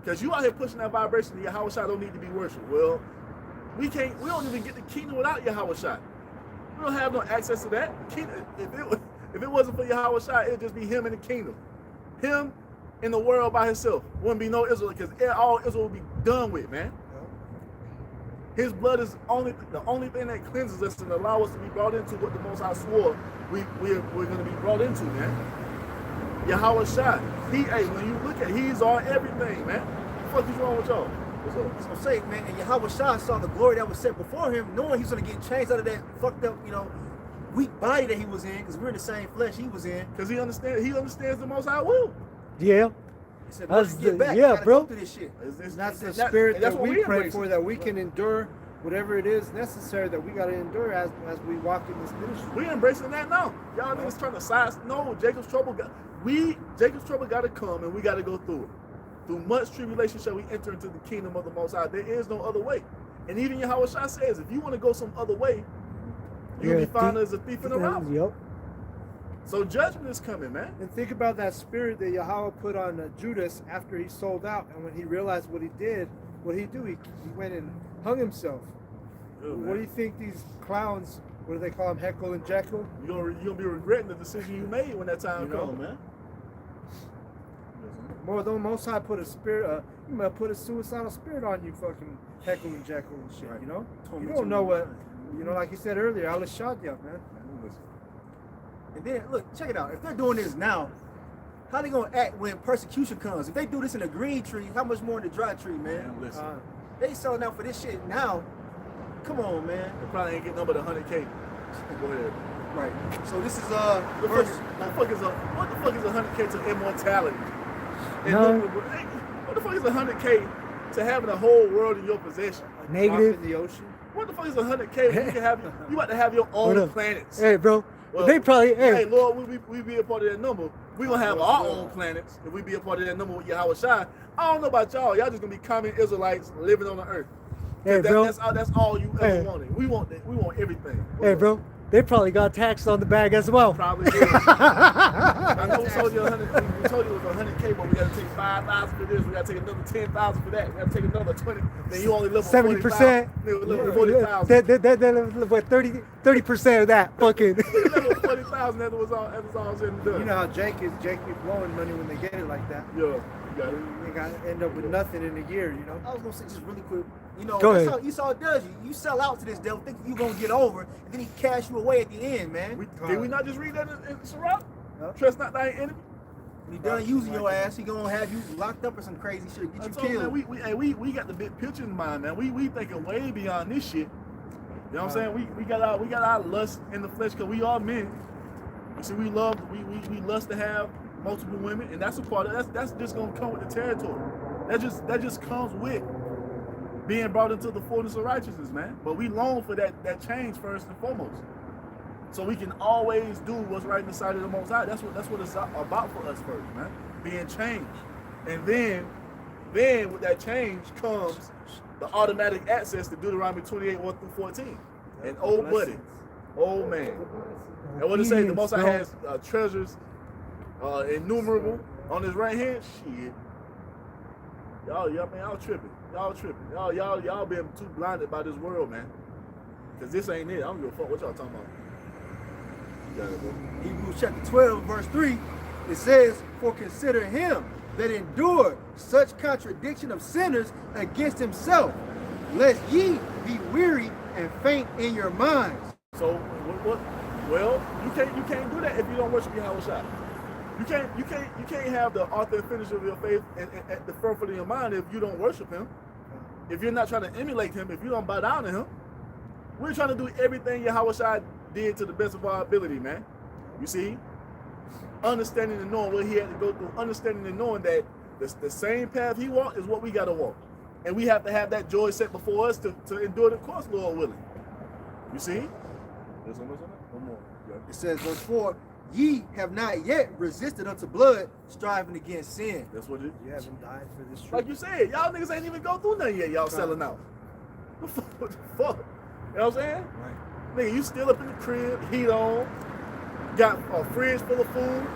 Because you out here pushing that vibration that Yahweh Shai don't need to be worshipped. Well, we don't even get the kingdom without Yahweh Shai. We don't have no access to that. If it wasn't for Yahweh Shai, it'd just be him in the kingdom. Him in the world by himself. Wouldn't be no Israel, because all Israel would be done with, man. His blood is the only thing that cleanses us and allow us to be brought into what the Most High swore we're going to be brought into, man. Yahweh Shai. When you look at he's our everything, man. What the fuck is wrong with y'all? So say, man, and Yahweh Shai saw the glory that was set before him, knowing he's going to get changed out of that fucked up, weak body that he was in, because we're in the same flesh he was in. Because he understands the Most High will. Yeah. He said, That's once you get the- back, yeah, you gotta bro. go through this shit. And that's the and spirit and that's that what we pray embracing. for, that we can endure whatever it is necessary that we got to endure as we walk in this ministry. We embracing that now. Y'all niggas trying to size. No, Jacob's trouble got to come, and we got to go through it. Through much tribulation shall we enter into the kingdom of the Most High. There is no other way. And even Yahweh Shai says, if you want to go some other way, you'll be found as a thief and a robber. Yep. So judgment is coming, man. And think about that spirit that Yahweh put on Judas after he sold out, and when he realized what he did, what did he do? He went and hung himself. Good, What man. do you think these clowns? What do they call them? Heckle and Jekyll. You're gonna be regretting the decision you made when that time You know? comes, man. More than Most High put a spirit, you might put a suicidal spirit on you, fucking Heckle and Jekyll and shit. Right. You know, Torment you don't you know in what, your mind. you know, like you said earlier, Allah shot you, man. And then look, check it out. If they're doing this now, how they gonna act when persecution comes? If they do this in a green tree, how much more in the dry tree, man? Man, listen. They selling out for this shit now. Come on, man. They probably ain't getting no but 100K. Go ahead. Right. So this is What the verse. fuck is 100K to immortality? And No. what the fuck is 100K to having the whole world in your possession? Negative. Drop in the ocean. What the fuck is 100K when you can have you about to have your Hold own up. planets? Hey, bro. Well, they probably. Hey, Hey, Lord, we be a part of that number. We gonna have our own planets if we be a part of that number with Yahweh Shai. I don't know about y'all. Y'all just gonna be common Israelites living on the earth. hey, bro. That's all you ever Hey. wanted. We want that. We want everything. Hey, bro. They probably got taxed on the bag as well. Probably did. I know we told you 100. We told you it was 100K, but we got to take 5,000 for this. We got to take another 10,000 for that. We got to take another 20. Then you only live on 70%. 40,000. What 30% of that fucking. You live on 40,000. That was all said and done. You know how Jake be blowing money when they get it like that. Yeah, you got it. You got to end up with nothing in a year, you know. I was gonna say just really quick. You know, Go that's ahead. how Esau does you. You sell out to this devil, thinking you gonna get over, and then he cash you away at the end, man. Did we not just read that in Sirach? Huh? Trust not thy enemy. When he done using your ass, he gonna have you locked up or some crazy shit, get I you told you, killed. man, we got the big picture in mind, man. We thinking way beyond this shit. You know what I'm saying? We got our lust in the flesh because we are men. You see, we lust to have multiple women, and that's a part of that's just gonna come with the territory. That just comes with being brought into the fullness of righteousness, man. But we long for that change first and foremost. So we can always do what's right in the sight of the Most High. That's what it's about for us first, man. Being changed. And then with that change comes the automatic access to Deuteronomy 28, 1 through 14. And old buddy, old man. And what it say, the Most High has treasures innumerable on his right hand. Shit. Y'all tripping. Y'all being too blinded by this world, man. Cause this ain't it. I don't give a fuck what y'all talking about. You got it, bro. Hebrews chapter 12, verse 3, it says, for consider him that endured such contradiction of sinners against himself, lest ye be weary and faint in your minds. So what? Well, you can't do that if you don't worship Yahweh Shai. You can't have the author and finisher of your faith at the forefront of your mind if you don't worship him. If you're not trying to emulate him, if you don't bow down to him. We're trying to do everything Yahweh Shai did to the best of our ability, man. You see? Understanding and knowing what he had to go through, understanding and knowing that the same path he walked is what we got to walk. And we have to have that joy set before us to endure the course, Lord willing. You see? There's one more. Yeah. It says, verse 4, ye have not yet resisted unto blood, striving against sin. That's what it You haven't died for this truth. Like you said, y'all niggas ain't even go through nothing yet. Y'all selling out. What the fuck? You know what I'm saying? Right. Nigga, you still up in the crib, heat on, got a fridge full of food,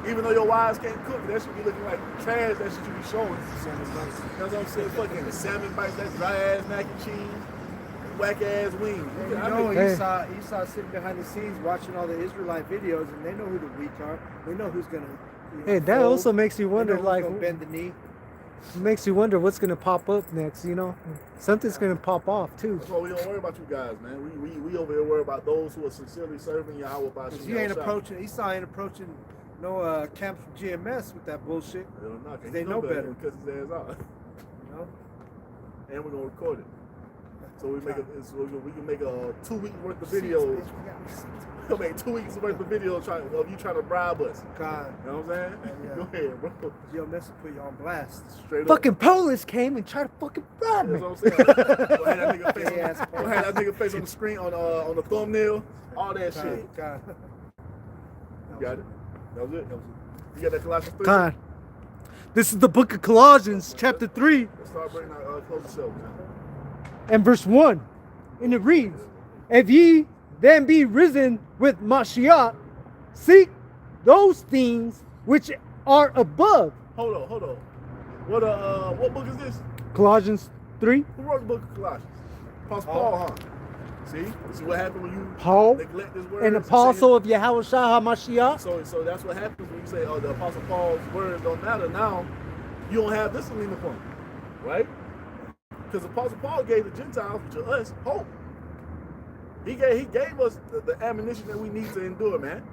even though your wives can't cook, that should be looking like trash, that shit you be showing. Salmon bites. You know what I'm saying? Fucking salmon bites, that dry ass mac and cheese, whack ass wings. And you I know, mean, Hey. Esau sitting behind the scenes watching all the Israelite videos, and they know who the weak are. They know who's gonna. Hey, that fold. also makes you They know wonder, who's like, gonna bend the knee. makes you wonder what's gonna pop up next. You know, something's gonna pop off too. that's why we don't worry about you guys, man. We over here worry about those who are sincerely serving Yahweh by Cause you ain't approaching. Esau ain't approaching no camps from GMS with that bullshit. They They know better. because his ass out. You know. And we're gonna record it. So we can make a 2 weeks worth of videos. We'll make 2 weeks worth of videos of you trying to bribe us. God. You know what I'm saying? Yeah. Go ahead, bro. GMS will put you on blast. Straight up. Fucking police came and tried to fucking bribe me. That's what I'm saying. Go ahead, that nigga face on the screen on the thumbnail. All that shit. God. You got it. That was it. You got that Colossians 3? God. This is the book of Colossians, chapter 3, Let's start bringing our close self, man. and verse 1. And it reads, if ye then be risen with Mashiach, seek those things which are above. Hold on. What book is this? Colossians 3. Who wrote the book of Colossians? Apostle Paul, huh? See what happened when you Paul, neglect this word? an apostle of Yahweh Shah HaMashiach. So that's what happens when you say, oh, the Apostle Paul's words don't matter. Now, you don't have this to lean upon, right? Because Apostle Paul gave the Gentiles, which are us, hope. He gave us the ammunition that we need to endure, man.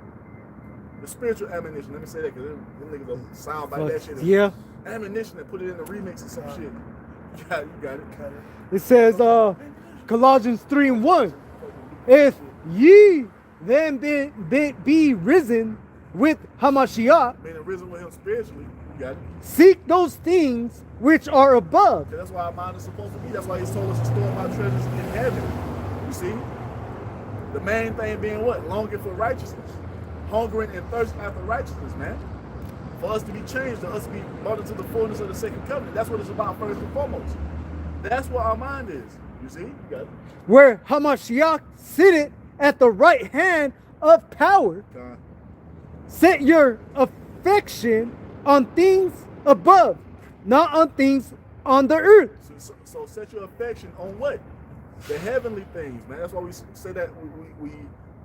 The spiritual ammunition. Let me say that because them niggas will sound like that shit. Yeah. Ammunition and put it in a remix or some shit. You got it. It says, Colossians 3 and 1. If ye then be risen with Hamashiach, Being risen with him spiritually, you got it. seek those things which are above. That's why our mind is supposed to be. That's why he's told us to store my treasures in heaven. You see? The main thing being what? Longing for righteousness. Hungering and thirsting after righteousness, man. For us to be changed, for us to be brought into the fullness of the second covenant. That's what it's about first and foremost. That's what our mind is. You see? You got it. Where Hamashiach sitteth at the right hand of power. God. Set your affection on things above, not on things on the earth. So set your affection on what? The heavenly things, man. That's why we say that we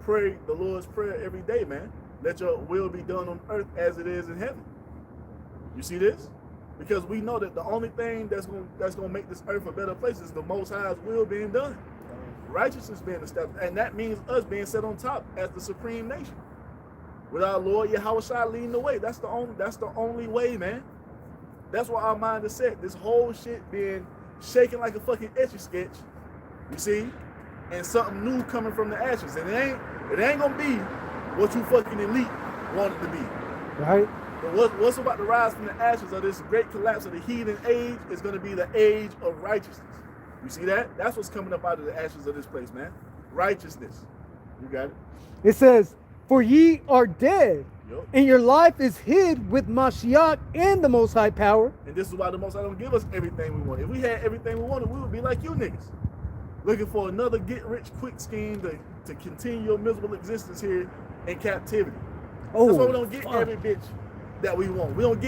pray the Lord's Prayer every day, man. Let your will be done on earth as it is in heaven. You see this? Because we know that the only thing that's gonna make this earth a better place is the Most High's will being done. Righteousness being established. And that means us being set on top as the supreme nation. With our Lord Yahweh Shai leading the way. That's the only way, man. That's why our mind is set. This whole shit being shaken like a fucking Etch-a-Sketch. You see? And something new coming from the ashes. And it ain't gonna be what you fucking elite want it to be. Right? But what's about to rise from the ashes of this great collapse of the heathen age is gonna be the age of righteousness. You see that? That's what's coming up out of the ashes of this place, man. Righteousness. You got it? It says, for ye are dead, Yup. and your life is hid with Mashiach in the Most High power. And this is why the Most High don't give us everything we want. If we had everything we wanted, we would be like you niggas. Looking for another get-rich-quick scheme to continue your miserable existence here in captivity. Oh, That's why we don't get fuck. every bitch that we want. We don't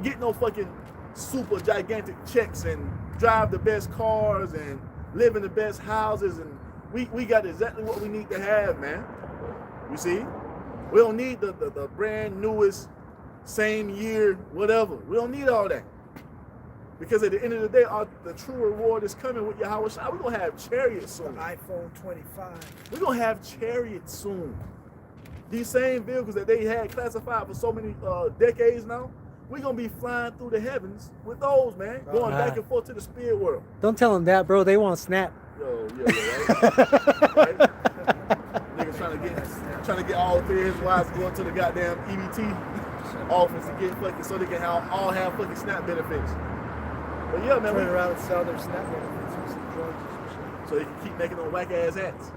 get no fucking super gigantic checks and drive the best cars and live in the best houses, and we got exactly what we need to have, man. You see? We don't need the brand newest, same year, whatever. We don't need all that. Because at the end of the day, the true reward is coming with Yahweh Shai. We're going to have chariots soon. iPhone 25. We're going to have chariots soon. These same vehicles that they had classified for so many decades now, we're going to be flying through the heavens with those, man. Going back and forth to the spirit world. Don't tell them that, bro. They want Snap. Yo, yeah, right? Right? Niggas trying to get all three of his wives going to the goddamn EBT office to get fucking, so they can all have fucking Snap benefits. But yeah, man, Turn around and sell their Snap benefits for some drugs or some shit. so they can keep making them whack ass hats.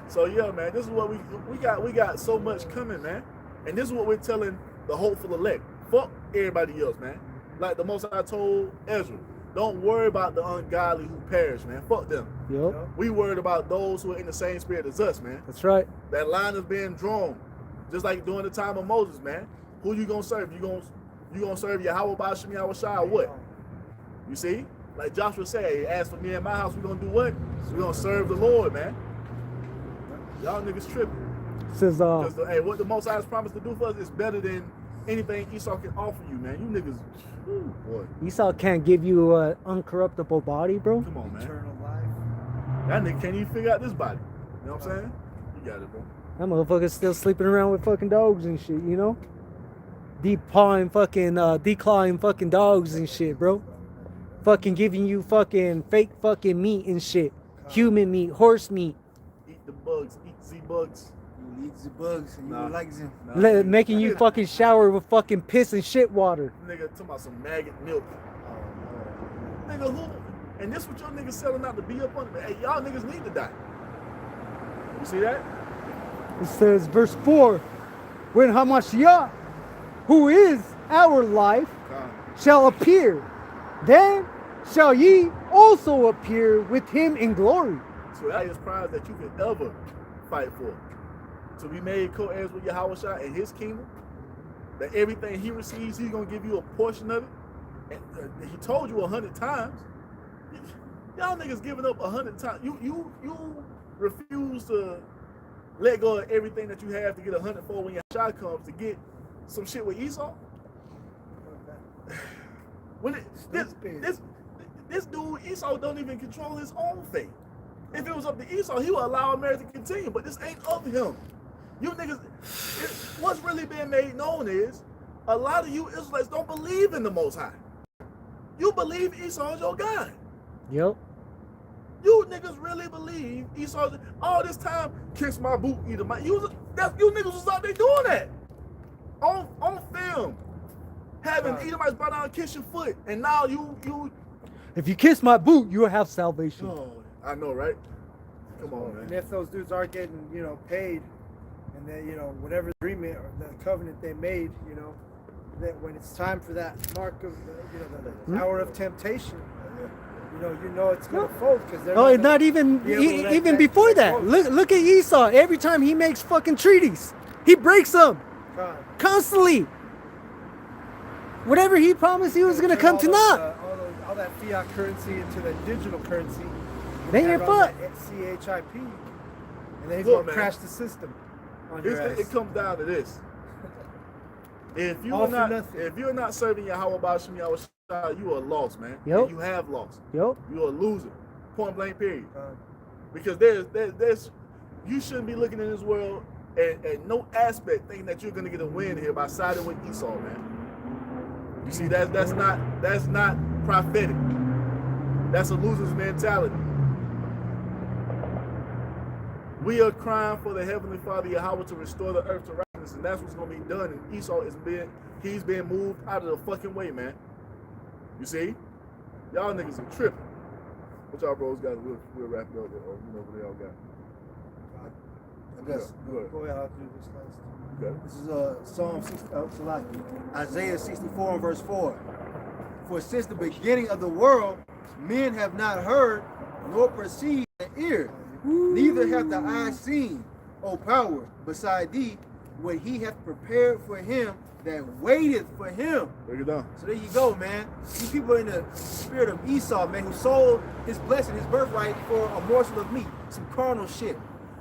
So yeah, man, this is what we got so much coming, man. And this is what we're telling the hopeful elect. Fuck everybody else, man. Like the Most High told Ezra, don't worry about the ungodly who perish, man. Fuck them. Yep. We worried about those who are in the same spirit as us, man. That's right. That line is being drawn, just like during the time of Moses, man. Who you gonna serve? You gonna serve Yahweh Ba'ashem Yahweh Shai or what? You see? Like Joshua said, as for me and my house, we gonna do what? We gonna serve the Lord, man. Y'all niggas tripping. Says, Because hey, what the Most High has promised to do for us is better than anything Esau can offer you, man. You niggas, whew, boy. Esau can't give you an uncorruptible body, bro. Come on, man. Eternal life. That nigga can't even figure out this body. You know what I'm saying? You got it, bro. That motherfucker's still sleeping around with fucking dogs and shit, you know? Deep pawing fucking, declawing fucking dogs and shit, bro. fucking giving you fucking fake fucking meat and shit. Human meat, horse meat. Eat the bugs, eat the bugs. You eat the bugs and you Nah. like them. Nah, Making you fucking shower with fucking piss and shit water. Nigga talking about some maggot milk. Nigga, who? And this what your niggas selling out to be up on? Hey, y'all niggas need to die. You see that? It says, verse 4, when Hamashiach, who is our life, shall appear, then shall ye also appear with him in glory. So that is prize that you can ever fight for. To be made co-heirs with Yahweh and his kingdom, that everything he receives, he's going to give you a portion of it. And he told you 100 times. Y'all niggas giving up 100 times. You refuse to let go of everything that you have to get 100-fold when Yahweh comes to get some shit with Esau. When this dude Esau don't even control his own fate. If it was up to Esau, he would allow America to continue, but this ain't up to him. You niggas, what's really being made known is a lot of you Israelites don't believe in the Most High. You believe Esau is your God. Yep. You niggas really believe Esau all this time, kiss my boot, eat my. You niggas was out there doing that on film. Having Edomites bow down and kiss your foot, and now you. If you kiss my boot, you will have salvation. Oh, I know, right? Come on, And man. if those dudes are getting, paid, and then, whatever agreement or the covenant they made, that when it's time for that mark of, the hour of temptation, it's gonna fold because they're. Oh, not even even before that. Look at Esau. Every time he makes fucking treaties, he breaks them constantly. Whatever he promised, he was gonna come to naught. All that fiat currency into the digital currency. Then you're fucked. CHIP, and then he's Look, gonna man. crash the system on your ass. It comes down to this. If All for you're nothing. not serving Yahweh Bashim Yahweh Shai, you are lost, man. Yep. And you have lost. Yep. You are a loser. Point blank period. Because there's you shouldn't be looking in this world and no aspect thinking that you're gonna get a win here by siding with Esau, man. You see, that's not prophetic. That's a loser's mentality. We are crying for the Heavenly Father Yahweh to restore the earth to righteousness, and that's what's gonna be done. And Esau he's being moved out of the fucking way, man. You see? Y'all niggas are tripping. What y'all bros got? We'll wrap it up there. What they all got. I guess. Go ahead, I'll do this last. Okay. This is Psalm 60, Isaiah 64 and verse 4. For since the beginning of the world, men have not heard, nor perceived the ear, neither have the eye seen, O power, beside thee, what he hath prepared for him that waiteth for him. Break it down. So there you go, man. These people are in the spirit of Esau, man, who sold his blessing, his birthright for a morsel of meat, some carnal shit.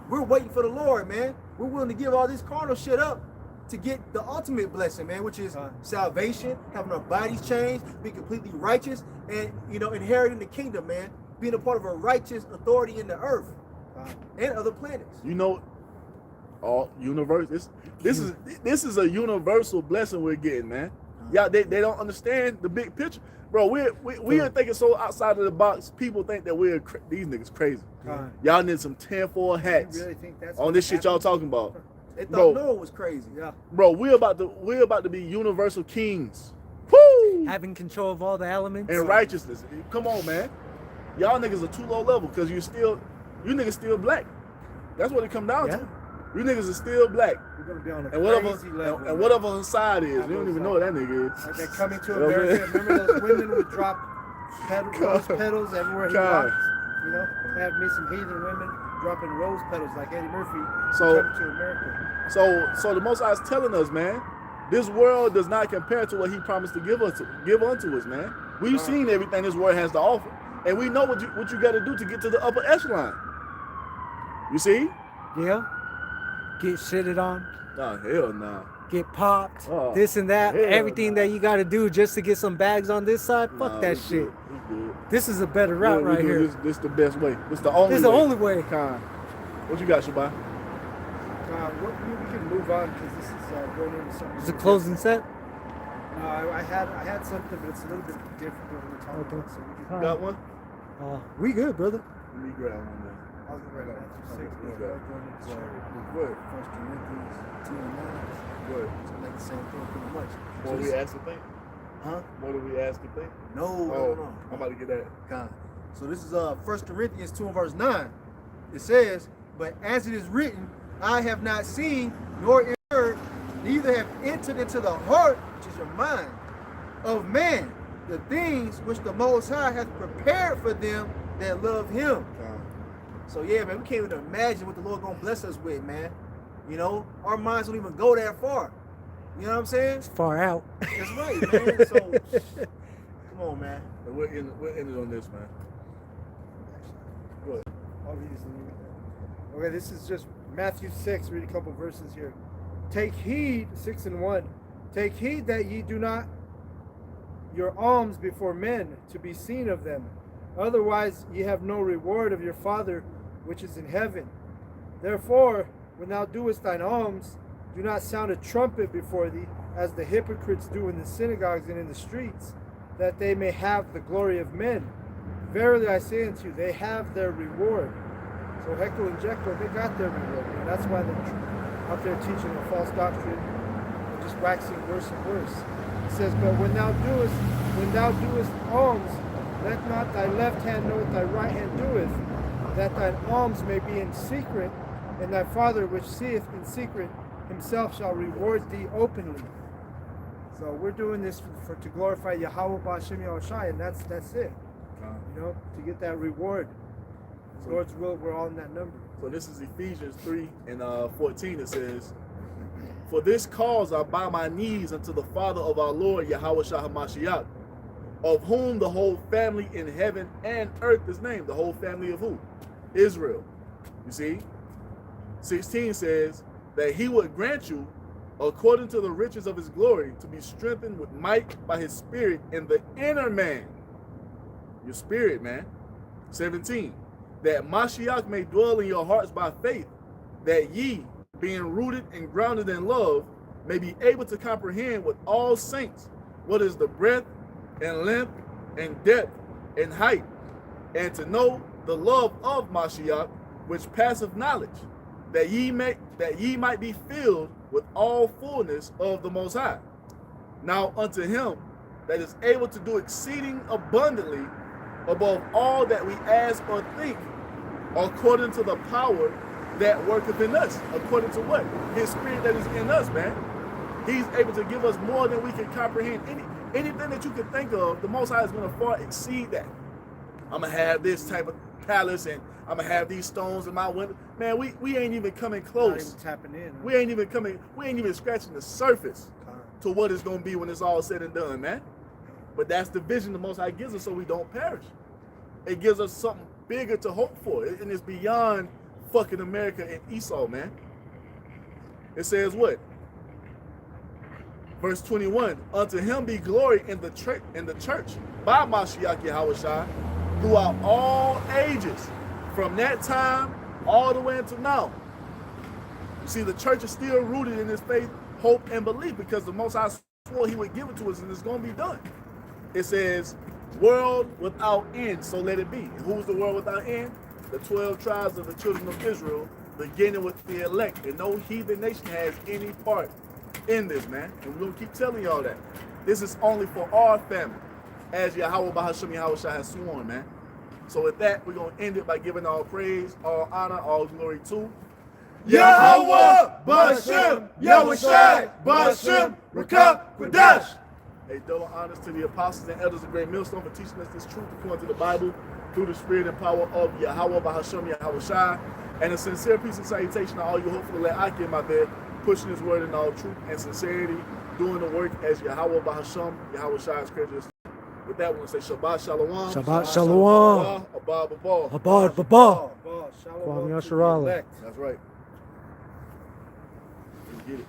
We're waiting for the Lord, man. We're willing to give all this carnal shit up to get the ultimate blessing, man, which is salvation, having our bodies changed, being completely righteous, and inheriting the kingdom, man, being a part of a righteous authority in the earth and other planets. All universe. This is a universal blessing we're getting, man. Yeah, they don't understand the big picture, bro. We are thinking so outside of the box. People think that these niggas crazy. Y'all need some 10-4 hats really think that's on this shit y'all talking about. They thought Bro. Noah was crazy. Yeah. Bro, we're about to be universal kings. Woo! Having control of all the elements. And righteousness. Come on, man. Y'all niggas are too low level because you niggas still black. That's what it come down to. You niggas are still black. We're gonna be on a And crazy level. and whatever his side is, you don't even know what that nigga is. Like they're coming to You know what I'm America. saying? Remember those women would drop rose petals everywhere he God. walks? They have me some heathen women dropping rose petals like Eddie Murphy So- coming to America. So the Most High is telling us, man, this world does not compare to what He promised to give unto us, man. We've seen everything this world has to offer, and we know what you got to do to get to the upper echelon. You see? Yeah. Get shitted on. Nah, hell nah. Get popped. Oh, This and that. hell Everything nah. that you got to do just to get some bags on this side. Fuck Nah, that we shit. good. We good. This is a better route right here. This the best way. This the only. This is the way. only way. Con. What you got, Shabbat? We can move on because this is going into something. It's a closing set. No, I had something, but it's a little bit different than what we're talking Okay. about. So we All can, right. Got one? We good, brother. Let me grab one then. I'll go right Matthew 6. Okay. Go into chapter Good. 1 Corinthians 2 and 9. Good. So like the same thing pretty much. What do we ask to think? Huh? What do we ask to think? No, Oh, no. I'm about to get that. God. So this is 1 Corinthians 2 and verse 9. It says, but as it is written, I have not seen nor heard, neither have entered into the heart, which is your mind, of man, the things which the Most High hath prepared for them that love him. So yeah, man, we can't even imagine what the Lord gonna bless us with, man. You know, our minds don't even go that far. You know what I'm saying? It's far out. That's right, man. So come on, man. We're ending on this, man. Good. I'll read this in a minute. Okay, this is just Matthew 6. Read a couple verses here. Take heed, 6 and 1. Take heed that ye do not your alms before men to be seen of them. Otherwise ye have no reward of your Father which is in heaven. Therefore, when thou doest thine alms, do not sound a trumpet before thee, as the hypocrites do in the synagogues and in the streets, that they may have the glory of men. Verily I say unto you, they have their reward. So Heckle and Jekyll, they got their reward. And that's why they're out there teaching a false doctrine and just waxing worse and worse. It says, but when thou doest alms, let not thy left hand know what thy right hand doeth, that thine alms may be in secret, and thy Father which seeth in secret himself shall reward thee openly. So we're doing this to glorify Yahweh B'Hashem Yahushai, and that's it. You know, to get that reward. As Lord's will, we're all in that number. So this is Ephesians 3 and 14. It says, for this cause I bow my knees unto the Father of our Lord Yahweh Shah HaMashiach, of whom the whole family in heaven and earth is named. The whole family of who? Israel. You see? 16 says that he would grant you, according to the riches of his glory, to be strengthened with might by his spirit in the inner man. Your spirit, man. 17. That Mashiach may dwell in your hearts by faith, that ye, being rooted and grounded in love, may be able to comprehend with all saints what is the breadth and length and depth and height, and to know the love of Mashiach, which passeth knowledge, that ye might be filled with all fullness of the Most High. Now unto him that is able to do exceeding abundantly above all that we ask or think, according to the power that worketh in us. According to what? His spirit that is in us, man. He's able to give us more than we can comprehend. Anything that you can think of, the Most High is going to far exceed that. I'm going to have this type of palace, and I'm going to have these stones in my window. Man, we ain't even coming close. Not even tapping in. We ain't even scratching the surface to what it's going to be when it's all said and done, man. But that's the vision the Most High gives us so we don't perish. It gives us something bigger to hope for. And it's beyond fucking America and Esau, man. It says what? Verse 21, unto him be glory in the church by Mashiach Yahushua throughout all ages, from that time all the way until now. You see, the church is still rooted in this faith, hope, and belief, because the Most High swore he would give it to us, and it's going to be done. It says, world without end, so let it be. And who's the world without end? The 12 tribes of the children of Israel, beginning with the elect. And no heathen nation has any part in this, man. And we're going to keep telling y'all that. This is only for our family, as Yahweh B'Hashem Yahushua has sworn, man. So with that, we're going to end it by giving all praise, all honor, all glory to Yahweh B'Hashem Yahushai B'Hashem Rakah Kodash. A double honors to the apostles and elders of Great Millstone for teaching us this truth according to the Bible through the spirit and power of Yahweh B'Hashem Yahushai. And a sincere peace and salutation to all you hopefully let I get my bed, pushing his word in all truth and sincerity, doing the work as Yahweh B'Hashem Yahushai's creatures. With that, we're going to say Shabbat Shalom. Shabbat Shalom. Abad Babal. Abad Babal. Shalom. Kwame Yasharala. That's right. Let's get it.